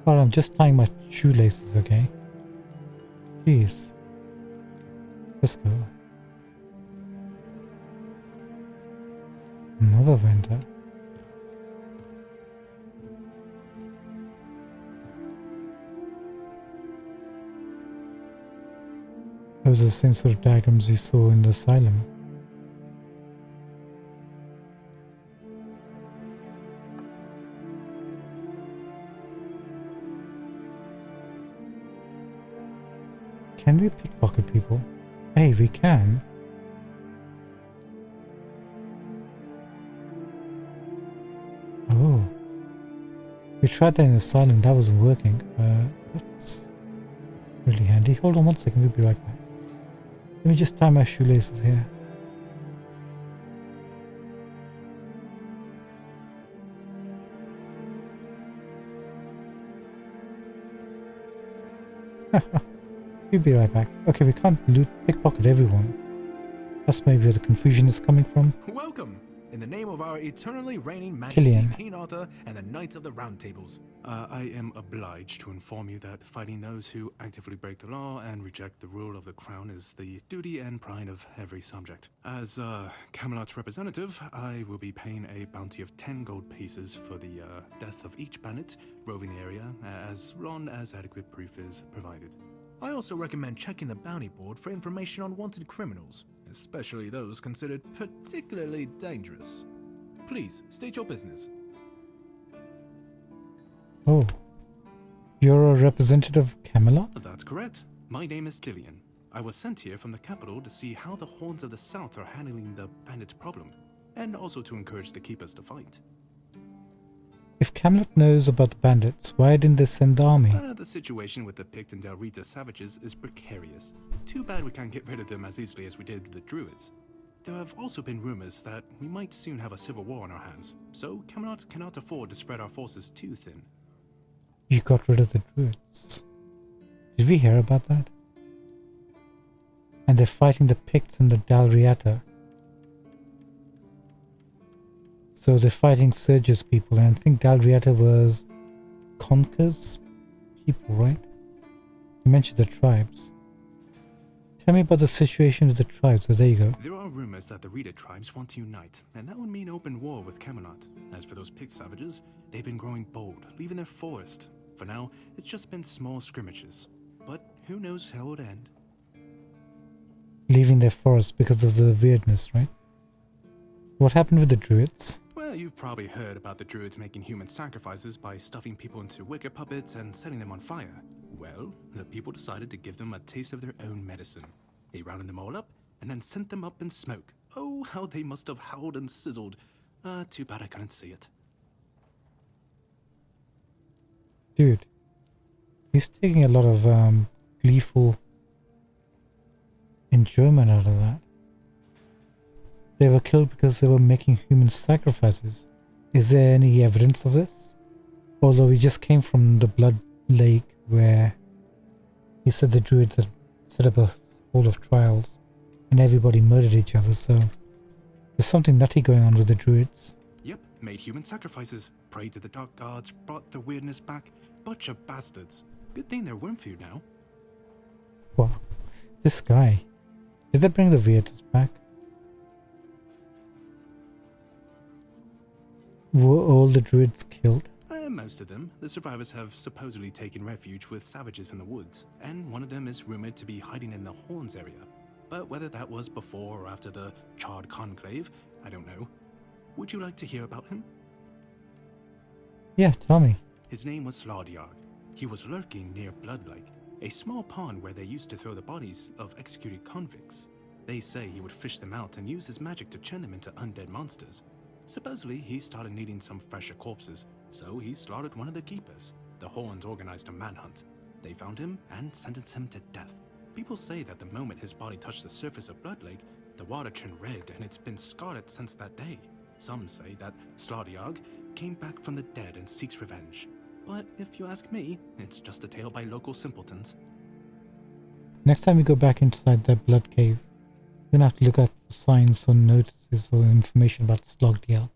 Alright, I'm just tying my shoelaces, okay? Jeez. Let's go. Another vendor. Those are the same sort of diagrams we saw in the asylum. Can we pickpocket people? Hey, we can. Oh. We tried that in the asylum, that wasn't working. That's really handy. Hold on one second, we'll be right back. Let me just tie my shoelaces here. We'll be right back. Okay, we can't pickpocket everyone. That's maybe where the confusion is coming from. Welcome! In the name of our eternally reigning majesty, Killian. King Arthur, and the Knights of the Round Tables. I am obliged to inform you that fighting those who actively break the law and reject the rule of the crown is the duty and pride of every subject. As Camelot's representative, I will be paying a bounty of 10 gold pieces for the death of each bandit roving the area, as long as adequate proof is provided. I also recommend checking the bounty board for information on wanted criminals, especially those considered particularly dangerous. Please, state your business. Oh. You're a representative of Camelot? That's correct. My name is Killian. I was sent here from the capital to see how the horns of the south are handling the bandit problem, and also to encourage the keepers to fight. If Camelot knows about the bandits, why didn't they send the army? The situation with the Pict and Del Rita savages is precarious. Too bad we can't get rid of them as easily as we did with the Druids. There have also been rumors that we might soon have a civil war on our hands, so Camelot cannot afford to spread our forces too thin. You got rid of the Druids. Did we hear about that? And they're fighting the Picts and the Dalriata. So they're fighting Sergius people, and I think Dalriata was Conquer's people, right? You mentioned the tribes. Tell me about the situation with the tribes. So there you go. There are rumors that the Rita tribes want to unite, and that would mean open war with Camelot. As for those Pict savages, they've been growing bold, leaving their forest. For now, it's just been small scrimmages. But who knows how it'll end. Leaving their forest because of the weirdness, right? What happened with the Druids? Well, you've probably heard about the Druids making human sacrifices by stuffing people into wicker puppets and setting them on fire. Well, the people decided to give them a taste of their own medicine. They rounded them all up and then sent them up in smoke. Oh, how they must have howled and sizzled. Too bad I couldn't see it. Dude, he's taking a lot of gleeful enjoyment out of that. They were killed because they were making human sacrifices. Is there any evidence of this? Although we just came from the Blood Lake where he said the Druids had set up a hall of trials and everybody murdered each other, so there's something nutty going on with the Druids. Yep, made human sacrifices, prayed to the dark gods, brought the weirdness back. Bunch of bastards. Good thing they're worm food now. Wow. This guy. Did they bring the weirdness back? Were all the Druids killed? Most of them. The survivors have supposedly taken refuge with savages in the woods, and one of them is rumored to be hiding in the Horns area. But whether that was before or after the Charred Conclave, I don't know. Would you like to hear about him? Yeah, tell me. His name was Slaudyard. He was lurking near Blood Lake, a small pond where they used to throw the bodies of executed convicts. They say he would fish them out and use his magic to turn them into undead monsters. Supposedly, he started needing some fresher corpses, so he slaughtered one of the keepers. The Horns organized a manhunt. They found him and sentenced him to death. People say that the moment his body touched the surface of Blood Lake, the water turned red and it's been scarred since that day. Some say that Slaudyard came back from the dead and seeks revenge. But if you ask me, it's just a tale by local simpletons. Next time we go back inside that blood cave, we're gonna have to look at signs or notices or information about Slaudyard.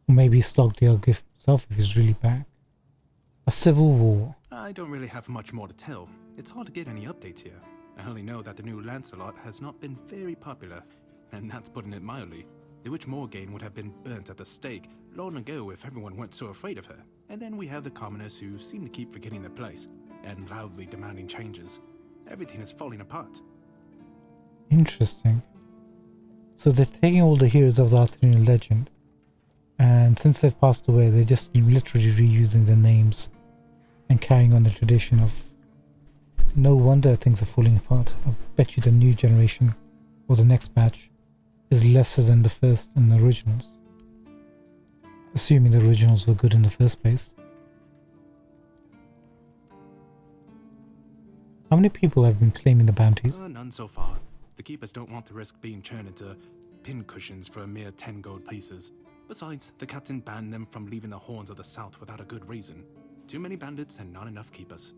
Or maybe Slaudyard himself if he's really back. A civil war. I don't really have much more to tell. It's hard to get any updates here. I only know that the new Lancelot has not been very popular, and that's putting it mildly. The Witch Morgaine would have been burnt at the stake long ago if everyone weren't so afraid of her. And then we have the commoners who seem to keep forgetting their place, and loudly demanding changes. Everything is falling apart. Interesting. So they're taking all the heroes of the Arthurian legend, and since they've passed away, they're just literally reusing their names and carrying on the tradition of... No wonder things are falling apart. I bet you the new generation, or the next batch, is lesser than the first and the originals. Assuming the originals were good in the first place. How many people have been claiming the bounties? None so far. The keepers don't want to risk being turned into pincushions for a mere 10 gold pieces. Besides, the captain banned them from leaving the Horns of the South without a good reason. Too many bandits and not enough keepers.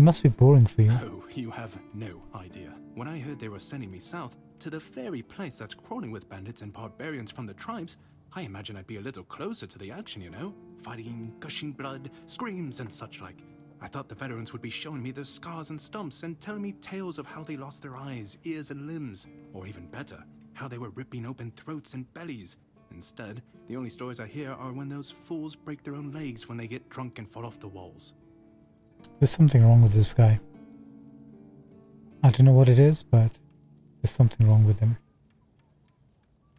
It must be boring for you. Oh, you have no idea. When I heard they were sending me south, to the very place that's crawling with bandits and barbarians from the tribes, I imagine I'd be a little closer to the action, you know? Fighting, gushing blood, screams and such like. I thought the veterans would be showing me their scars and stumps and telling me tales of how they lost their eyes, ears and limbs. Or even better, how they were ripping open throats and bellies. Instead, the only stories I hear are when those fools break their own legs when they get drunk and fall off the walls. There's something wrong with this guy. I don't know what it is, but there's something wrong with him.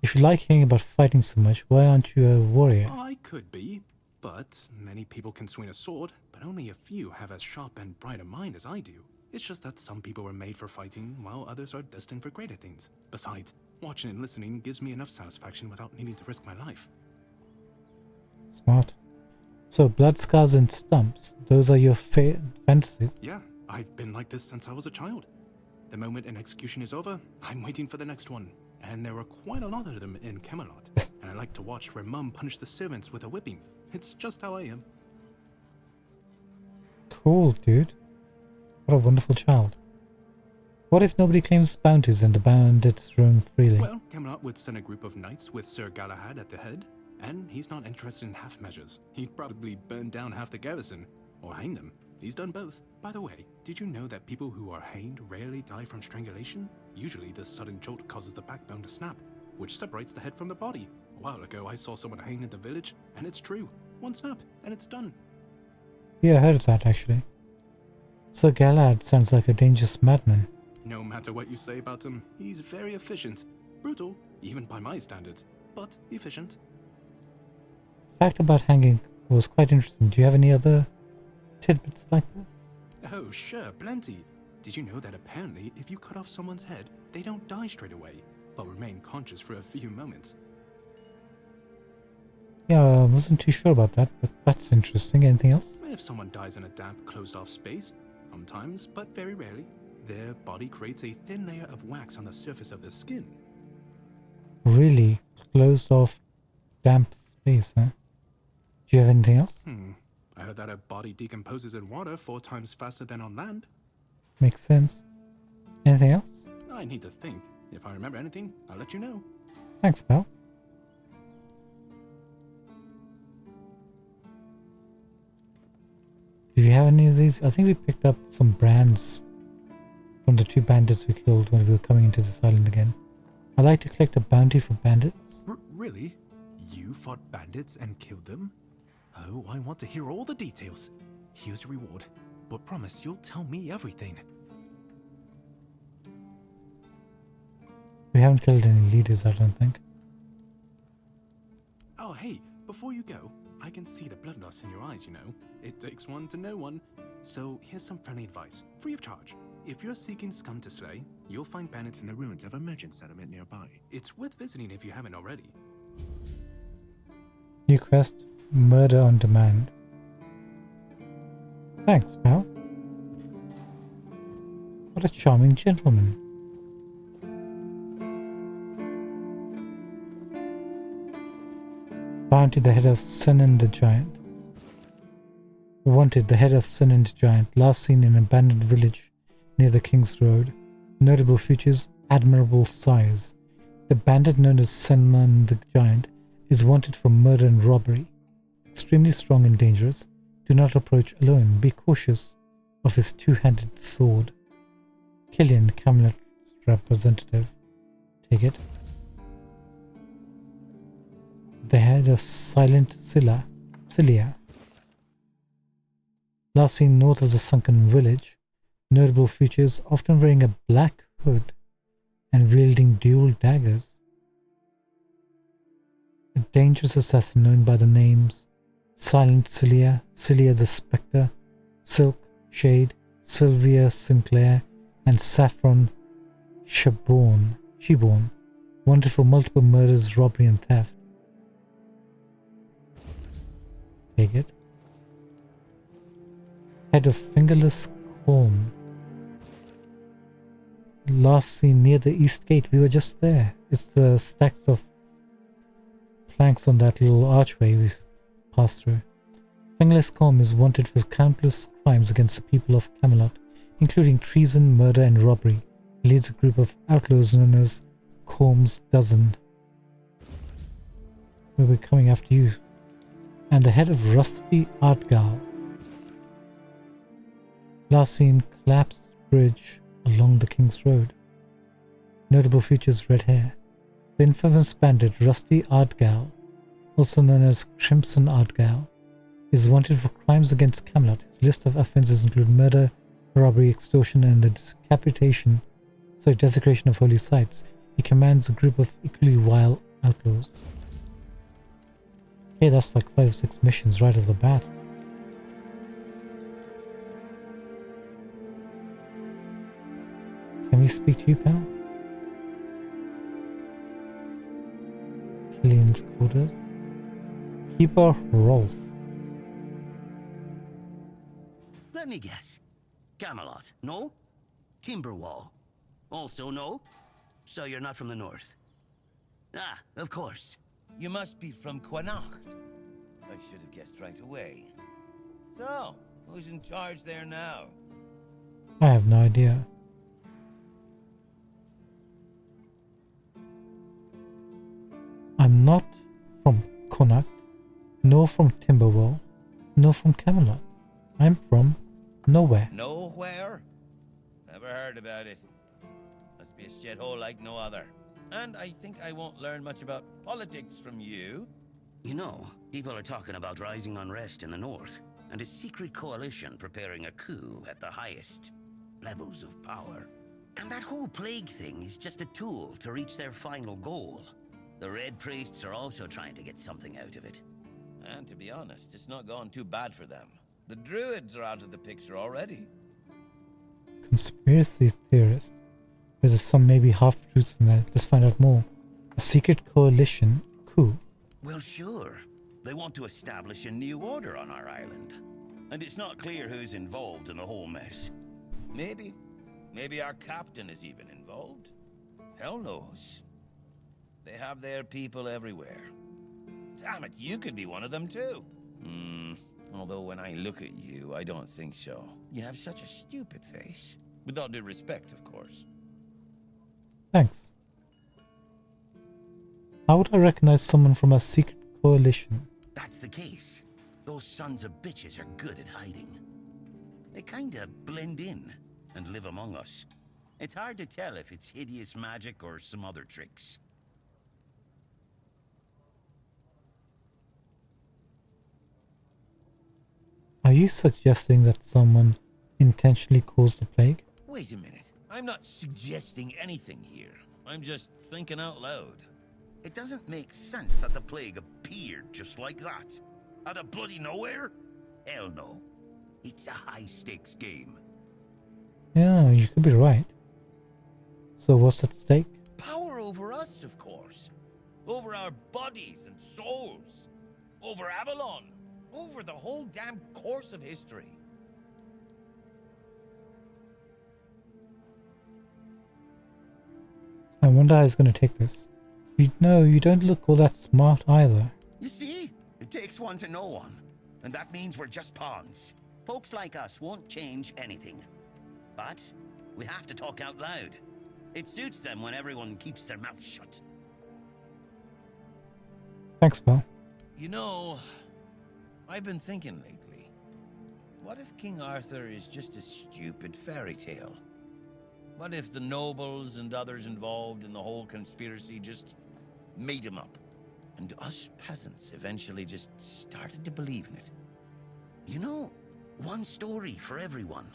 If you like hearing about fighting so much, why aren't you a warrior? I could be, but many people can swing a sword, but only a few have as sharp and bright a mind as I do. It's just that some people were made for fighting, while others are destined for greater things. Besides, watching and listening gives me enough satisfaction without needing to risk my life. Smart. So, blood scars and stumps, those are your fantasies? Yeah, I've been like this since I was a child. The moment an execution is over, I'm waiting for the next one. And there are quite a lot of them in Camelot. And I like to watch where Mum punished the servants with a whipping. It's just how I am. Cool, dude. What a wonderful child. What if nobody claims bounties and the bandits roam freely? Well, Camelot would send a group of knights with Sir Galahad at the head. And he's not interested in half measures. He'd probably burn down half the garrison. Or hang them. He's done both. By the way, did you know that people who are hanged rarely die from strangulation? Usually the sudden jolt causes the backbone to snap, which separates the head from the body. A while ago I saw someone hanged in the village, and it's true. One snap, and it's done. Yeah, I heard of that actually. Sir Galahad sounds like a dangerous madman. No matter what you say about him, he's very efficient. Brutal, even by my standards, but efficient. Fact about hanging was quite interesting. Do you have any other tidbits like this? Oh, sure, plenty. Did you know that apparently if you cut off someone's head, they don't die straight away, but remain conscious for a few moments? Yeah, I wasn't too sure about that, but that's interesting. Anything else? If someone dies in a damp, closed-off space, sometimes, but very rarely, their body creates a thin layer of wax on the surface of their skin. Really? Closed off, damp space, huh? Do you have anything else? I heard that a body decomposes in water 4 times faster than on land. Makes sense. Anything else? I need to think. If I remember anything, I'll let you know. Thanks, pal. Do you have any of these? I think we picked up some brands from the 2 bandits we killed when we were coming into this island again. I'd like to collect a bounty for bandits. Really? You fought bandits and killed them? Oh, I want to hear all the details. Here's your reward, but promise you'll tell me everything. We haven't killed any leaders, I don't think. Oh, hey, before you go, I can see the bloodlust in your eyes, you know. It takes one to know one. So here's some friendly advice, free of charge. If you're seeking scum to slay, you'll find bandits in the ruins of a merchant settlement nearby. It's worth visiting if you haven't already. New quest, Murder on Demand. Thanks, pal. What a charming gentleman. Bounty, the head of Sinan the Giant. Wanted, the head of Sinan the Giant, last seen in an abandoned village near the King's Road. Notable features, admirable size. The bandit known as Sinan the Giant is wanted for murder and robbery. Extremely strong and dangerous. Do not approach alone. Be cautious of his 2-handed sword. Killian, Camelot's representative. Take it. The head of Silent Cilia. Last seen north of the sunken village. Notable features, often wearing a black hood and wielding dual daggers. A dangerous assassin known by the names Silent Cilia, Cilia the Spectre, Silk, Shade, Sylvia Sinclair, and Saffron Sheborn. Wanted for multiple murders, robbery and theft. Take it. Head of Fingerless Comb. Last seen near the East Gate. We were just there. It's the stacks of planks on that little archway we passed through. Penglis Colm is wanted for countless crimes against the people of Camelot, including treason, murder, and robbery. He leads a group of outlaws known as Colm's Dozen. We'll be coming after you. And the head of Rusty Artgal. Last seen collapsed bridge along the King's Road. Notable features: red hair. The infamous bandit Rusty Artgal, also known as Crimson Artgal, is wanted for crimes against Camelot. His list of offences include murder, robbery, extortion, and the desecration of holy sites. He commands a group of equally vile outlaws. Okay, that's like 5 or 6 missions right off the bat. Can we speak to you, pal? Killian's quarters. Keeper Rolf. Let me guess. Camelot, no? Timberwall, also no? So you're not from the north? Ah, of course. You must be from Connacht. I should have guessed right away. So, who's in charge there now? I have no idea. I'm not from Connacht, nor from Timberwall, nor from Camelot. I'm from nowhere. Nowhere? Never heard about it. Must be a shithole like no other. And I think I won't learn much about politics from you. You know, people are talking about rising unrest in the north, and a secret coalition preparing a coup at the highest levels of power. And that whole plague thing is just a tool to reach their final goal. The Red Priests are also trying to get something out of it. And to be honest, it's not gone too bad for them. The Druids are out of the picture already. Conspiracy theorist. There's some maybe half-truths in there. Let's find out more. A secret coalition coup. Well, sure. They want to establish a new order on our island. And it's not clear who's involved in the whole mess. Maybe. Maybe our captain is even involved. Hell knows. They have their people everywhere. Damn it, you could be one of them too. Although when I look at you, I don't think so. You have such a stupid face. With all due respect, of course. Thanks. How would I recognize someone from a secret coalition? That's the case. Those sons of bitches are good at hiding. They kinda blend in and live among us. It's hard to tell if it's hideous magic or some other tricks. Are you suggesting that someone intentionally caused the plague? Wait a minute. I'm not suggesting anything here. I'm just thinking out loud. It doesn't make sense that the plague appeared just like that. Out of bloody nowhere? Hell no. It's a high-stakes game. Yeah, you could be right. So what's at stake? Power over us, of course. Over our bodies and souls. Over Avalon. Over the whole damn course of history. I wonder how he's going to take this. You know, you don't look all that smart either. You see? It takes one to know one. And that means we're just pawns. Folks like us won't change anything. But we have to talk out loud. It suits them when everyone keeps their mouth shut. Thanks, pal. You know, I've been thinking lately. What if King Arthur is just a stupid fairy tale? What if the nobles and others involved in the whole conspiracy just made him up? And us peasants eventually just started to believe in it. You know, one story for everyone.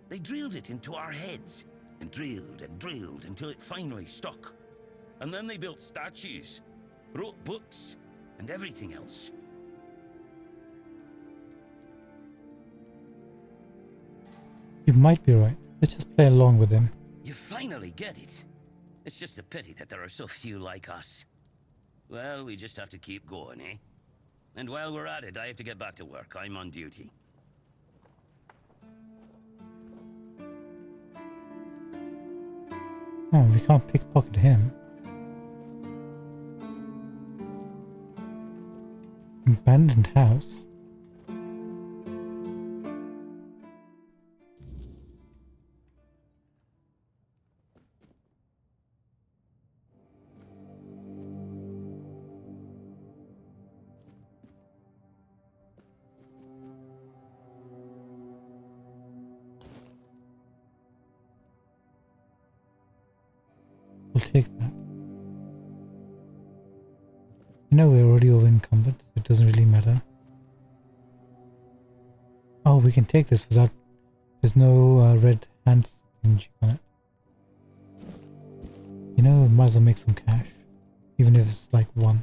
They drilled it into our heads, and drilled until it finally stuck. And then they built statues, wrote books, and everything else. You might be right. Let's just play along with him. You finally get it. It's just a pity that there are so few like us. Well, we just have to keep going, eh? And while we're at it, I have to get back to work. I'm on duty. Oh, we can't pickpocket him. Abandoned house. take that. You know, we're already over encumbered, so it doesn't really matter. Oh, we can take this without... There's no red hand thingy on it. You know, might as well make some cash. Even if it's like 1.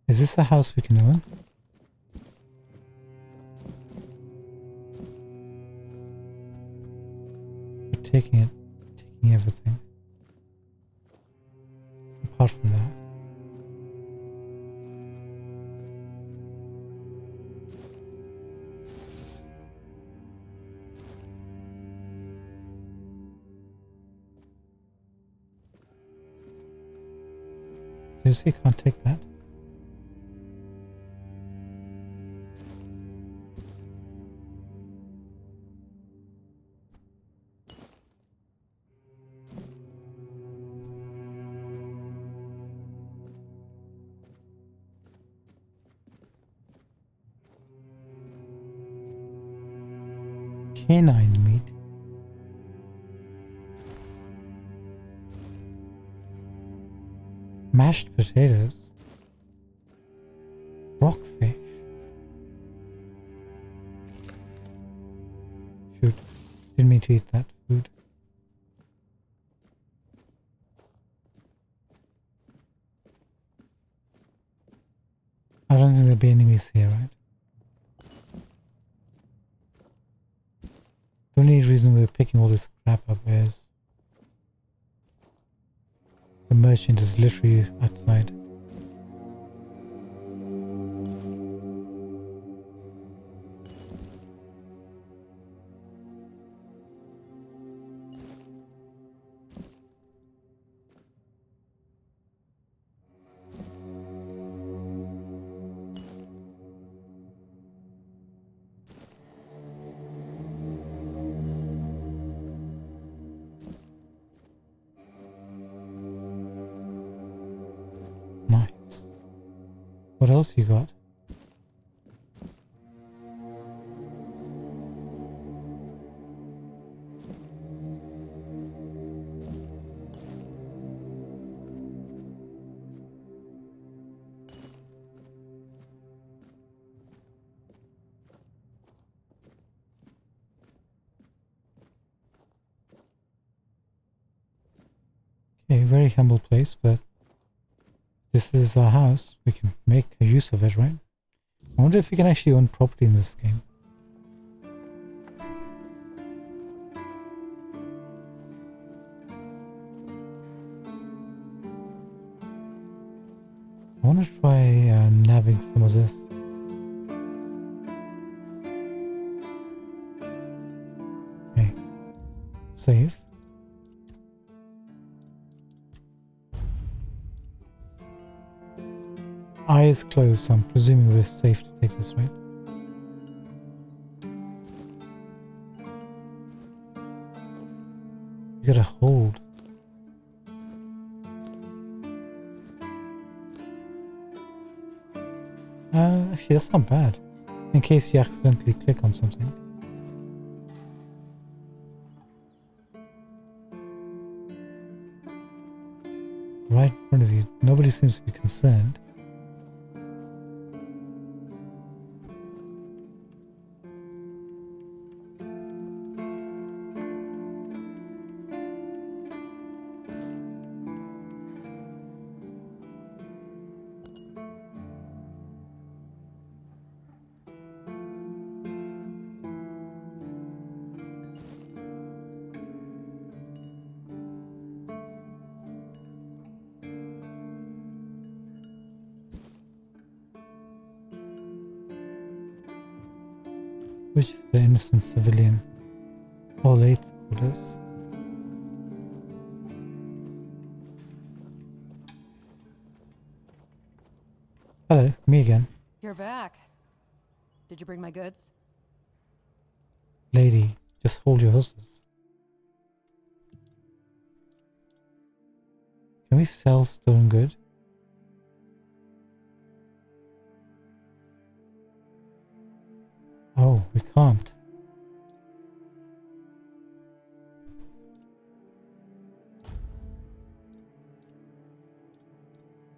Is this a house we can own? We're taking everything. Apart from that. Seriously, can't take that? Canine meat. Mashed potatoes. Rockfish. Shoot. Didn't mean to eat that food. I don't think there'll be enemies here, right? The only reason we're picking all this crap up is the merchant is literally outside. Nice. What else you got? Okay, very humble place, but this is our house. We can make use of it, right? I wonder if we can actually own property in this game. I want to try nabbing some of this. Okay. Save. Eyes closed, so I'm presuming we're safe to take this, right? You gotta hold. Actually, that's not bad. In case you accidentally click on something. Right in front of you. Nobody seems to be concerned. Which is the innocent civilian? All 8 quarters. Hello, me again. You're back. Did you bring my goods? Lady, just hold your horses. Can we sell stolen good? Oh, we can't.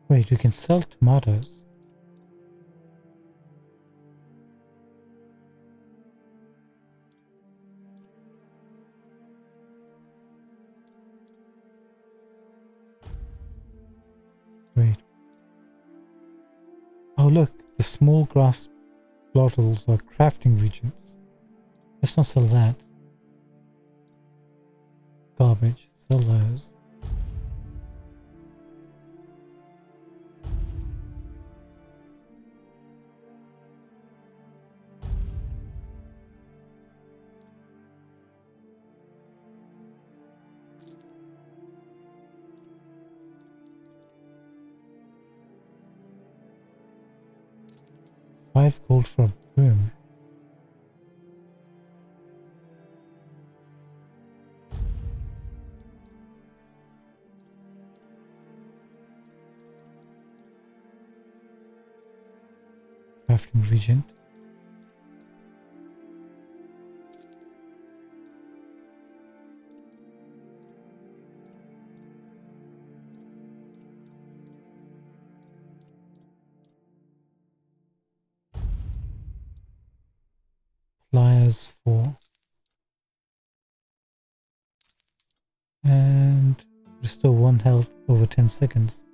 Wait, we can sell tomatoes. Wait. Oh look, the small grass bottles are crafting regions. Let's not sell that. Garbage, sell those. $5 for a broom. Crafting region. Pliers 4. And restore 1 health over 10 seconds.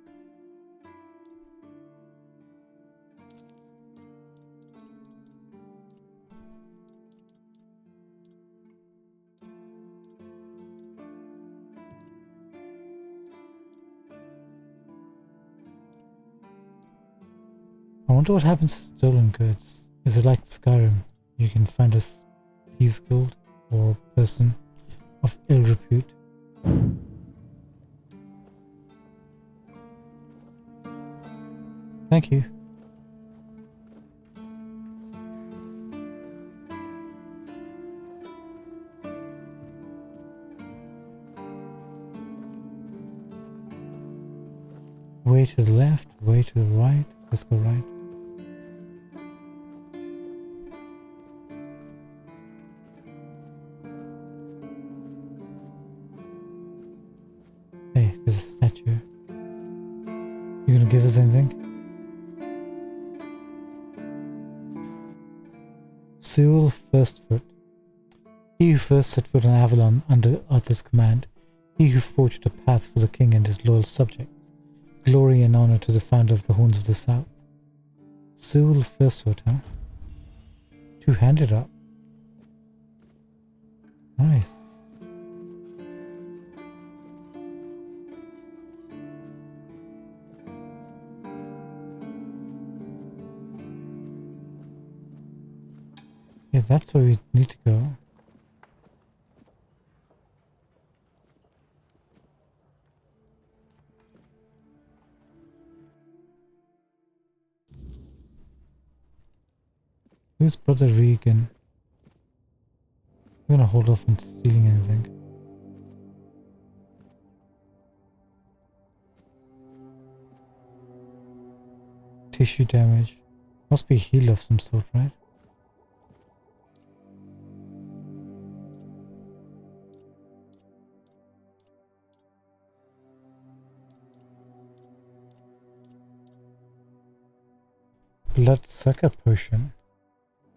I wonder what happens to stolen goods. Is it like Skyrim? You can find a thieves guild or a person of ill repute. Thank you. Way to the left, way to the right. Let's go right. Hey, there's a statue. You gonna give us anything? Sewell Firstfoot. He who first set foot on Avalon under Arthur's command, he who forged a path for the king and his loyal subjects. Glory and honor to the founder of the Horns of the South. Sewell Firstfoot, huh? Two-handed up. Nice. Yeah, that's where we need to go. Who's Brother Regan? I'm gonna hold off on stealing anything. Tissue damage. Must be a heal of some sort, right? Bloodsucker potion.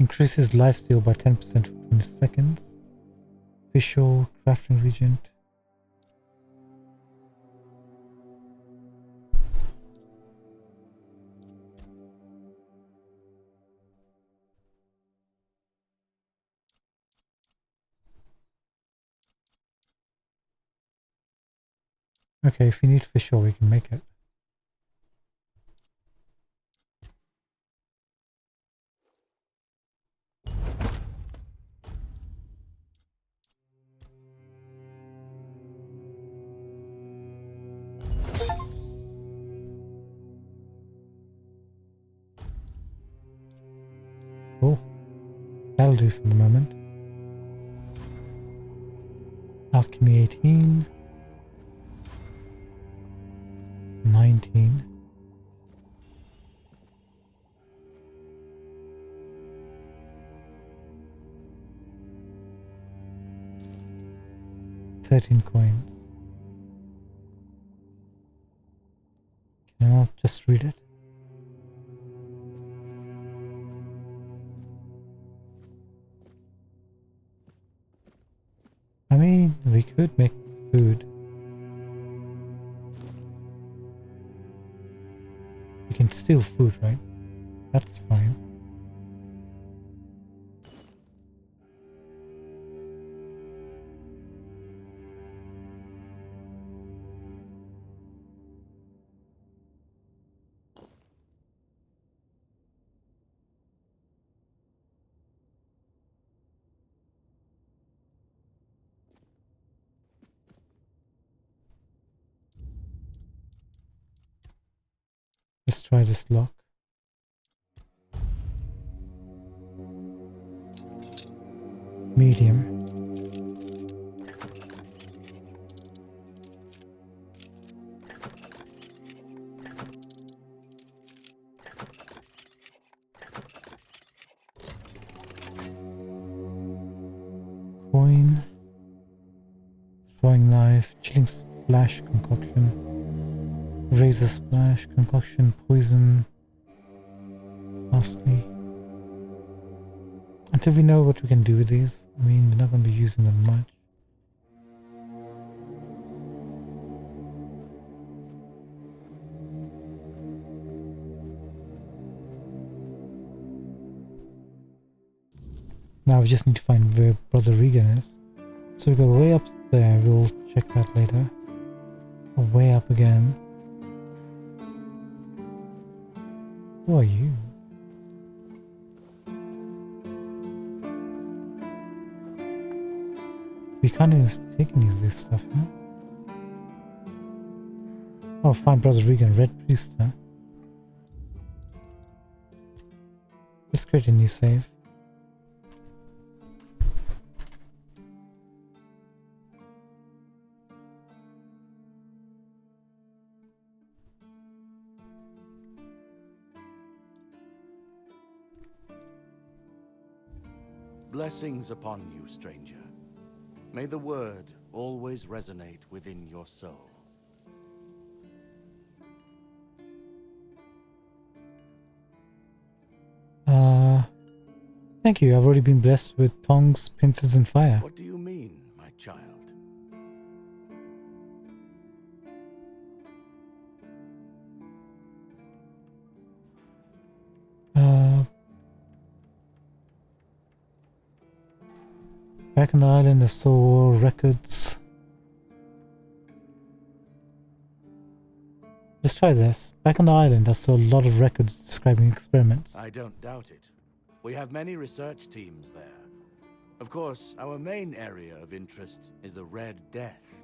Increases lifesteal by 10% for 20 seconds. Visual crafting regent. Okay, if you need fish oil, we can make it. Cool. That'll do for the moment. Alchemy 18. 19. $13 coins. Can I just read it? I mean, we could make food. We can steal food, right? That's fine. Let's try this lock. Medium. Coin. Throwing knife. Chilling splash concoction. Razor splash, concoction, poison, parsley. Until we know what we can do with these, I mean, we're not going to be using them much. Now we just need to find where Brother Regan is. So we go way up there, we'll check that later. Or way up again. Who are you? We can't just take any of this stuff, huh? Oh, find Brother Regan, Red Priest, huh? Let's create a new save. Blessings upon you, stranger. May the word always resonate within your soul. Thank you. I've already been blessed with tongs, pincers, and fire. What do you mean, my child? Back on the island, I saw records. Let's try this. Back on the island, I saw a lot of records describing experiments. I don't doubt it. We have many research teams there. Of course, our main area of interest is the Red Death.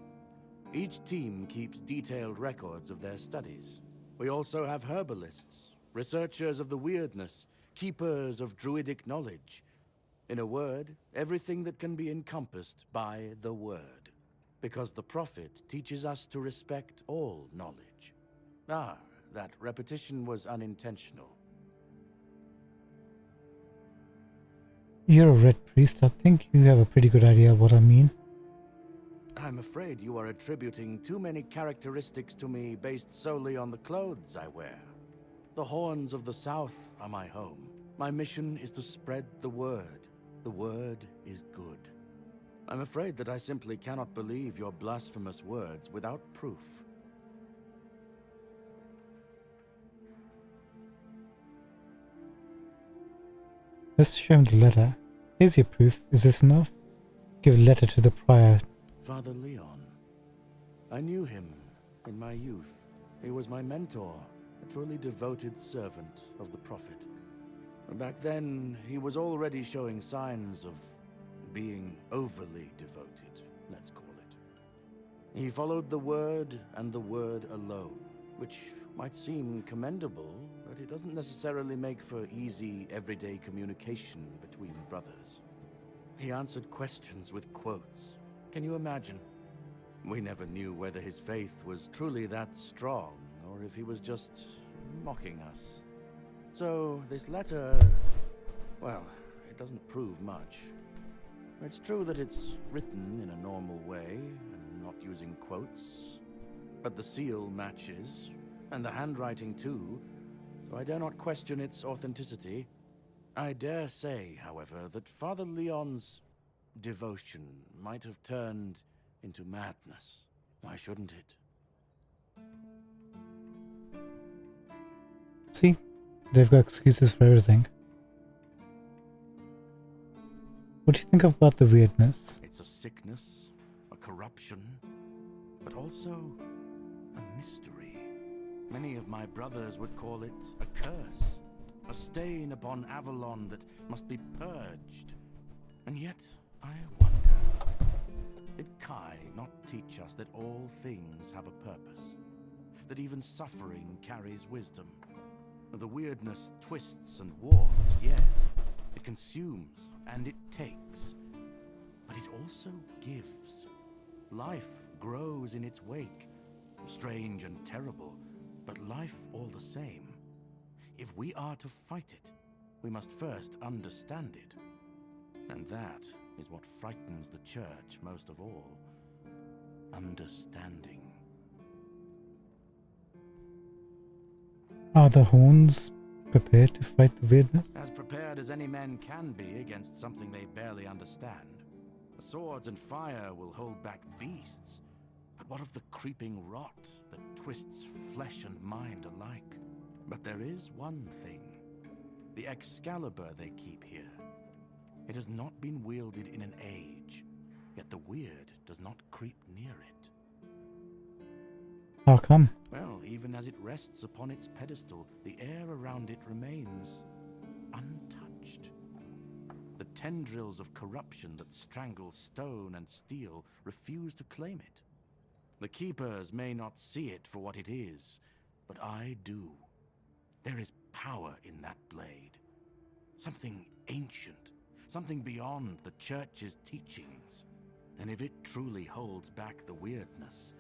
Each team keeps detailed records of their studies. We also have herbalists, researchers of the weirdness, keepers of druidic knowledge. In a word, everything that can be encompassed by the word. Because the Prophet teaches us to respect all knowledge. Ah, that repetition was unintentional. You're a Red Priest. I think you have a pretty good idea of what I mean. I'm afraid you are attributing too many characteristics to me based solely on the clothes I wear. The Horns of the South are my home. My mission is to spread the word. The word is good. I'm afraid that I simply cannot believe your blasphemous words without proof. Let's show him the letter. Here's your proof. Is this enough? Give a letter to the prior. Father Leon. I knew him in my youth. He was my mentor, a truly devoted servant of the Prophet. Back then, he was already showing signs of being overly devoted, let's call it. He followed the word and the word alone, which might seem commendable, but it doesn't necessarily make for easy, everyday communication between brothers. He answered questions with quotes. Can you imagine? We never knew whether his faith was truly that strong, or if he was just mocking us. So, this letter, well, it doesn't prove much. It's true that it's written in a normal way, and not using quotes, but the seal matches, and the handwriting too, so I dare not question its authenticity. I dare say, however, that Father Leon's devotion might have turned into madness. Why shouldn't it? See? They've got excuses for everything. What do you think about the weirdness? It's a sickness, a corruption, but also a mystery. Many of my brothers would call it a curse, a stain upon Avalon that must be purged. And yet, I wonder, did Kai not teach us that all things have a purpose? That even suffering carries wisdom? The weirdness twists and warps, yes. It consumes and it takes. But it also gives. Life grows in its wake. Strange and terrible, but life all the same. If we are to fight it, we must first understand it. And that is what frightens the Church most of all. Understanding. Are the horns prepared to fight the weirdness? As prepared as any men can be against something they barely understand. The swords and fire will hold back beasts. But what of the creeping rot that twists flesh and mind alike? But there is one thing. The Excalibur they keep here. It has not been wielded in an age, yet the weird does not creep near it. How come? Well, even as it rests upon its pedestal, the air around it remains untouched. The tendrils of corruption that strangle stone and steel refuse to claim it. The keepers may not see it for what it is, but I do. There is power in that blade. Something ancient, something beyond the Church's teachings. And if it truly holds back the weirdness,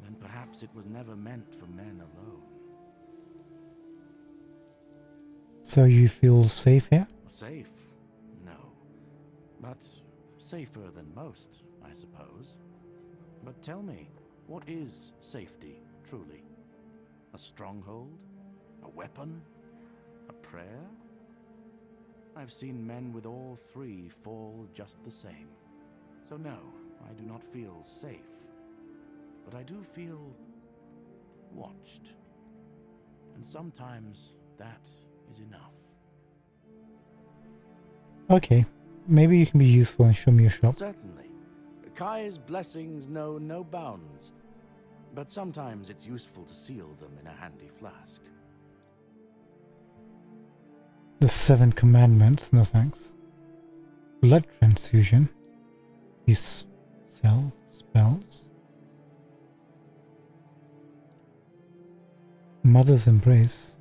then perhaps it was never meant for men alone. So you feel safe here? Safe? No. But safer than most, I suppose. But tell me, what is safety, truly? A stronghold? A weapon? A prayer? I've seen men with all three fall just the same. So no, I do not feel safe. But I do feel watched. And sometimes that is enough. Okay, maybe you can be useful and show me your shop. Certainly. Kai's blessings know no bounds. But sometimes it's useful to seal them in a handy flask. The 7 commandments, no thanks. Blood transfusion. These sell spells. Mother's embrace.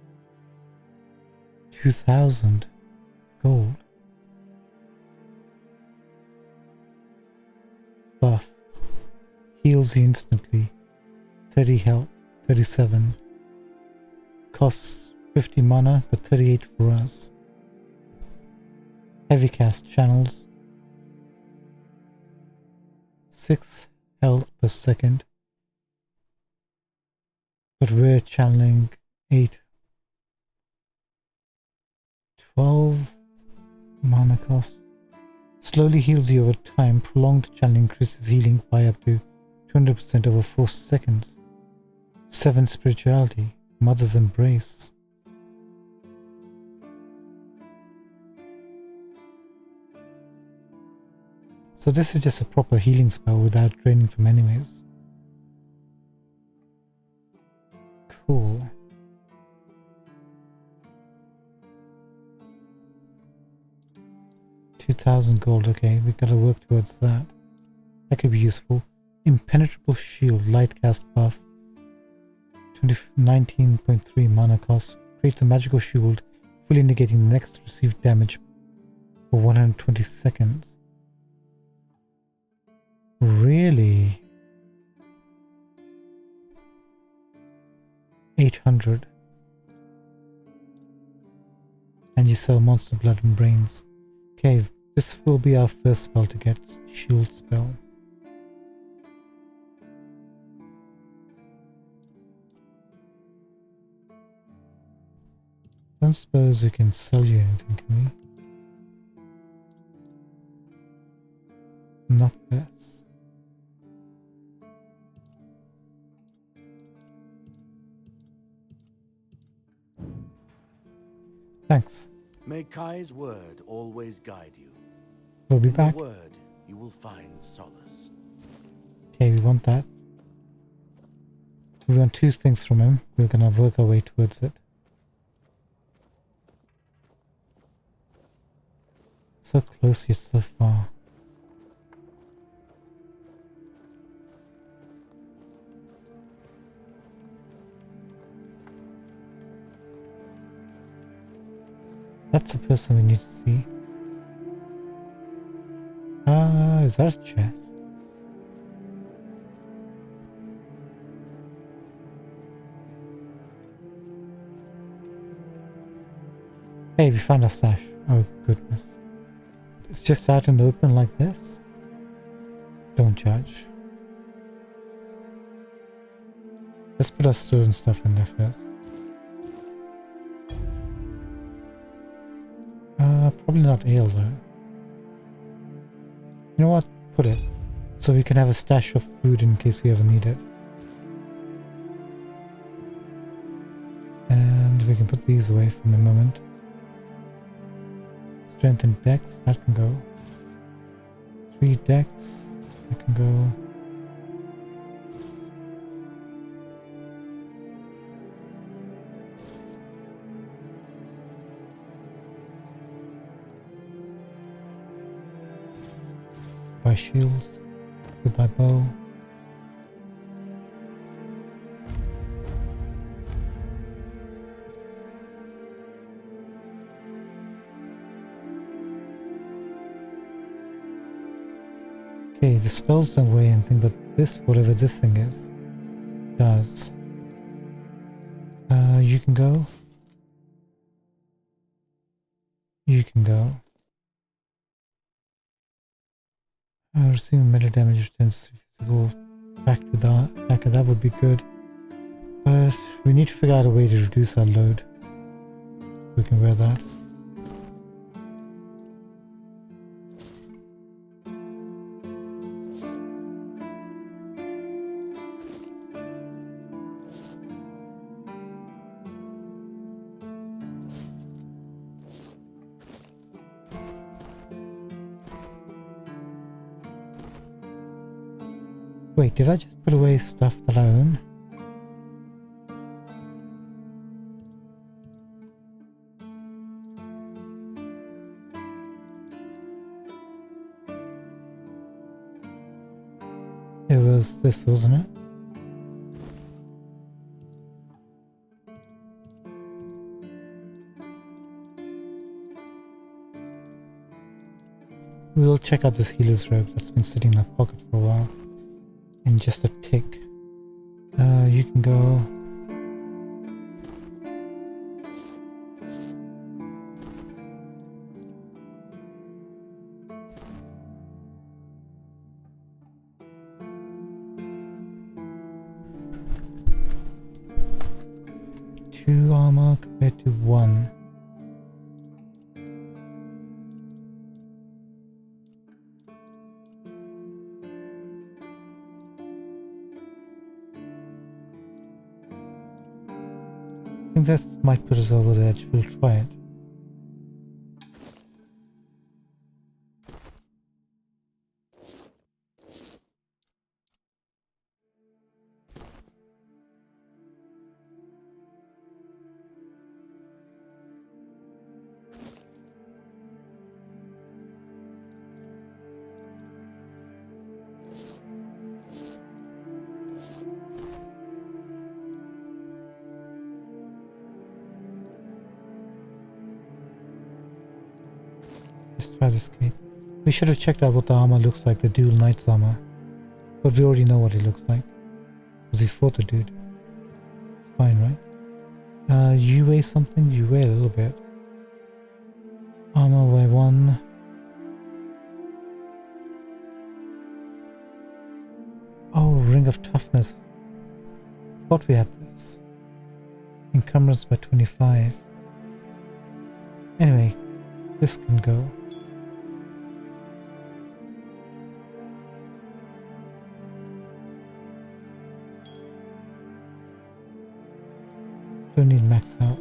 2,000 gold. Buff. Heals you instantly. 30 health. 37. Costs 50 mana, but 38 for us. Heavy cast channels. 6 health per second. But we're channeling 8. 12 mana cost. Slowly heals you over time. Prolonged channeling increases healing by up to 200% over 4 seconds. 7 spirituality. Mother's embrace. So this is just a proper healing spell without draining from enemies. Cool. $2,000 gold, okay, we gotta work towards that. That could be useful. Impenetrable shield, light cast buff. 19.3 mana cost, Creates a magical shield, fully negating the next received damage for 120 seconds. Really? 800. And you sell monster blood and brains. Okay, this will be our first spell to get. Shield spell. Don't suppose we can sell you anything, can we? Not this. Thanks. May Kai's word always guide you. We'll be In the back. word, you will find solace. Okay, we want that. We want two things from him. We're gonna work our way towards it. So close yet so far. That's the person we need to see. Is that a chest? Hey, we found our stash. Oh goodness. It's just out in the open like this? Don't judge. Let's put our stolen stuff in there first. Probably not ale though. You know what? Put it. So we can have a stash of food in case we ever need it. And we can put these away for the moment. Strength and dex, that can go. 3 dex, that can go. Goodbye shields, goodbye bow. Okay, the spells don't weigh anything, but this, whatever this thing is, does. You can go. You can go. Receiving melee damage returns physical back to the attacker. That would be good. But we need to figure out a way to reduce our load. We can wear that. Wait, did I just put away stuff that I own? It was this, wasn't it? We'll check out this healer's robe that's been sitting in our pocket for a while. In just a tick. You can go. Two armor compared to 1. I think that might put us over the edge. We'll try it. Let's try this key. We should have checked out what the armor looks like, the dual knight's armor. But we already know what it looks like. Because he fought the dude. It's fine, right? You weigh something? You weigh a little bit. Armor weigh 1. Oh, Ring of Toughness. Thought we had this. Encumbrance by 25. Anyway, this can go. Don't need max out.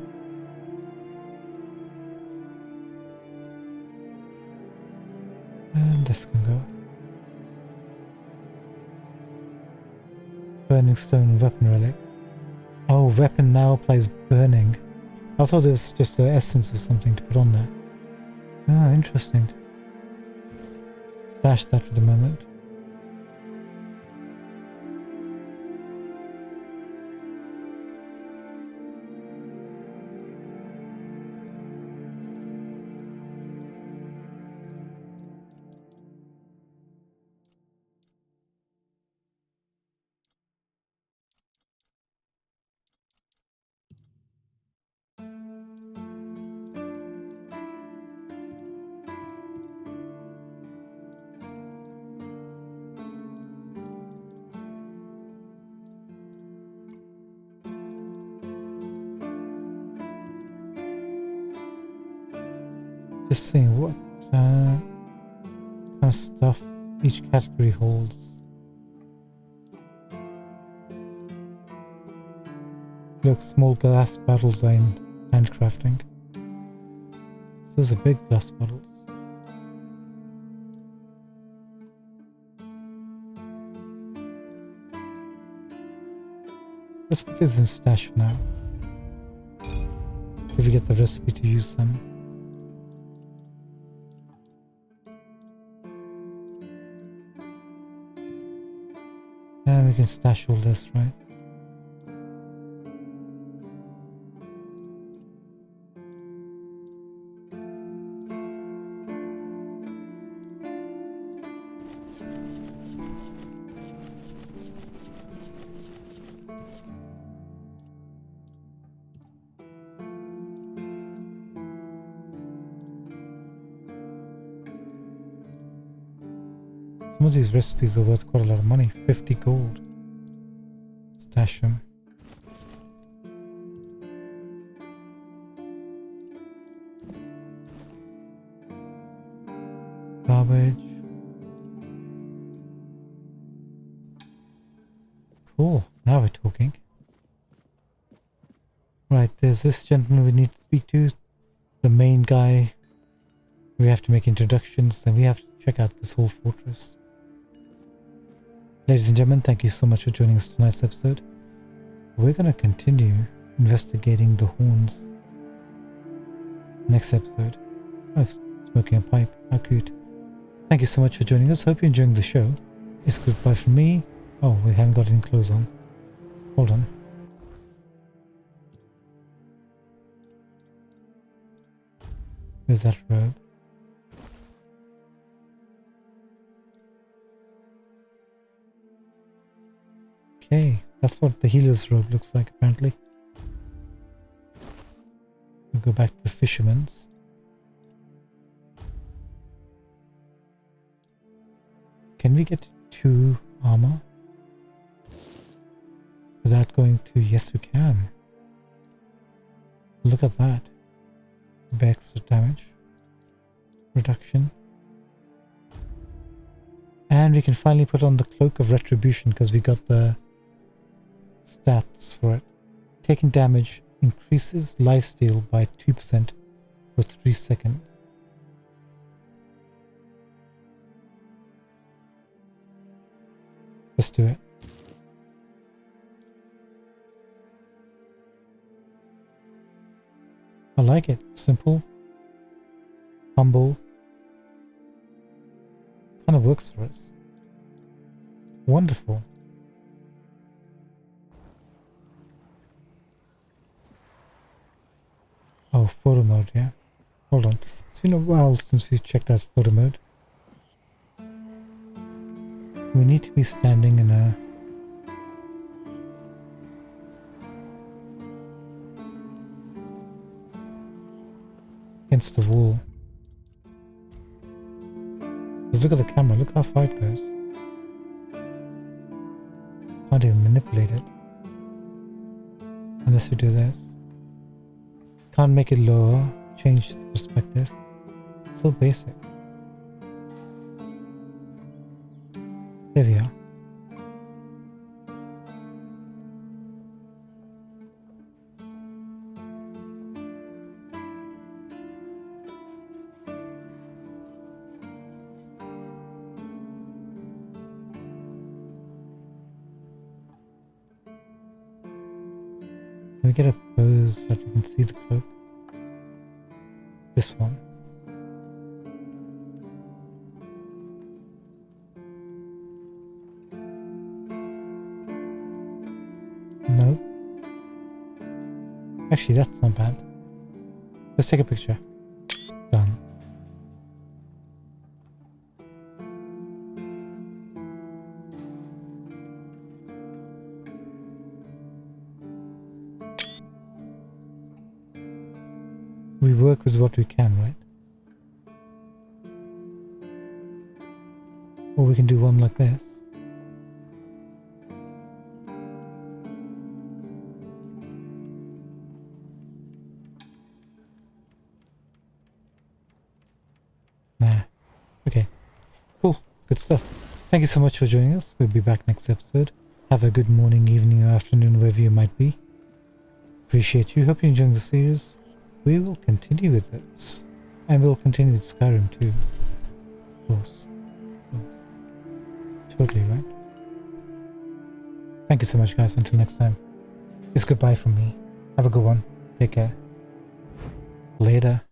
And this can go. Burning Stone Weapon Relic. Oh, weapon now applies burning. I thought it was just an essence or something to put on there. Ah, interesting. Stash that for the moment. Just seeing what kind of stuff each category holds. Look, small glass bottles are in handcrafting. So those are big glass bottles. Let's put this in stash for now. If we get the recipe to use them. And we can stash all this, right? Some of these recipes are worth quite a lot of money. 50 gold. Stash them. Garbage. Cool. Now we're talking. Right, there's this gentleman we need to speak to. The main guy. We have to make introductions. Then we have to check out this whole fortress. Ladies and gentlemen, thank you so much for joining us tonight's episode. We're going to continue investigating the horns. Next episode. Oh, smoking a pipe. How cute. Thank you so much for joining us. Hope you're enjoying the show. It's goodbye from me. Oh, we haven't got any clothes on. Hold on. Where's that robe? Okay, that's what the healer's robe looks like apparently. We'll go back to the fisherman's. Can we get 2 armor? Without going to... Yes, we can. Look at that. Bit extra damage. Reduction. And we can finally put on the Cloak of Retribution because we got the stats for it. Taking damage increases lifesteal by 2% for 3 seconds. Let's do it. I like it. Simple. Humble. Kind of works for us. Wonderful. Oh, photo mode, yeah. Hold on. It's been a while since we've checked out photo mode. We need to be standing in a against the wall. Just look at the camera, look how far it goes. Can't even manipulate it. Unless we do this. Can't make it lower, change the perspective. So basic. There we are. Can we get a pose that we can see the cloak? This one. No. Actually, that's not bad. Let's take a picture. Done. We work with what we can, right? Or we can do one like this. Nah. Okay. Cool. Good stuff. Thank you so much for joining us. We'll be back next episode. Have a good morning, evening, or afternoon, wherever you might be. Appreciate you. Hope you're enjoying the series. We will continue with this. And we'll continue with Skyrim too. Of course. Of course. Totally right. Thank you so much, guys. Until next time. It's goodbye from me. Have a good one. Take care. Later.